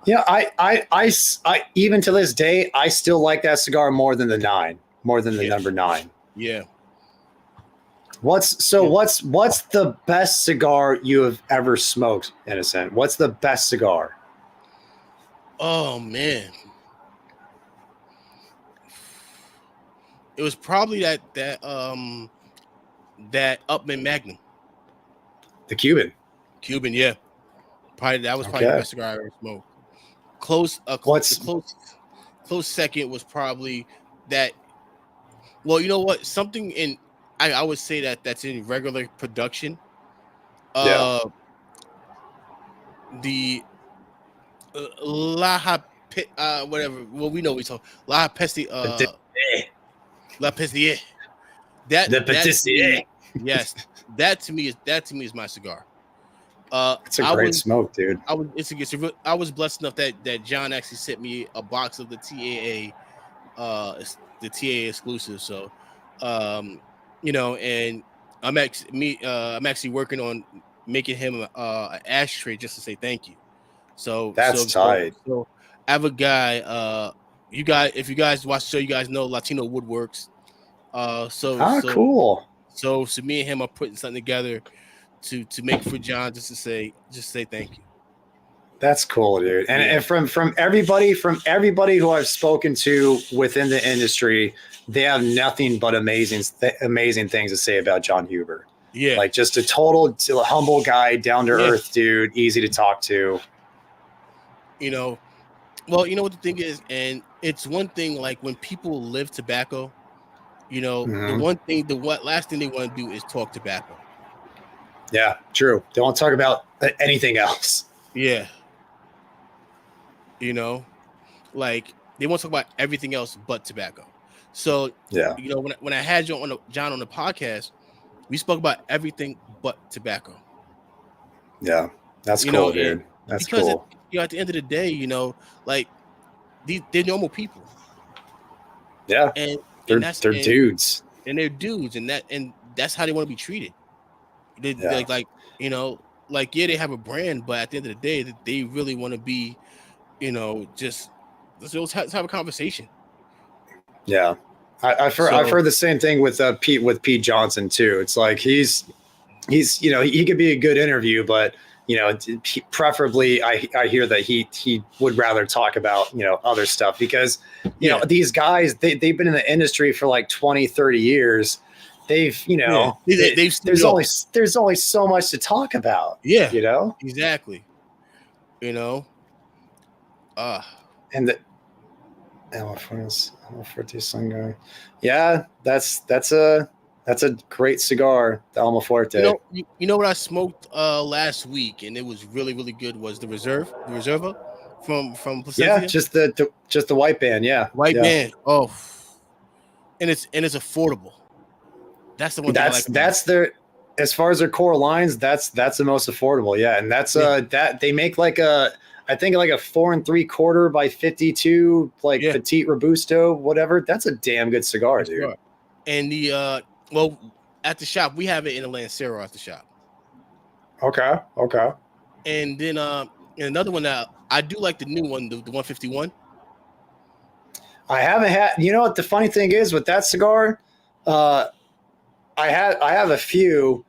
Speaker 1: Yeah, I even to this day, I still like that cigar more than the number 9.
Speaker 2: Yeah.
Speaker 1: What's the best cigar you have ever smoked, Innocent? What's the best cigar?
Speaker 2: Oh man. It was probably that Upman Magnum.
Speaker 1: The Cuban,
Speaker 2: yeah. Probably that was probably the best cigar I ever smoked. Close second was probably that. Well, you know what? Something in I would say that's in regular production. The whatever. Well, we know we talk La Pesti La Pestier. Yes, that to me is my cigar.
Speaker 1: It's a great smoke, dude.
Speaker 2: I was blessed enough that John actually sent me a box of the TAA, the TAA exclusive. So, you know, and I'm actually working on making him an ashtray just to say thank you. So
Speaker 1: that's tight.
Speaker 2: So I have a guy. If you guys watch the show, you guys know Latino Woodworks.
Speaker 1: Cool.
Speaker 2: So me and him are putting something together to make for John just to say thank you.
Speaker 1: That's cool, dude. And from everybody who I've spoken to within the industry, they have nothing but amazing things to say about John Huber.
Speaker 2: Yeah,
Speaker 1: like just a total humble guy, down to earth dude, easy to talk to.
Speaker 2: You know, well, you know what the thing is, and it's one thing like when people live tobacco. You know, the last thing they want to do is talk tobacco.
Speaker 1: Yeah, true. They won't talk about anything else.
Speaker 2: Yeah. You know, like they won't talk about everything else but tobacco. So, you know, when I had John on the podcast, we spoke about everything but tobacco.
Speaker 1: Yeah, that's cool, dude. That's cool.
Speaker 2: You know, at the end of the day, you know, like they're normal people.
Speaker 1: Yeah,
Speaker 2: and
Speaker 1: they're dudes,
Speaker 2: and they're dudes, and that's how they want to be treated. Like you know, like they have a brand, but at the end of the day, they really want to be, you know, just let's have a conversation.
Speaker 1: Yeah, I've heard the same thing with Pete Johnson too. It's like he's you know, he could be a good interview, but you know, preferably I hear that he would rather talk about, you know, other stuff because, you know, these guys, they've been in the industry for like 20, 30 years. They've, you know, there's only so much to talk about.
Speaker 2: Yeah,
Speaker 1: you know,
Speaker 2: exactly. You know,
Speaker 1: and the yeah, that's a great cigar, the Alma Forte.
Speaker 2: You know what I smoked last week, and it was really, really good. Was the Reserva from Placencia?
Speaker 1: Yeah, just the white band. Yeah,
Speaker 2: white band. Oh, and it's affordable. That's the one.
Speaker 1: That's their, as far as their core lines. That's the most affordable. Yeah, and that's that they make like I think like a 4 3/4 by 52, like petite robusto, whatever. That's a damn good cigar, dude.
Speaker 2: And the well, at the shop we have it in a Lancero at the shop.
Speaker 1: Okay.
Speaker 2: And then and another one that I do like, the new one, the 151.
Speaker 1: I haven't had. You know what the funny thing is with that cigar? I have a few,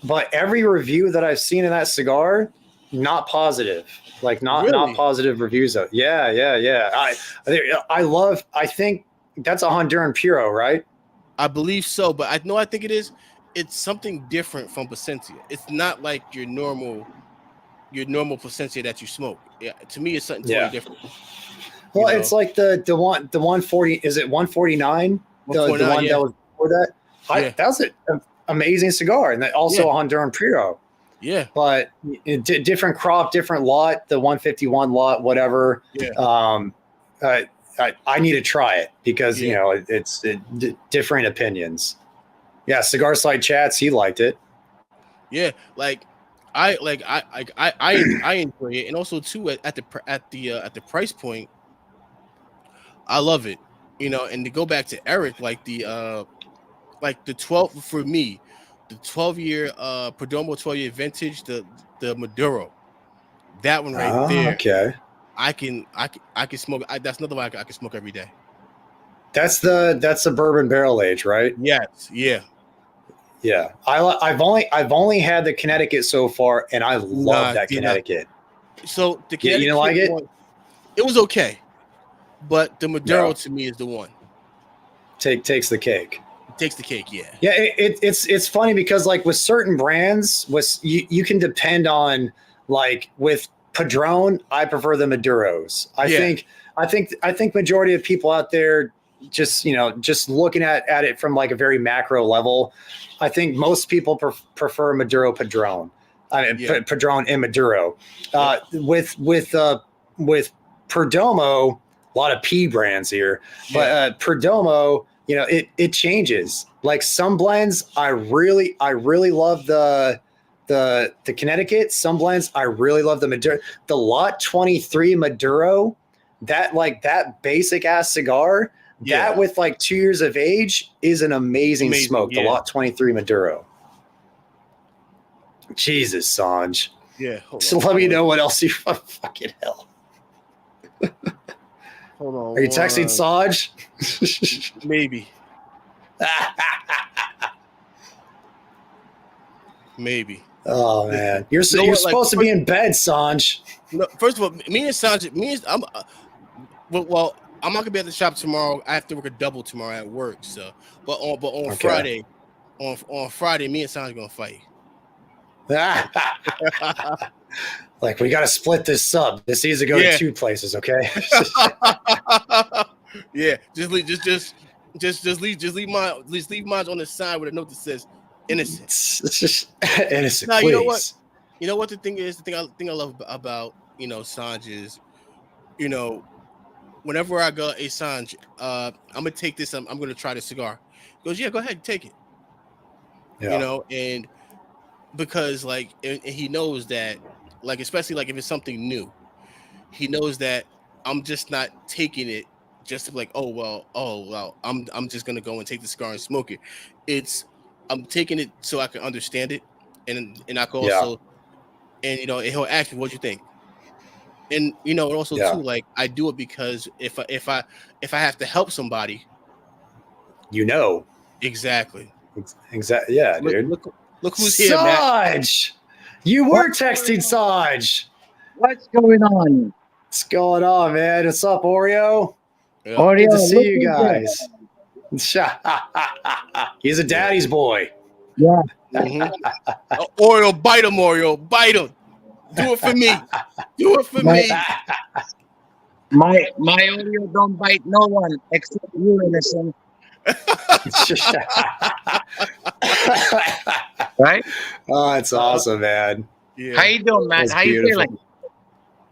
Speaker 1: but every review that I've seen in that cigar, not positive. Like not positive reviews of. Yeah. I think that's a Honduran Puro, right?
Speaker 2: I believe so, but I think it is. It's something different from Placencia. It's not like your normal Placencia that you smoke. Yeah, to me, it's something totally different.
Speaker 1: Well, it's like the 140. Is it 149? The one that was before that. That was an amazing cigar, and also a Honduran Puro.
Speaker 2: Yeah,
Speaker 1: but different crop, different lot. The 151 lot, whatever.
Speaker 2: Yeah.
Speaker 1: I need to try it because it's different opinions. Yeah, Cigar Slide Chats, he liked it.
Speaker 2: Yeah, I enjoy it, and also too at the price point, I love it. And to go back to Eric, like the 12 for me, the 12-year Perdomo 12-year vintage, the Maduro, that one right there.
Speaker 1: Okay.
Speaker 2: I can smoke. That's another one I can smoke every day.
Speaker 1: That's the bourbon barrel age, right?
Speaker 2: Yes. Yeah.
Speaker 1: Yeah. I've only had the Connecticut so far, and I love that Connecticut.
Speaker 2: So the Connecticut,
Speaker 1: you don't like it?
Speaker 2: One, it was okay, but the Maduro to me is the one.
Speaker 1: Takes the cake.
Speaker 2: Takes the cake, yeah.
Speaker 1: Yeah, it's funny because like with certain brands, you can depend on, like with Padrón, I prefer the Maduros. I think majority of people out there just looking at it from like a very macro level, I think most people prefer Maduro Padrón. Padrón and Maduro. With Perdomo, a lot of P brands here, but Perdomo, it changes. Like some blends, I really love the Connecticut. Some blends, I really love the Maduro. The Lot 23 Maduro, that basic ass cigar, that with like 2 years of age is an amazing smoke. The Lot 23 Maduro. Jesus, Sanj.
Speaker 2: Yeah.
Speaker 1: So let me know what else you fucking hell.
Speaker 2: Hold on.
Speaker 1: Are you texting Sanj?
Speaker 2: Maybe. Maybe.
Speaker 1: Oh man, you're supposed to be in bed, Sanj.
Speaker 2: No, first of all, me and Sanj, I'm not gonna be at the shop tomorrow. I have to work a double tomorrow at work. So, but on Friday, on Friday, me and Sanj are gonna fight.
Speaker 1: Like we got to split this sub. This needs to go to 2 places, okay?
Speaker 2: Yeah, just leave mine on the side with a note that says innocent.
Speaker 1: Innocent.
Speaker 2: Now,
Speaker 1: please.
Speaker 2: you know what the thing is. The thing I love about Sanj is, whenever I go, hey Sanj, I'm gonna take this. I'm gonna try the cigar. He goes, yeah, go ahead, take it.
Speaker 1: Yeah.
Speaker 2: And because and he knows that, especially if it's something new, he knows that I'm just not taking it just to be like, oh well, I'm just gonna go and take the cigar and smoke it. I'm taking it so I can understand it, and I can also, and he'll ask me, what you think, and also too, I do it because if I have to help somebody, exactly,
Speaker 1: yeah, dude.
Speaker 2: Look who's here,
Speaker 1: Saj! You were texting Saj.
Speaker 3: What's going on?
Speaker 1: What's going on, man? What's up, Oreo?
Speaker 2: Yeah.
Speaker 3: Oreo,
Speaker 1: good to see you guys. He's a daddy's boy.
Speaker 3: Yeah.
Speaker 2: Oreo, bite him, Oreo. Bite him. Do it for me. Do it for me.
Speaker 3: My Oreo don't bite no one except you, innocent. Right?
Speaker 1: Oh, it's awesome, man.
Speaker 3: Yeah. How you doing, man?
Speaker 1: That's
Speaker 3: How
Speaker 1: beautiful.
Speaker 3: you feeling?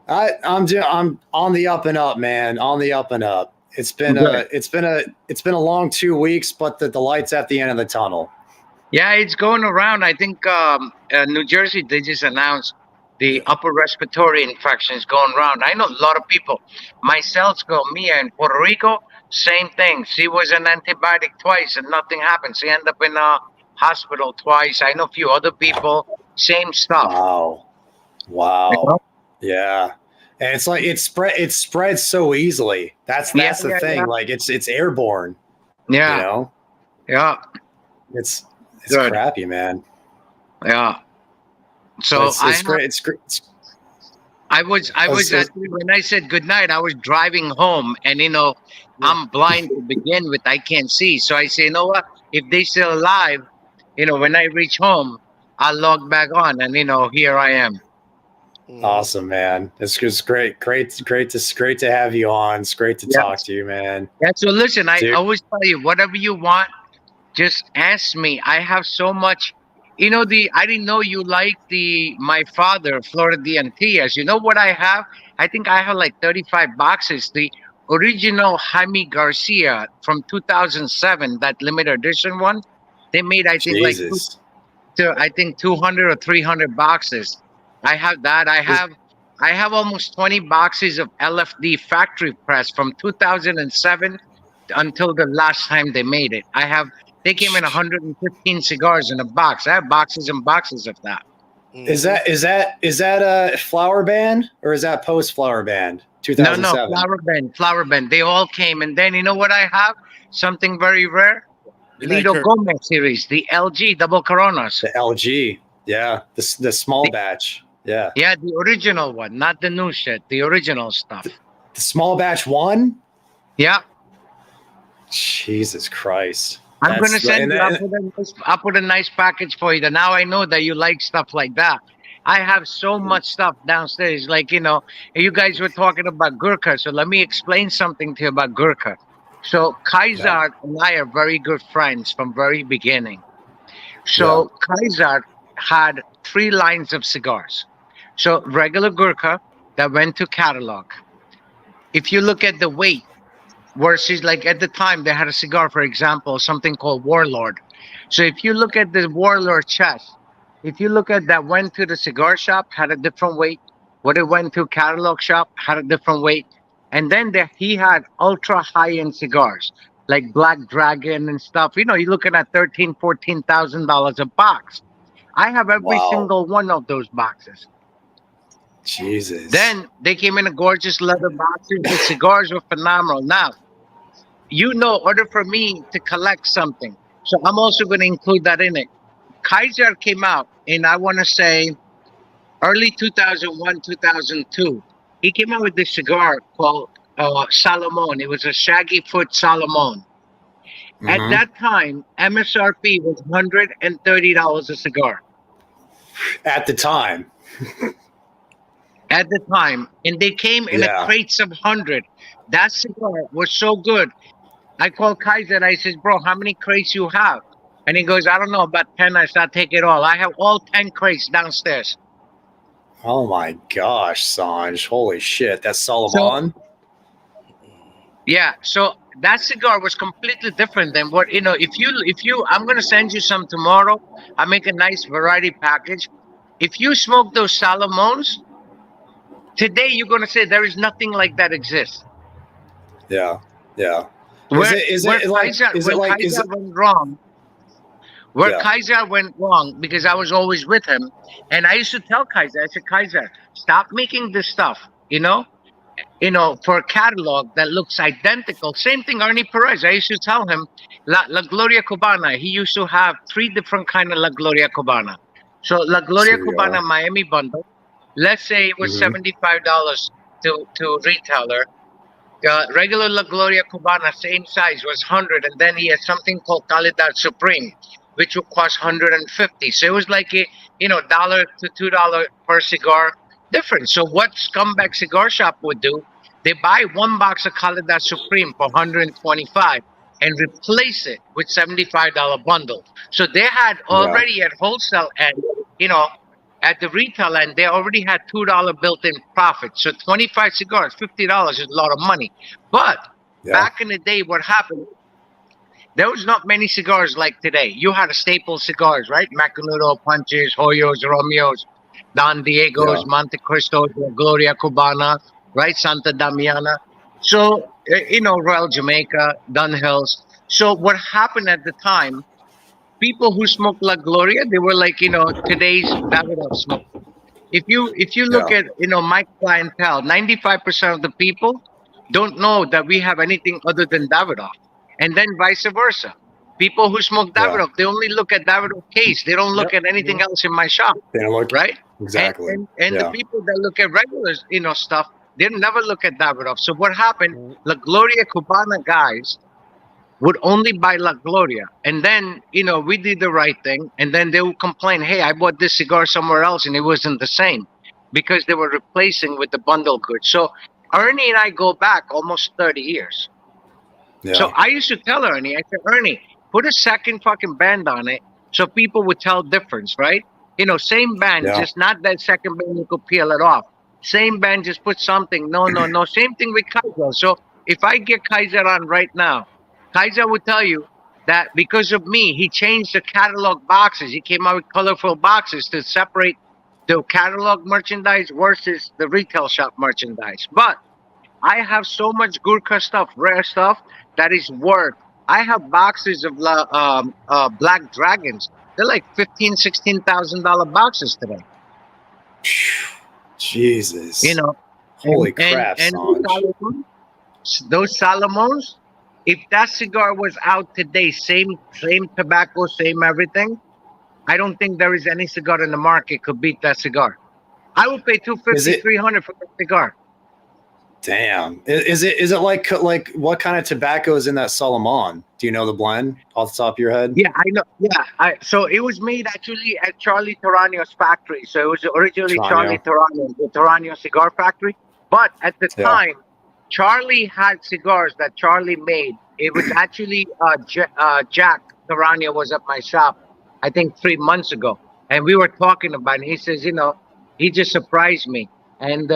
Speaker 1: I'm on the up and up, man. On the up and up. It's been a long 2 weeks, but the light's at the end of the tunnel.
Speaker 3: Yeah, it's going around. I think New Jersey, they just announced the upper respiratory infections going around. I know a lot of people. Myself, Mia in Puerto Rico, same thing. She was an antibiotic twice and nothing happened. She ended up in a hospital twice. I know a few other people, same stuff.
Speaker 1: Wow. Yeah. And it's like it spreads so easily. That's the thing. Yeah. Like it's airborne.
Speaker 3: Yeah. Yeah.
Speaker 1: It's crappy, man.
Speaker 3: Yeah. So
Speaker 1: it's great.
Speaker 3: I was actually, when I said good night, I was driving home, and I'm blind to begin with. I can't see. So I say, you know what? If they still alive, when I reach home, I'll log back on, and here I am.
Speaker 1: Awesome, man. It's great to have you on. It's great to talk to you, man.
Speaker 3: Yeah. So listen, I always tell you, whatever you want, just ask me. I have so much. I didn't know you liked my father, Florida D&T. As you know what I have? I think I have like 35 boxes. The original Jaime Garcia from 2007, that limited edition one. They made, I think,
Speaker 1: Jesus.
Speaker 3: 200 or 300 boxes. I have that. I have almost 20 boxes of LFD factory press from 2007 until the last time they made it. They came in 115 cigars in a box. I have boxes and boxes of that.
Speaker 1: Is that a flower band or is that post flower band? 2007.
Speaker 3: No, flower band. They all came, and then you know what I have? Something very rare. Lido Gomez series, the LG double Coronas.
Speaker 1: The LG, yeah, the small batch, yeah.
Speaker 3: Yeah, the original one, not the new shit. The original stuff.
Speaker 1: The small batch one.
Speaker 3: Yeah.
Speaker 1: Jesus Christ.
Speaker 3: I'm going to send you. I'll put a nice package for you. Now I know that you like stuff like that. I have so much stuff downstairs. Like, you guys were talking about Gurkha. So let me explain something to you about Gurkha. So Kaiser and I are very good friends from very beginning. So Kaiser had 3 lines of cigars. So regular Gurkha that went to catalog. If you look at the weight, versus like at the time they had a cigar, for example, something called Warlord. So if you look at the Warlord chest, if you look at that went to the cigar shop, had a different weight. What it went to catalog shop had a different weight. And then he had ultra high-end cigars like Black Dragon and stuff. You're looking at $13,000, $14,000 a box. I have every single one of those boxes.
Speaker 1: Jesus.
Speaker 3: Then they came in a gorgeous leather boxes. The cigars were phenomenal. Now, in order for me to collect something, so I'm also going to include that in it. Kaiser came out in, I want to say, early 2001, 2002. He came out with this cigar called Salomon. It was a shaggy foot Salomon. Mm-hmm. At that time, MSRP was $130 a cigar.
Speaker 1: At the time.
Speaker 3: At the time. And they came in a crates of 100. That cigar was so good. I called Kaiser and I says, bro, how many crates you have? And he goes, I don't know, about 10. I said, take it all. I have all 10 crates downstairs.
Speaker 1: Oh my gosh, Sanj. Holy shit. That's Salomon?
Speaker 3: So that cigar was completely different than what, if you, I'm going to send you some tomorrow. I'll make a nice variety package. If you smoke those Salomons, today you're going to say there is nothing like that exists.
Speaker 1: Yeah.
Speaker 3: Kaiser went wrong, because I was always with him, and I used to tell Kaiser, I said, Kaiser, stop making this stuff, for a catalog that looks identical. Same thing, Ernie Perez. I used to tell him, La Gloria Cubana. He used to have 3 different kind of La Gloria Cubana. So La Gloria Cubana Miami bundle, let's say it was $75 to retailer. Regular La Gloria Cubana, same size, was 100, and then he had something called Calidad Supreme, which would cost 150. So it was like a $1 to $2 per cigar difference. So what scumbag cigar shop would do? They buy 1 box of Calidad Supreme for 125 and replace it with $75 bundle. So they had already at wholesale and at the retail end, they already had $2 built-in profit. So 25 cigars, $50 is a lot of money. But back in the day, what happened? There was not many cigars like today. You had a staple cigars, right? Macanudo, Punches, Hoyos, Romeos, Don Diego's, Monte Cristo, Gloria Cubana, right? Santa Damiana. So, Royal Jamaica, Dunhills. So what happened at the time, people who smoked La Gloria, they were like, today's Davidoff smoke. If you look at, my clientele, 95% of the people don't know that we have anything other than Davidoff. And then vice versa. People who smoke Davidoff, they only look at Davidoff case. They don't look at anything else in my shop.
Speaker 1: They don't look,
Speaker 3: right?
Speaker 1: Exactly.
Speaker 3: And the people that look at regular, stuff, they never look at Davidoff. So what happened, La Gloria Cubana guys would only buy La Gloria. And then, we did the right thing. And then they would complain, hey, I bought this cigar somewhere else and it wasn't the same, because they were replacing with the bundle goods. So Ernie and I go back almost 30 years. Yeah. So I used to tell Ernie, I said, Ernie, put a second fucking band on it so people would tell difference, right? Same band, just not that second band, you could peel it off. Same band, just put something. No. Same thing with Kaiser. So, if I get Kaiser on right now, Kaiser would tell you that because of me, he changed the catalog boxes. He came out with colorful boxes to separate the catalog merchandise versus the retail shop merchandise. But I have so much Gurkha stuff, rare stuff, that is worth. I have boxes of Black Dragons. They're like $15,000-$16,000 boxes today.
Speaker 1: Jesus.
Speaker 3: You know,
Speaker 1: Holy crap,
Speaker 3: and
Speaker 1: Sanj.
Speaker 3: those Salomons, if that cigar was out today, same tobacco, same everything, I don't think there is any cigar in the market could beat that cigar. I would pay $250, $300 for that cigar.
Speaker 1: Damn. Is it like what kind of tobacco is in that Salomon? Do you know the blend off the top of your head?
Speaker 3: Yeah, I know. Yeah, so it was made actually at Charlie Terranio's factory. So it was originally Charlie Terranio, the Terranio cigar factory. But at the time, Charlie had cigars that Charlie made. It was actually Jack Terranio was at my shop, I think 3 months ago, and we were talking about it. He says, he just surprised me, and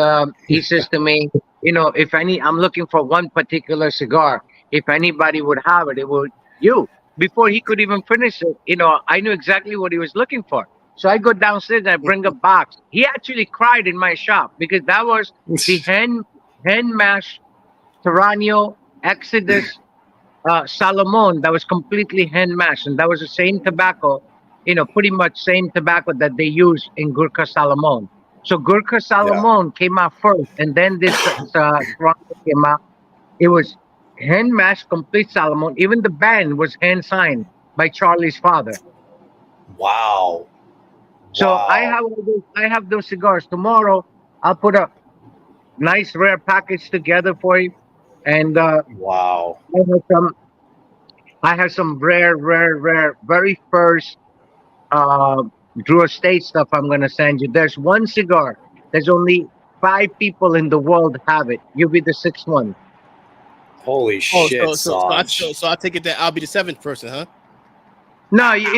Speaker 3: he says to me, if I'm looking for one particular cigar. If anybody would have it, it would you. Before he could even finish it, I knew exactly what he was looking for. So I go downstairs and I bring a box. He actually cried in my shop because that was the hand mashed Terranio Exodus Salomon that was completely hand mashed, and that was the same tobacco, pretty much same tobacco that they use in Gurkha Salomon. So Gurkha Salomon came out first, and then this Terranio came out. It was hand mashed complete Salomon. Even the band was hand signed by Charlie's father.
Speaker 1: Wow.
Speaker 3: So I have those cigars. Tomorrow I'll put a nice rare package together for you. And
Speaker 1: wow.
Speaker 3: I have some rare, very first Drew Estate stuff I'm gonna send you. There's one cigar. There's only 5 people in the world have it. You'll be the 6th one.
Speaker 1: Holy shit!
Speaker 2: So I take it that I'll be the 7th person, huh?
Speaker 3: No, you're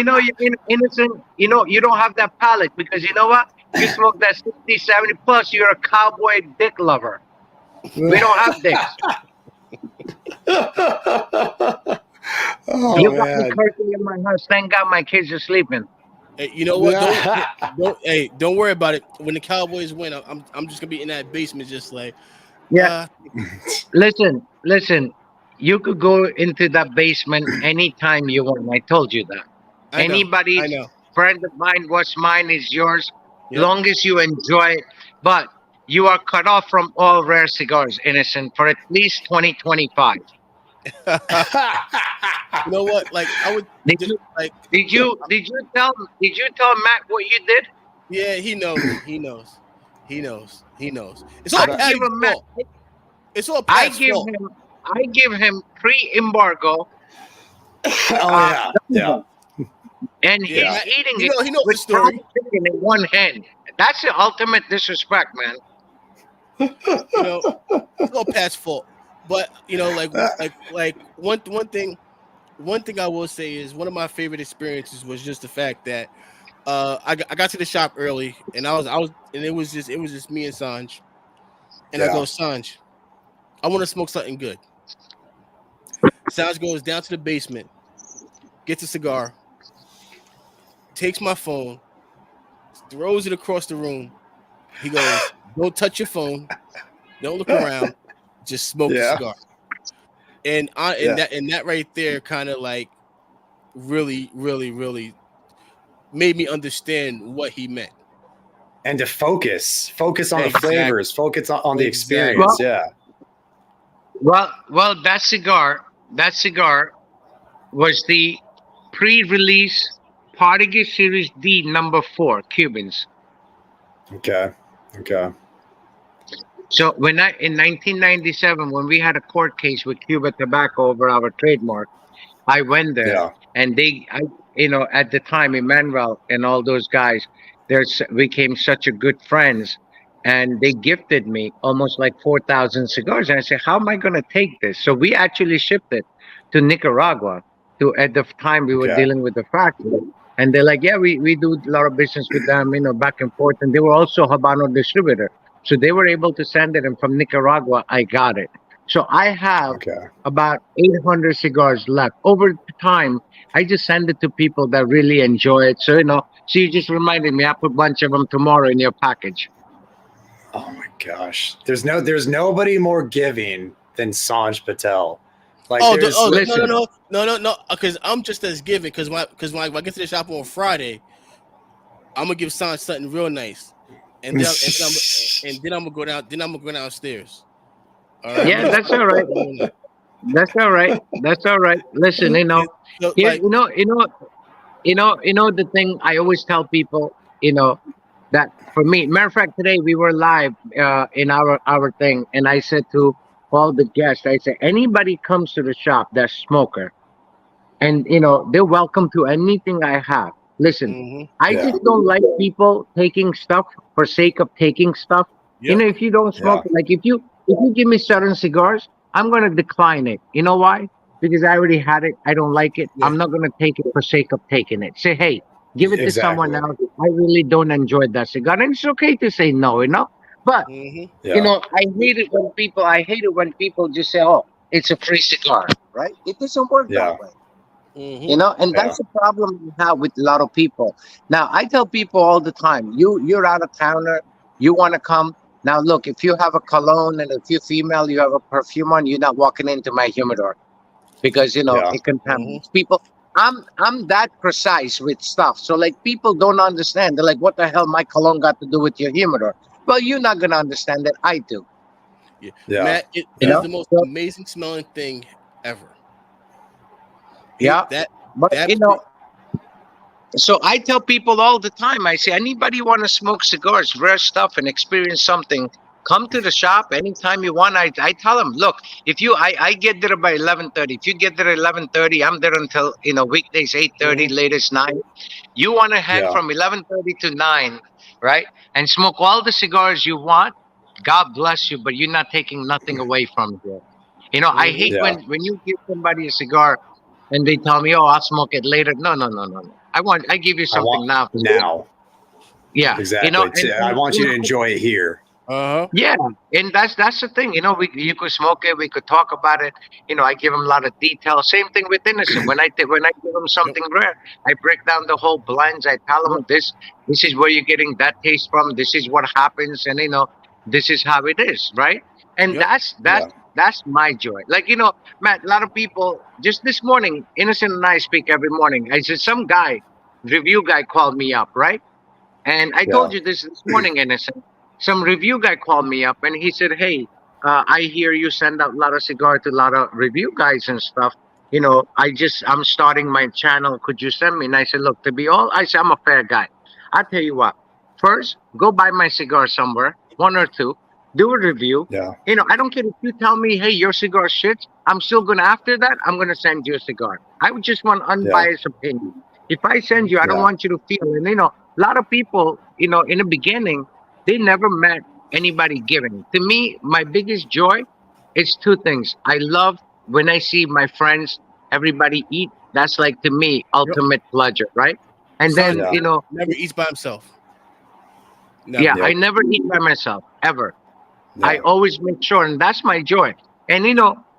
Speaker 3: innocent. You don't have that palate because you know what? You smoke that 60, 70 plus. You're a cowboy dick lover. We don't have dicks. You got me cursing in my house. Thank God my kids are sleeping.
Speaker 2: Hey, you know what? Don't worry about it. When the Cowboys win, I'm just gonna be in that basement, just like.
Speaker 3: Listen. You could go into that basement anytime you want. I told you that. Anybody's friend of mine, what's mine is yours. Yep. Long as you enjoy it. But you are cut off from all rare cigars, innocent, for at least 2025.
Speaker 2: You know what? Like I would.
Speaker 3: Did you tell Matt what you did?
Speaker 2: Yeah, he knows. He knows. It's all Patty's fault. It's all Pat's fault.
Speaker 3: I give him pre-embargo. And he's eating it
Speaker 2: knows
Speaker 3: with
Speaker 2: the story.
Speaker 3: chicken in one hand. That's the ultimate disrespect, man.
Speaker 2: It's all Pat's fault. But like one thing I will say is one of my favorite experiences was just the fact that I got to the shop early and it was just me and Sanj, and I go, Sanj, I want to smoke something good. Sanj goes down to the basement, gets a cigar, takes my phone, throws it across the room. He goes, don't touch your phone, don't look around, just smoke the cigar. And that right there kind of like really, really, really made me understand what he meant.
Speaker 1: And to focus on the flavors, focus on the experience.
Speaker 3: Well, that cigar was the pre-release Partagas Series D number 4 Cubans.
Speaker 1: Okay.
Speaker 3: So in 1997, when we had a court case with Cuba Tobacco over our trademark, I went there and at the time, Emmanuel and all those guys, became such a good friends, and they gifted me almost like 4,000 cigars. And I said, how am I going to take this? So we actually shipped it to Nicaragua. At the time, we were dealing with the factory. And they're like, we do a lot of business with them, back and forth. And they were also Habano distributor. So they were able to send it. And from Nicaragua, I got it. So I have
Speaker 1: Okay.
Speaker 3: about 800 cigars left. Over time, I just send it to people that really enjoy it. So, so you just reminded me, I put a bunch of them tomorrow in your package.
Speaker 1: Oh my gosh. There's nobody more giving than Sanj Patel. Like
Speaker 3: listen.
Speaker 2: No. Because I'm just as giving. Because when I get to the shop on Friday, I'm gonna give Sanj something real nice, and then I'm gonna go down. Then I'm gonna go downstairs. All right.
Speaker 3: Yeah, that's all right. That's all right. That's all right. Listen,
Speaker 2: So,
Speaker 3: here,
Speaker 2: like,
Speaker 3: the thing I always tell people, that for me, matter of fact, today we were live in our thing, and I said to all the guests, I said, anybody comes to the shop that's smoker, and they're welcome to anything I have. Listen, I
Speaker 1: Yeah.
Speaker 3: just don't like people taking stuff for sake of taking stuff.
Speaker 2: Yep.
Speaker 3: If you don't smoke,
Speaker 1: Yeah.
Speaker 3: like if you give me certain cigars, I'm gonna decline it. You know why? Because I already had it. I don't like it.
Speaker 2: Yeah.
Speaker 3: I'm not gonna take it for sake of taking it. Say, hey, give it to someone
Speaker 1: Exactly.
Speaker 3: else. I really don't enjoy that cigar, and it's okay to say no. But
Speaker 1: Yeah.
Speaker 3: I hate it when people just say, oh, it's a free cigar, right? It doesn't work
Speaker 1: Yeah.
Speaker 3: that way. And that's the problem we have with a lot of people. Now, I tell people all the time, you're out of towner, you want to come. Now, look, if you have a cologne and if you're female, you have a perfume on, you're not walking into my humidor because
Speaker 1: Yeah.
Speaker 3: it contaminates people. I'm that precise with stuff. So like people don't understand. They're like, what the hell my cologne got to do with your humidor? Well, you're not gonna understand that. I do.
Speaker 2: Yeah.
Speaker 1: Yeah.
Speaker 2: Matt, it
Speaker 3: You
Speaker 2: is
Speaker 3: know?
Speaker 2: the most
Speaker 3: So-
Speaker 2: amazing smelling thing ever.
Speaker 3: Yeah.
Speaker 2: That
Speaker 3: But
Speaker 2: that
Speaker 3: so I tell people all the time, I say, anybody want to smoke cigars, rare stuff, and experience something, come to the shop anytime you want. I tell them, look, if I get there by 11:30. If you get there at 11:30, I'm there until weekdays 8:30, latest 9. You want to head
Speaker 1: Yeah.
Speaker 3: from 11:30 to 9, right? And smoke all the cigars you want. God bless you, but you're not taking nothing away from you. I hate
Speaker 1: Yeah.
Speaker 3: when you give somebody a cigar and they tell me, "Oh, I'll smoke it later." No, no, no, no, no. I give you
Speaker 1: I
Speaker 3: something
Speaker 1: want
Speaker 3: now.
Speaker 1: now.
Speaker 3: Yeah,
Speaker 1: Exactly.
Speaker 3: and
Speaker 1: I want you to enjoy it here.
Speaker 3: yeah, and that's the thing. You could smoke it. We could talk about it. I give them a lot of detail. Same thing with innocent. When I give them something rare, I break down the whole blends. I tell them this is where you're getting that taste from. This is what happens, and this is how it is, right? And that's my joy. Like Matt, a lot of people just this morning, Innocent and I speak every morning. I said some guy, review guy, called me up, right? And I told you this morning, Innocent. Some review guy called me up and he said, "Hey, I hear you send out a lot of cigar to a lot of review guys and stuff. I'm starting my channel. Could you send me?" And I said, "Look, I said I'm a fair guy. I tell you what. First, go buy my cigar somewhere, one or two. Do a review.
Speaker 1: Yeah.
Speaker 3: I don't care if you tell me, hey, your cigar shits. I'm still gonna after that. I'm gonna send you a cigar. I would just want unbiased opinion. If I send you, I don't want you to feel." And a lot of people, in the beginning, they never met anybody giving. To me, my biggest joy is two things. I love when I see my friends, everybody eat. That's like to me ultimate pleasure, right? And then
Speaker 2: never eats by himself. Never.
Speaker 3: Yeah, I never eat by myself ever.
Speaker 1: Yeah.
Speaker 3: I always make sure, and that's my joy. And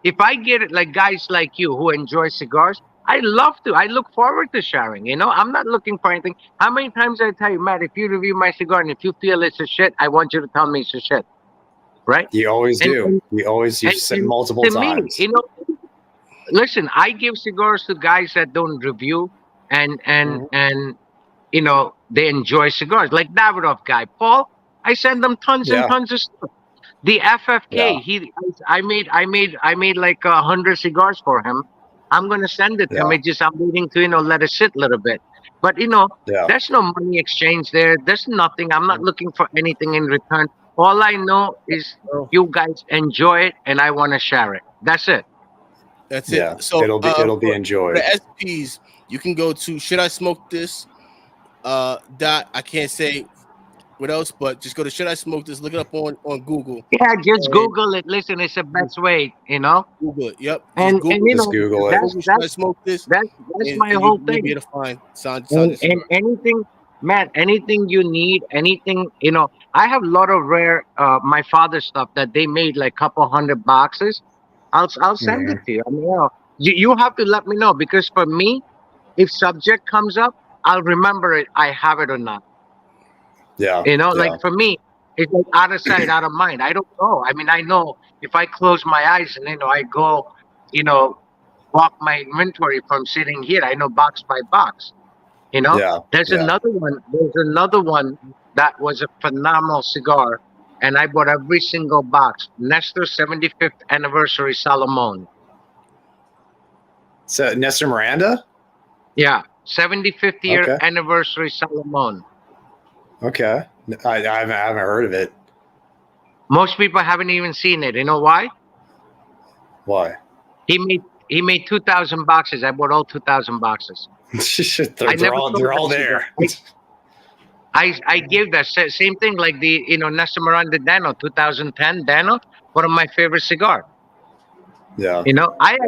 Speaker 3: if I get it, like guys like you who enjoy cigars, I love to. I look forward to sharing. I'm not looking for anything. How many times I tell you, Matt, if you review my cigar and if you feel it's a shit, I want you to tell me it's a shit. Right?
Speaker 1: You always do. You've said multiple times.
Speaker 3: Me, listen, I give cigars to guys that don't review and they enjoy cigars. Like Davidoff guy, Paul, I send them tons and tons of stuff. The FFK, I made like 100 cigars for him. I'm gonna send it to him. I'm waiting to let it sit a little bit. But there's no money exchange there. There's nothing. I'm not looking for anything in return. All I know is you guys enjoy it, and I want to share it. That's it.
Speaker 2: That's
Speaker 1: Yeah.
Speaker 2: it. So
Speaker 1: it'll be enjoyed.
Speaker 2: The SPs, you can go to Should I Smoke This? I can't say what else, but just go to Should I Smoke This? Look it up on Google.
Speaker 3: Yeah, just Google it. Listen, it's the best way,
Speaker 2: Google it. Yep.
Speaker 3: And
Speaker 1: just Google it.
Speaker 2: Should I Smoke This?
Speaker 3: That's my whole thing.
Speaker 2: You'll be able to find
Speaker 3: and anything, Matt, anything you need, anything, I have a lot of rare, my father's stuff that they made like couple hundred boxes. I'll send it to you. I mean, you have to let me know, because for me, if subject comes up, I'll remember it. I have it or not.
Speaker 1: Yeah.
Speaker 3: Like for me, it's like out of sight, out of mind. I don't know. I mean, I know if I close my eyes and I go, walk my inventory from sitting here, I know box by box.
Speaker 1: Yeah.
Speaker 3: There's another one. There's another one that was a phenomenal cigar, and I bought every single box. Nestor 75th anniversary Salomon.
Speaker 1: So Nestor Miranda?
Speaker 3: Yeah, 75th year anniversary Salomon.
Speaker 1: Okay. I haven't heard of it.
Speaker 3: Most people haven't even seen it. You know why?
Speaker 1: Why?
Speaker 3: He made 2,000 boxes. I bought all 2,000 boxes.
Speaker 1: they're all there.
Speaker 3: I gave that same thing, like the Nestor Miranda Dano 2010 Dano, one of my favorite cigar.
Speaker 1: Yeah.
Speaker 3: I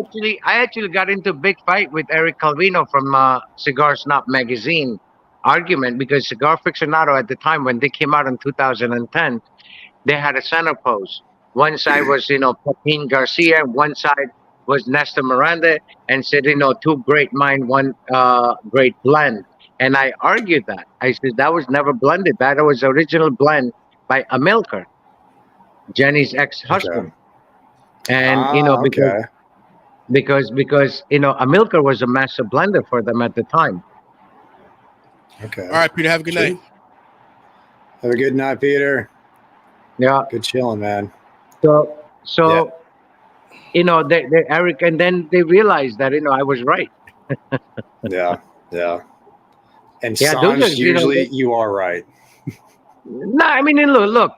Speaker 3: actually got into a big fight with Eric Calvino from Cigar Snob magazine argument, because Cigar Aficionado at the time, when they came out in 2010, they had a center pose. One side was Pepin Garcia, one side was Nestor Miranda, and said two great mind, one great blend. And I argued that. I said that was never blended. That was original blend by Amilcar, Jenny's ex-husband. And because Amilcar was a master blender for them at the time.
Speaker 2: Okay. All right, Peter. Have a good night.
Speaker 1: Have a good night, Peter.
Speaker 3: Yeah.
Speaker 1: Good chilling, man.
Speaker 3: So they Eric, and then they realized that I was right.
Speaker 1: Yeah. And Sanj, usually you are right.
Speaker 3: No, I mean, look,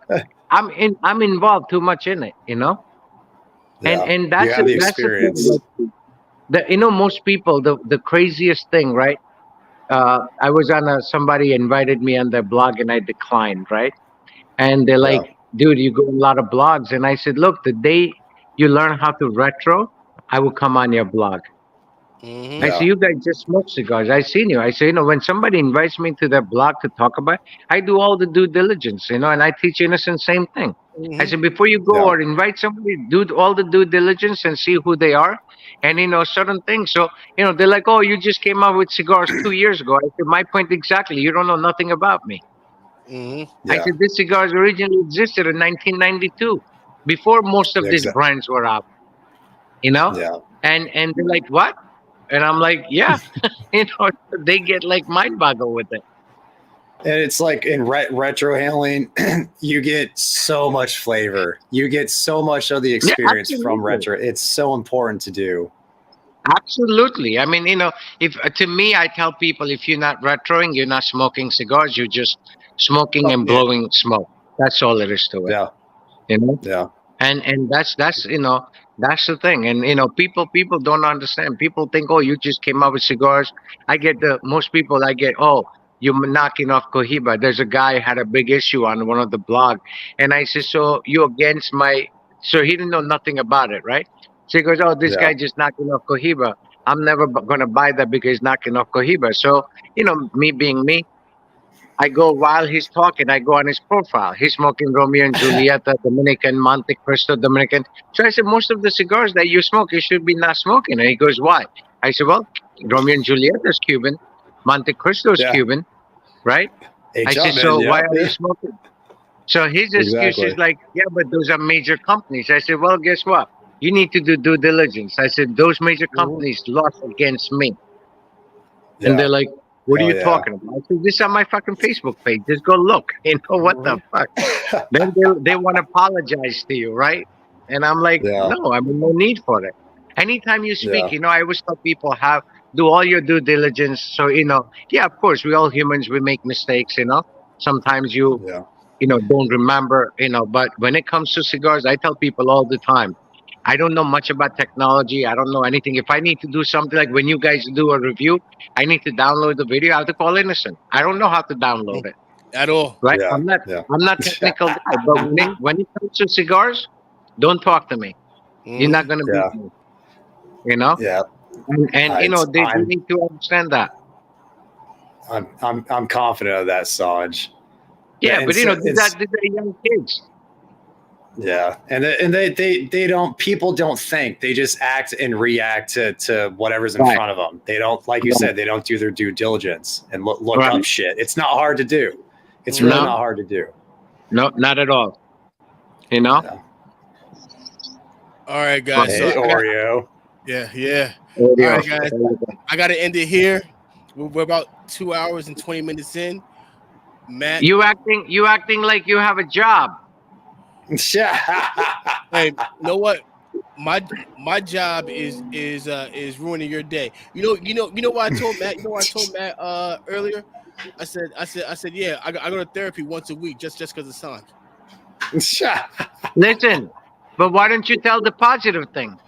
Speaker 3: I'm involved too much in it,
Speaker 1: Yeah.
Speaker 3: and that's
Speaker 1: the experience.
Speaker 3: Most people, the craziest thing, right? I was on somebody invited me on their blog, and I declined, right? And they're like, dude, you go on a lot of blogs. And I said, look, the day you learn how to retro, I will come on your blog. I say, you guys just smoke cigars. I seen you. I say, when somebody invites me to their blog to talk about it, I do all the due diligence, and I teach innocent same thing. I said, before you go or invite somebody, do all the due diligence and see who they are, and certain things. So they're like, oh, you just came out with cigars 2 years ago. I said, my point exactly. You don't know nothing about me. I said, this cigars originally existed in 1992, before most of these brands were out. And they're like, what? And I'm like, yeah. They get like mind boggled with it.
Speaker 1: And it's like in retrohaling, you get so much flavor. You get so much of the experience from retro. It's so important to do.
Speaker 3: Absolutely. I mean, if to me, I tell people, if you're not retroing, you're not smoking cigars. You're just smoking and blowing smoke. That's all there is to it.
Speaker 1: Yeah.
Speaker 3: Yeah. And that's that's the thing. And people don't understand. People think, oh, you just came out with cigars. Most people oh, you're knocking off Cohiba. There's a guy had a big issue on one of the blog, and I said, so you against my? So he didn't know nothing about it, right? So he goes, oh, this guy just knocking off Cohiba. I'm never gonna buy that because he's knocking off Cohiba. So me being me, I go while he's talking, I go on his profile. He's smoking Romeo and Julieta, Dominican, Monte Cristo, Dominican. So I said, most of the cigars that you smoke, you should be not smoking. And he goes, why? I said, well, Romeo and Julieta is Cuban, Monte Cristo is Cuban, right? I said, so why are you smoking? So his excuse is like, yeah, but those are major companies. I said, well, guess what? You need to do due diligence. I said, those major companies lost against me. And they're like, what are you talking about? I said, this is on my fucking Facebook page. Just go look. What the fuck? Then they want to apologize to you, right? And I'm like, no, I mean, no need for it. Anytime you speak, I always tell people do all your due diligence. So, of course, we all humans, we make mistakes, Sometimes you don't remember, but when it comes to cigars, I tell people all the time, I don't know much about technology. I don't know anything. If I need to do something like when you guys do a review, I need to download the video. I have to call innocent. I don't know how to download it
Speaker 2: at all.
Speaker 3: Right? I'm not technical guy. But when it comes to cigars, don't talk to me. You're not gonna beat me.
Speaker 1: Yeah.
Speaker 3: And they need to understand that.
Speaker 1: I'm confident of that, Sanj.
Speaker 3: Yeah, but these are young kids.
Speaker 1: Yeah, and they don't. People don't think. They just act and react to whatever's in front of them. They don't, like you said, they don't do their due diligence and look up shit. It's not hard to do. It's really not hard to do.
Speaker 3: No, not at all. You know.
Speaker 1: Yeah.
Speaker 2: All right, guys.
Speaker 1: Hey, Oreo.
Speaker 2: Yeah. All right, guys. I got to end it here. We're about 2 hours and 20 minutes in. Matt,
Speaker 3: you acting like you have a job.
Speaker 2: Hey, you know what? My job is ruining your day. You know what I told Matt? You know what I told Matt earlier? I said, yeah, I go to therapy once a week just because of Sanj.
Speaker 3: Listen, but why don't you tell the positive thing?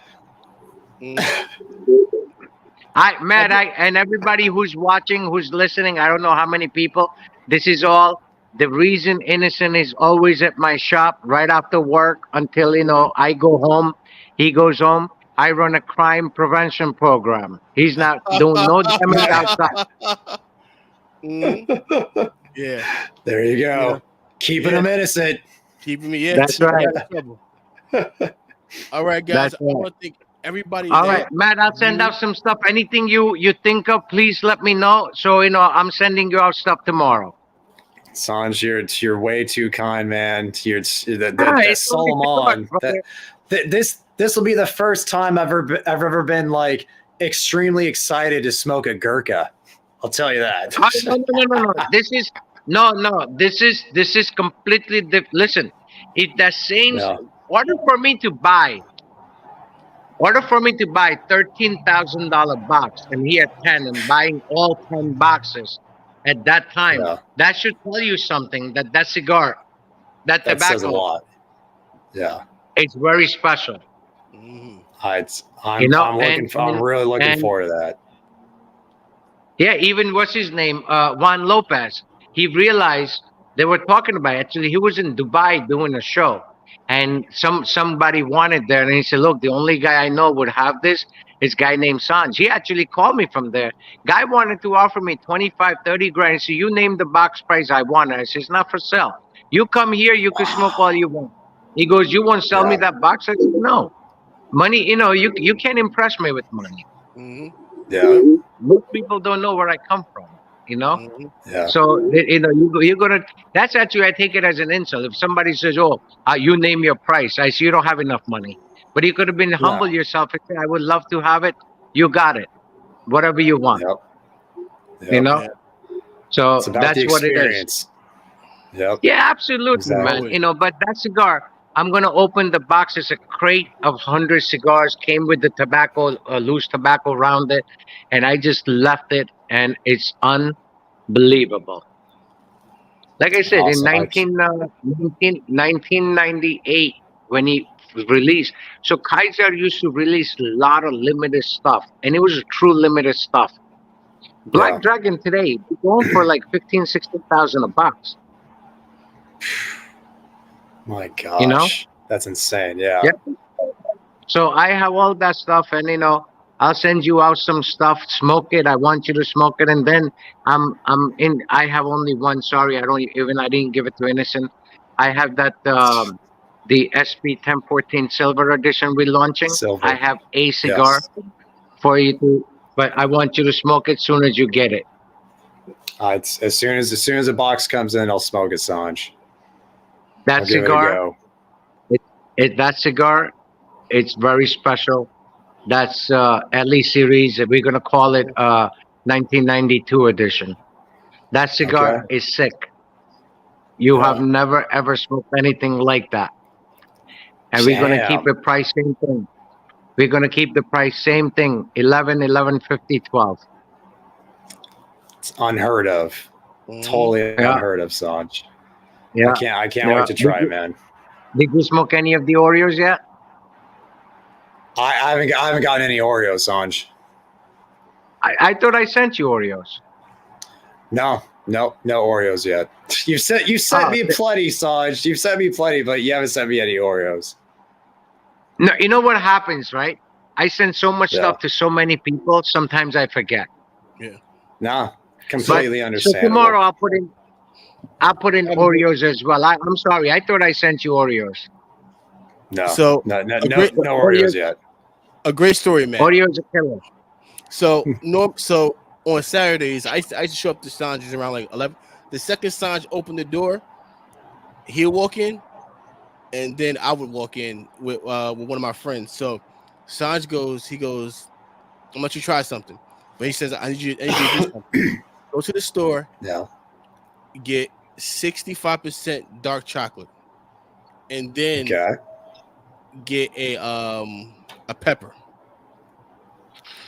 Speaker 3: Matt, and everybody who's watching, who's listening, I don't know how many people. This is all the reason Innocent is always at my shop right after work until I go home. He goes home. I run a crime prevention program. He's not doing no damage outside.
Speaker 2: Yeah.
Speaker 1: There you go. Yeah. Keeping him innocent.
Speaker 2: Keeping me in.
Speaker 3: That's right.
Speaker 2: All right, guys. I want to thank everybody.
Speaker 3: All right, Matt, I'll send out some stuff. Anything you think of, please let me know. So, I'm sending you out stuff tomorrow.
Speaker 1: Sanj, you're way too kind, man. That's Solomon. This will be the first time I've ever been like extremely excited to smoke a Gurkha. I'll tell you that.
Speaker 3: No. This is completely different. Listen, if that same order for me to buy $13,000 box, and he had 10 and buying all 10 boxes at that time, that should tell you something. That cigar, that tobacco,
Speaker 1: says a lot. Yeah,
Speaker 3: it's very special.
Speaker 1: I'm really looking forward to that.
Speaker 3: Yeah, even what's his name, Juan Lopez. He realized they were talking about it. Actually, he was in Dubai doing a show, and somebody wanted there, and he said, "Look, the only guy I know would have this is a guy named Sanj." He actually called me from there. Guy wanted to offer me 25, 30 grand. So you name the box price I want. I said, "It's not for sale. You come here, you can smoke all you want." He goes, "You won't sell me that box?" I said, "No. Money, you can't impress me with money."
Speaker 1: Yeah.
Speaker 3: Most people don't know where I come from,
Speaker 1: Yeah.
Speaker 3: So you're gonna. That's actually, I take it as an insult. If somebody says, "Oh, you name your price," I say you don't have enough money. But you could have been humble yourself and say, "I would love to have it." You got it, whatever you want.
Speaker 1: Yep.
Speaker 3: So that's what it is.
Speaker 1: Yep.
Speaker 3: Yeah, absolutely, man. But that cigar, I'm gonna open the box. It's a crate of 100 cigars. Came with the tobacco, loose tobacco around it, and I just left it, and it's unbelievable. Like I said,
Speaker 1: awesome.
Speaker 3: In 1998, when he released, so Kaiser used to release a lot of limited stuff, and it was a true limited stuff. Black Dragon today, going for like 15,000, 16,000 a box.
Speaker 1: My gosh, that's insane. Yeah.
Speaker 3: So I have all that stuff, and I'll send you out some stuff. Smoke it. I want you to smoke it, and then I have only one. Sorry, I didn't give it to Innocent. I have that the SP 1014 Silver Edition we're launching. I have a cigar for you to, but I want you to smoke it as soon as you get it.
Speaker 1: It's as soon as the box comes in, I'll smoke it, Sanj.
Speaker 3: That cigar, that cigar, it's very special. That's LE series. We're gonna call it 1992 edition. That cigar is sick. You have never ever smoked anything like that. And we're gonna keep the price same thing. We're gonna keep the price same thing. 11.50, 12.
Speaker 1: It's unheard of. Totally unheard of, Sanj.
Speaker 3: Yeah.
Speaker 1: I can't wait to try it, man.
Speaker 3: Did you smoke any of the Oreos yet?
Speaker 1: I haven't gotten any Oreos, Sanj.
Speaker 3: I thought I sent you Oreos.
Speaker 1: No Oreos yet. You sent me plenty, Sanj. You've sent me plenty, but you haven't sent me any Oreos.
Speaker 3: No, you know what happens, right? I send so much stuff to so many people. Sometimes I forget.
Speaker 2: Yeah.
Speaker 1: No, completely understandable.
Speaker 3: So tomorrow I'll put in Oreos as well. I'm sorry. I thought I sent you Oreos.
Speaker 1: No,
Speaker 2: So
Speaker 1: no
Speaker 2: great,
Speaker 1: Oreos yet.
Speaker 2: a great story, man.
Speaker 3: Oreo's a killer.
Speaker 2: So so on Saturdays, I used to show up to Sanj's around like 11. The second Sanj opened the door, he'll walk in, and then I would walk in with one of my friends. So Sanj goes, I'm gonna let you try something, but he says I need you to do something. Go to the store, get 65% dark chocolate, and then get a pepper.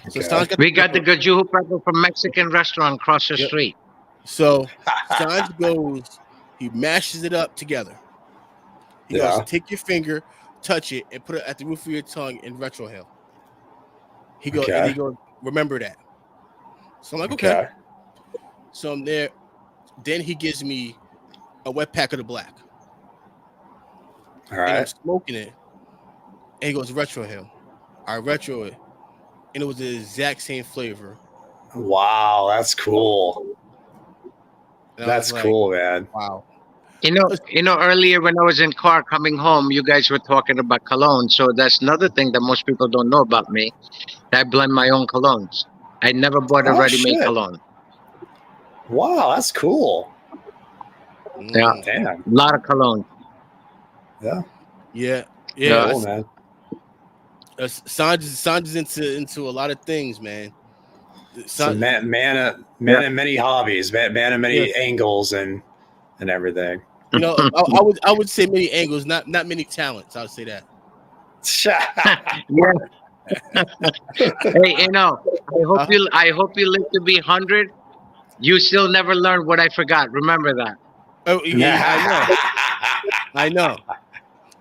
Speaker 2: So
Speaker 3: we got the Gajuhu pepper from Mexican restaurant across the street.
Speaker 2: So Sanj goes, he mashes it up together. He goes, take your finger, touch it, and put it at the roof of your tongue in retrohale. He goes, and he goes, remember that. So I'm like, okay. So I'm there. Then he gives me a wet pack of the black.
Speaker 1: All right.
Speaker 2: And I'm smoking it. And he goes, retrohale. I retro it. And it was the exact same flavor.
Speaker 1: Wow, that's cool. That's cool, man.
Speaker 2: Wow.
Speaker 3: You know, earlier when I was in car coming home, you guys were talking about cologne. So that's another thing that most people don't know about me. I blend my own colognes. I never bought a ready-made cologne.
Speaker 1: Wow, that's cool.
Speaker 3: Yeah,
Speaker 1: damn,
Speaker 3: a lot of cologne.
Speaker 2: Yeah.
Speaker 1: Cool, man.
Speaker 2: Sanj is into a lot of things, man.
Speaker 1: So man of many hobbies, man of many angles and everything.
Speaker 2: You know, I would say many angles, not many talents. I would say that.
Speaker 3: Hey, you know, I hope you live to be 100. You still never learned what I forgot. Remember that.
Speaker 2: Oh yeah, I know.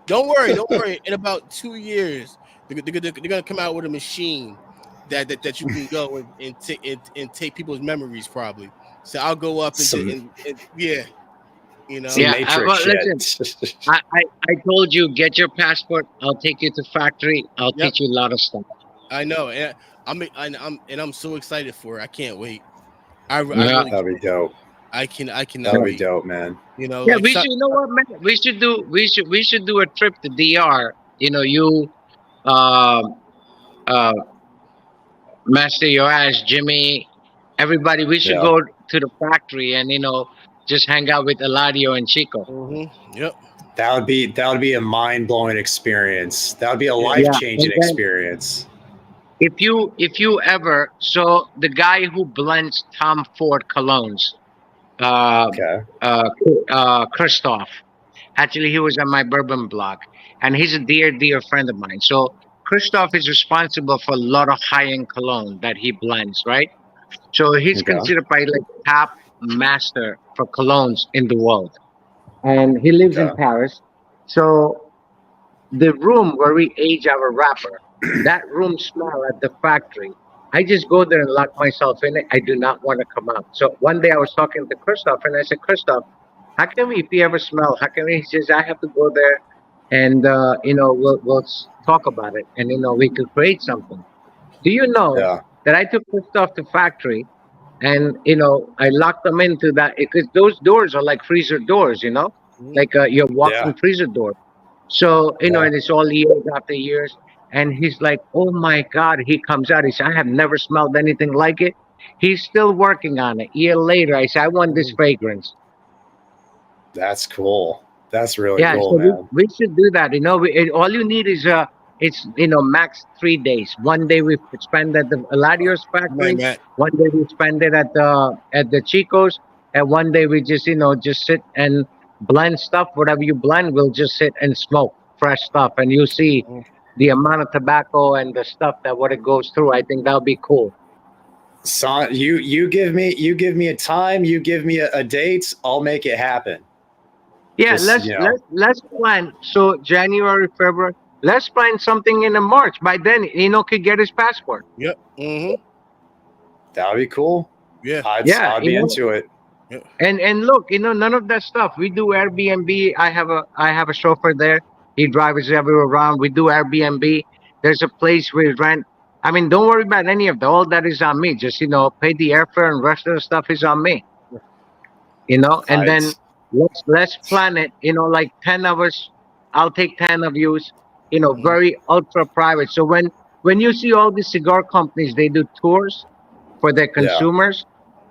Speaker 2: Don't worry. In about 2 years, they're gonna come out with a machine that you can go and take people's memories probably. So I'll go up and you know.
Speaker 3: Listen, I told you, get your passport. I'll take you to factory. I'll teach you a lot of stuff.
Speaker 2: I know, and I'm so excited for it. I can't wait.
Speaker 1: That'd be dope.
Speaker 2: I cannot.
Speaker 1: That'd be dope, man.
Speaker 2: You know,
Speaker 3: yeah, you know what, man? We should do a trip to DR. You know, you, Master Your Ass, Jimmy, everybody. We should go to the factory and just hang out with Eladio and Chico.
Speaker 2: Mm-hmm. Yep.
Speaker 1: That would be a mind-blowing experience. That would be a life-changing experience.
Speaker 3: If you ever so the guy who blends Tom Ford colognes, Christoph, actually he was on my bourbon blog, and he's a dear friend of mine. So Christoph is responsible for a lot of high-end cologne that he blends, right? So he's considered by like top master for colognes in the world, and he lives in Paris. So the room where we age our wrapper, that room smell at the factory, I just go there and lock myself in it. I do not want to come out. So one day I was talking to Christoph, and I said, Christoph, how can we, if you ever smell, how can we? He says, I have to go there, and we'll talk about it, and we could create something. Do you know that I took Christoph to factory, and I locked them into that, because those doors are like freezer doors, like your walk-in freezer door. So and it's all years after years. And he's like, oh my God, he comes out. He said, I have never smelled anything like it. He's still working on it. A year later, I said, I want this fragrance.
Speaker 1: That's cool. That's really cool,
Speaker 3: so
Speaker 1: man.
Speaker 3: we should do that. All you need is it's max 3 days. One day we spend at the Eladio's factory. One day we spend it at the Chico's, and one day we just just sit and blend stuff. Whatever you blend, we'll just sit and smoke fresh stuff, and you see the amount of tobacco and the stuff that what it goes through. I think that'll be cool.
Speaker 1: So you give me a time, you give me a date, I'll make it happen.
Speaker 3: Yeah, let's plan. So January, February, let's plan something in March. By then, could get his passport.
Speaker 2: Yep. Mm-hmm.
Speaker 1: That would be cool.
Speaker 2: Yeah.
Speaker 1: I'd be into it.
Speaker 3: Yeah. And look, none of that stuff. We do Airbnb. I have a chauffeur there. He drives everywhere around. We do Airbnb. There's a place we rent. I mean, don't worry about any of that. All that is on me. Just pay the airfare, and rest of the stuff is on me. And then let's plan it. Like 10 of us. I'll take 10 of you. very ultra private. So when you see all these cigar companies, they do tours for their consumers,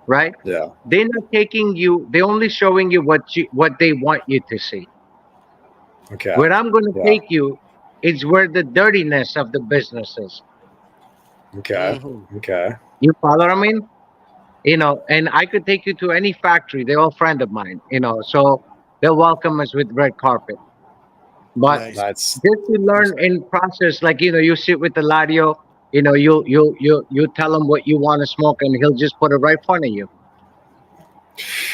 Speaker 3: right?
Speaker 1: Yeah.
Speaker 3: They're not taking you. They're only showing you what they want you to see.
Speaker 1: Okay.
Speaker 3: Where I'm going to
Speaker 1: Yeah.
Speaker 3: take you is where the dirtiness of the business is.
Speaker 1: Okay. Okay.
Speaker 3: You follow what I mean? And I could take you to any factory. They're all friend of mine. So they'll welcome us with red carpet. But
Speaker 2: Nice.
Speaker 1: That's
Speaker 3: just to learn in process, like you sit with the ladio, you tell him what you want to smoke, and he'll just put it right in front of you,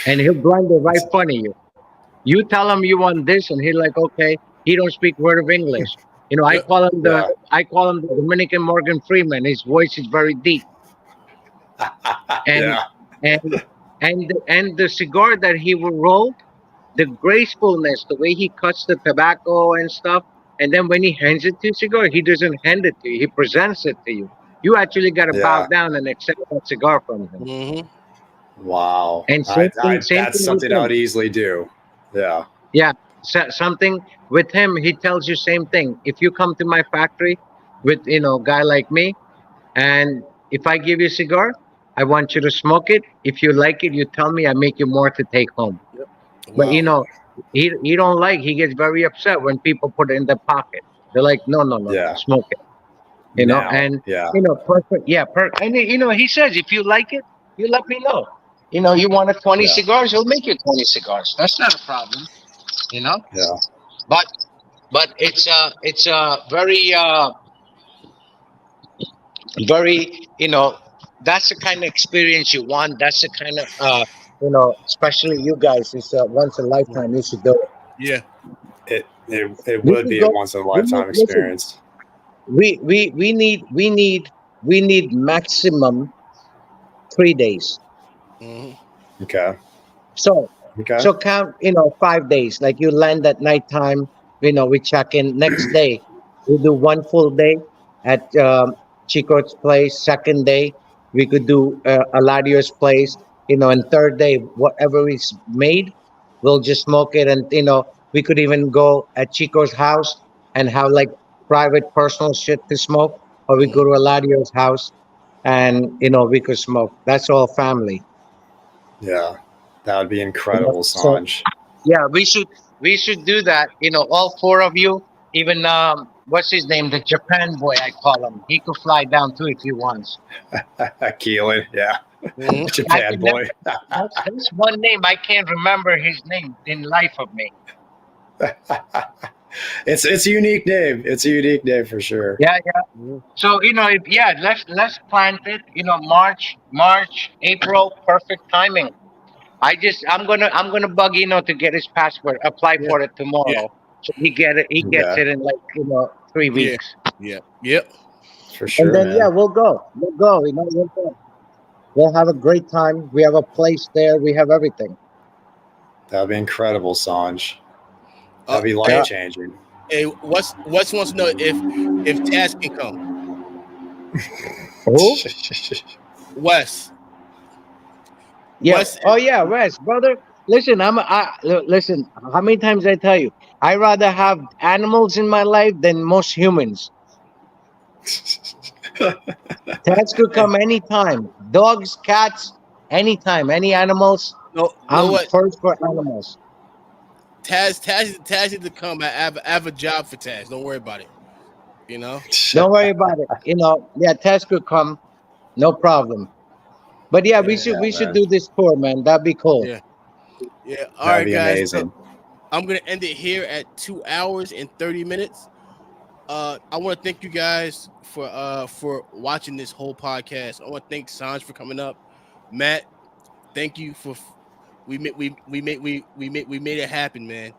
Speaker 3: and he'll blend it right in front of you. You tell him you want this, and he's like, okay. He don't speak word of English. I
Speaker 2: Yep.
Speaker 3: call him the Dominican Morgan Freeman. His voice is very deep, and
Speaker 1: yeah.
Speaker 3: and the cigar that he will roll, the gracefulness, the way he cuts the tobacco and stuff, and then when he hands it to you, cigar, he doesn't hand it to you. He presents it to you. You actually got to bow
Speaker 1: Yeah.
Speaker 3: down and accept that cigar from him.
Speaker 2: Mm-hmm.
Speaker 1: Wow.
Speaker 3: And same
Speaker 1: That's
Speaker 3: thing with
Speaker 1: something I
Speaker 3: him.
Speaker 1: would easily do. Yeah.
Speaker 3: Yeah, something with him. He tells you same thing. If you come to my factory with a guy like me, and if I give you a cigar, I want you to smoke it. If you like it, you tell me. I make you more to take home. But
Speaker 2: Wow.
Speaker 3: he don't like. He gets very upset when people put it in their pocket. They're like, no,
Speaker 1: Yeah.
Speaker 3: smoke it.
Speaker 1: Now.
Speaker 3: And
Speaker 1: Yeah.
Speaker 3: perfect. Yeah, and he says, if you like it, you let me know. You want 20
Speaker 1: Yeah.
Speaker 3: cigars, he'll make you 20 cigars. That's not a problem.
Speaker 1: Yeah.
Speaker 3: But it's very very that's the kind of experience you want. That's the kind of especially you guys. It's once a lifetime. You should do it.
Speaker 2: Yeah.
Speaker 1: It
Speaker 3: We
Speaker 1: would
Speaker 3: could
Speaker 1: be a
Speaker 3: go.
Speaker 1: once in a lifetime
Speaker 3: Listen,
Speaker 1: experience.
Speaker 3: we need maximum 3 days.
Speaker 2: Mm-hmm.
Speaker 1: Okay.
Speaker 3: So
Speaker 1: Okay.
Speaker 3: so count 5 days. Like you land at nighttime. We check in next day. We do one full day at Chico's place. Second day we could do Aladio's place. And third day whatever is made, we'll just smoke it. And we could even go at Chico's house and have like private personal shit to smoke, or we go to Aladio's house and we could smoke. That's all family.
Speaker 1: Yeah. That would be incredible,
Speaker 3: So
Speaker 1: Sanj.
Speaker 3: yeah, we should do that. All four of you. Even what's his name? The Japan boy, I call him. He could fly down too if he wants.
Speaker 1: Keelan. Yeah.
Speaker 2: Mm-hmm.
Speaker 3: I
Speaker 1: Japan
Speaker 3: can
Speaker 1: boy.
Speaker 3: that's one name I can't remember his name in life of me.
Speaker 1: It's a unique name. It's a unique name for sure.
Speaker 3: Yeah. So let's plant it. March, April, perfect timing. I'm gonna bug to get his passport, apply
Speaker 2: Yeah.
Speaker 3: for it tomorrow. So he gets
Speaker 1: Okay.
Speaker 3: it in like 3 weeks.
Speaker 2: Yeah. Yep.
Speaker 1: For sure,
Speaker 3: And then
Speaker 1: man.
Speaker 3: we'll go. We'll go. We'll have a great time. We have a place there. We have everything.
Speaker 1: That'd be incredible, Sanj.
Speaker 2: Uh,
Speaker 1: That'd be
Speaker 2: hey,
Speaker 1: life changing.
Speaker 2: hey, Wes wants to know if Taz can come.
Speaker 3: Who?
Speaker 2: Wes.
Speaker 3: Yeah.
Speaker 2: Wes.
Speaker 3: Oh yeah, Wes, brother. Listen, listen. How many times I tell you? I rather have animals in my life than most humans. Cats could come anytime. Dogs, cats, anytime. Any animals.
Speaker 2: No.
Speaker 3: I'm
Speaker 2: What?
Speaker 3: first for animals.
Speaker 2: Taz need to come. I have a job for Taz. Don't worry about it.
Speaker 3: Don't worry about it. Yeah, Tess could come. No problem. But yeah, we should
Speaker 1: man.
Speaker 3: do this tour, man. That'd be cool.
Speaker 2: Yeah. Yeah. All
Speaker 1: That'd
Speaker 2: right,
Speaker 1: be
Speaker 2: guys.
Speaker 1: amazing.
Speaker 2: So I'm gonna end it here at 2 hours and 30 minutes. I want to thank you guys for watching this whole podcast. I want to thank Sanj for coming up. Matt, thank you for we made it happen, man.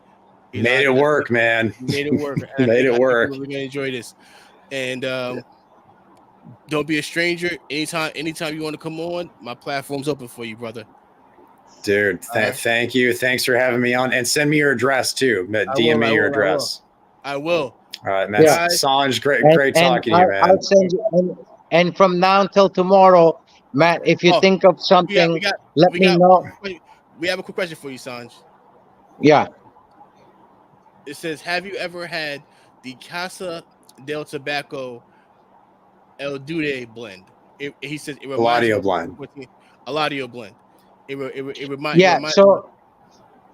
Speaker 1: Made it work, man.
Speaker 2: Made it work.
Speaker 1: Made it work.
Speaker 2: We're gonna enjoy this. And don't be a stranger. Anytime you want to come on, my platform's open for you, brother.
Speaker 1: Dude, thank you. Thanks for having me on. And send me your address too. DM me your address.
Speaker 2: I will.
Speaker 1: All right, man.
Speaker 3: Yeah.
Speaker 1: Sanj, great
Speaker 3: And
Speaker 1: talking to you, man.
Speaker 3: I'll send you. And from now until tomorrow, Matt, if you think of something, let me know.
Speaker 2: We have a quick question for you, Sanj.
Speaker 3: Yeah.
Speaker 2: It says, have you ever had the Casa del Tobacco El Dude blend. He says it reminds him
Speaker 1: Eladio
Speaker 2: of
Speaker 1: blend.
Speaker 2: Eladio blend. It
Speaker 4: Yeah.
Speaker 2: reminds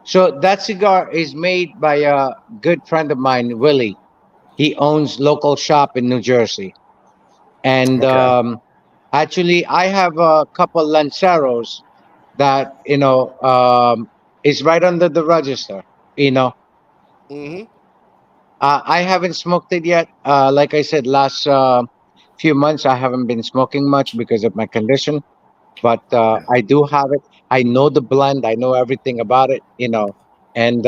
Speaker 4: So that cigar is made by a good friend of mine, Willie. He owns local shop in New Jersey, and
Speaker 1: Okay.
Speaker 4: actually, I have a couple Lanceros that is right under the register. You know,
Speaker 2: mm-hmm.
Speaker 4: I haven't smoked it yet. Like I said, last few months I haven't been smoking much because of my condition. But
Speaker 1: Yeah.
Speaker 4: I do have it. I know the blend. I know everything about it. And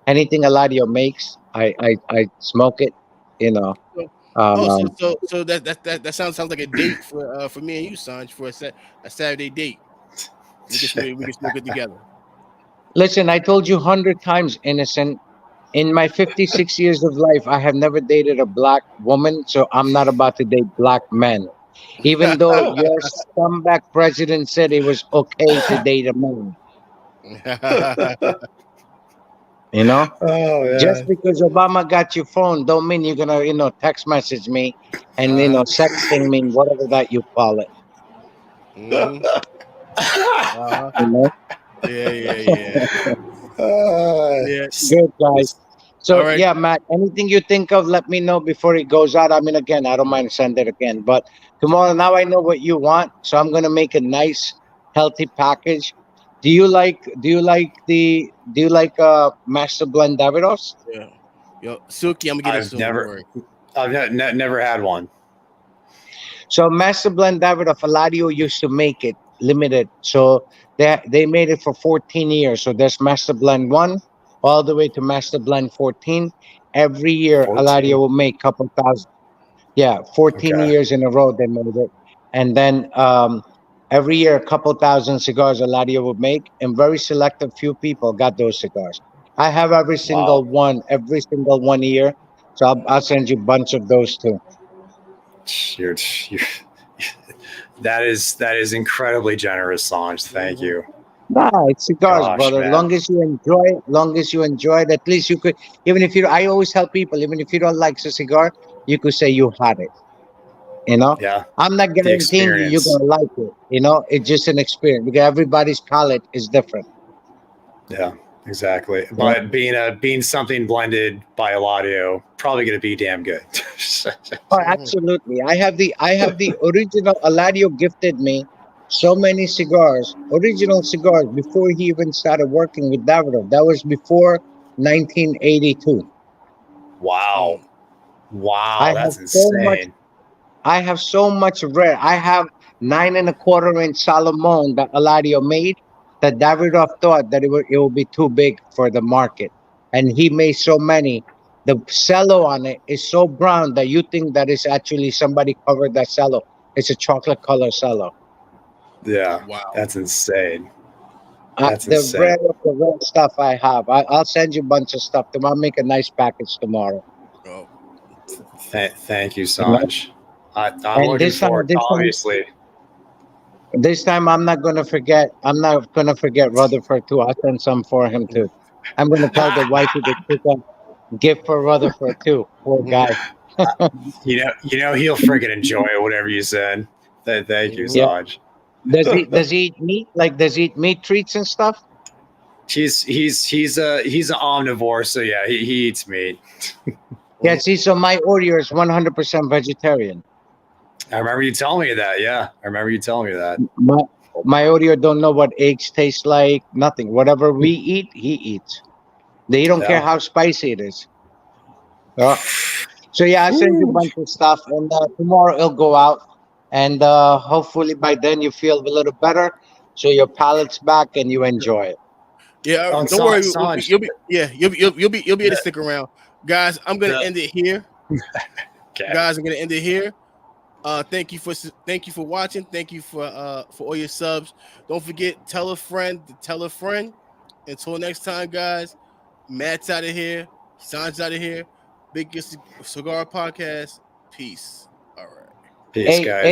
Speaker 4: anything Eladio makes, I smoke it. You know.
Speaker 2: Oh,
Speaker 4: Um,
Speaker 2: so that sounds like a date for me and you, Sanj, for a Saturday date. We can smoke it together.
Speaker 4: Listen, I told you 100 times, innocent. In my 56 years of life, I have never dated a black woman, so I'm not about to date black men. Even though your scumbag president said it was okay to date a man, you know?
Speaker 1: Oh
Speaker 4: Just
Speaker 1: man.
Speaker 4: because Obama got your phone, don't mean you're gonna, text message me and sexting me, whatever that you call it.
Speaker 2: hmm uh-huh.
Speaker 4: You know?
Speaker 2: Yeah. Yeah.
Speaker 4: Good guys.
Speaker 2: All
Speaker 4: So
Speaker 2: right.
Speaker 4: yeah, Matt, anything you think of, let me know before it goes out. I mean, again, I don't mind send it again. But tomorrow, now I know what you want, so I'm gonna make a nice, healthy package. Do you like Master Blend Davidos?
Speaker 2: Yeah. Yo, Silky, I'm gonna get it
Speaker 1: I've
Speaker 2: soon. Don't
Speaker 1: never,
Speaker 2: worry.
Speaker 1: never had one.
Speaker 4: So Master Blend Davidoff, Eladio used to make it limited. So they made it for 14 years. So there's Master Blend 1 all the way to Master Blend 14. Every year, Eladio
Speaker 1: 14.
Speaker 4: will make couple thousand. Yeah, 14
Speaker 1: Okay.
Speaker 4: years in a row they made it. And then every year, a couple thousand cigars Eladio would make. And very selective few people got those cigars. I have every
Speaker 1: Wow.
Speaker 4: single one here. So I'll send you a bunch of those too.
Speaker 1: You're that is incredibly generous, Sanj. Thank you.
Speaker 4: Nah, it's cigars,
Speaker 1: Gosh,
Speaker 4: brother.
Speaker 1: man.
Speaker 4: Long as you enjoy it, at least you could, even if you, I always tell people, even if you don't like the cigar, you could say you had it. You know,
Speaker 1: Yeah.
Speaker 4: I'm not
Speaker 1: The
Speaker 4: guaranteeing you're
Speaker 1: experience.
Speaker 4: gonna like it. It's just an experience because everybody's palate is different.
Speaker 1: Yeah, exactly.
Speaker 4: You know?
Speaker 1: But being something blended by Eladio, probably gonna be damn good.
Speaker 4: Oh, absolutely. I have the original. Aladio gifted me so many cigars, original cigars, before he even started working with Davidoff. That was before 1982.
Speaker 1: Wow.
Speaker 4: I
Speaker 1: Wow,
Speaker 4: have
Speaker 1: that's
Speaker 4: so much.
Speaker 1: insane.
Speaker 4: I have so much red. I have 9.25 inch Salomon that Eladio made that Davidoff thought that it would be too big for the market. And he made so many. The cello on it is so brown that you think that it's actually somebody covered that cello. It's a chocolate color cello.
Speaker 1: Yeah,
Speaker 2: Wow.
Speaker 1: that's insane. That's
Speaker 4: The
Speaker 1: insane.
Speaker 4: red stuff I have. I'll send you a bunch of stuff. I'll make a nice package tomorrow.
Speaker 2: Oh,
Speaker 1: Thank you,
Speaker 4: You know?
Speaker 1: Sanj. I'm
Speaker 4: And
Speaker 1: looking forward to, obviously.
Speaker 4: this time I'm not gonna forget. I'm not gonna forget Rutherford too. I'll send some for him too. I'm gonna tell the wifey to pick up gift for Rutherford too. Poor guy.
Speaker 1: He'll friggin' enjoy it, whatever you said. Thank you,
Speaker 4: Yeah.
Speaker 1: Sanj.
Speaker 4: Does he eat meat? Like, does he eat meat treats and stuff?
Speaker 1: He's an omnivore, so yeah, he eats meat.
Speaker 4: Yeah. See, so my Oreo is 100% vegetarian.
Speaker 1: I remember you telling me that. Yeah, I remember you telling me that.
Speaker 4: My Oreo don't know what eggs taste like. Nothing. Whatever we eat, he eats. They don't care
Speaker 1: Yeah.
Speaker 4: how spicy it is. Yeah. So yeah, I'll send you a bunch of stuff, and tomorrow it'll go out, and hopefully by then you feel a little better, so your palate's back and you enjoy it.
Speaker 2: yeah.
Speaker 1: On
Speaker 2: Don't worry.
Speaker 1: Sanj,
Speaker 2: You'll be able to stick around, guys. I'm gonna
Speaker 1: the-
Speaker 2: end it here.
Speaker 1: okay.
Speaker 2: Guys, I'm gonna end it here. Thank you for watching. Thank you for all your subs. Don't forget, tell a friend to tell a friend. Until next time, guys. Matt's out of here. Sanj's out of here. Big Cigar Podcast. Peace. All right.
Speaker 1: Peace, guys.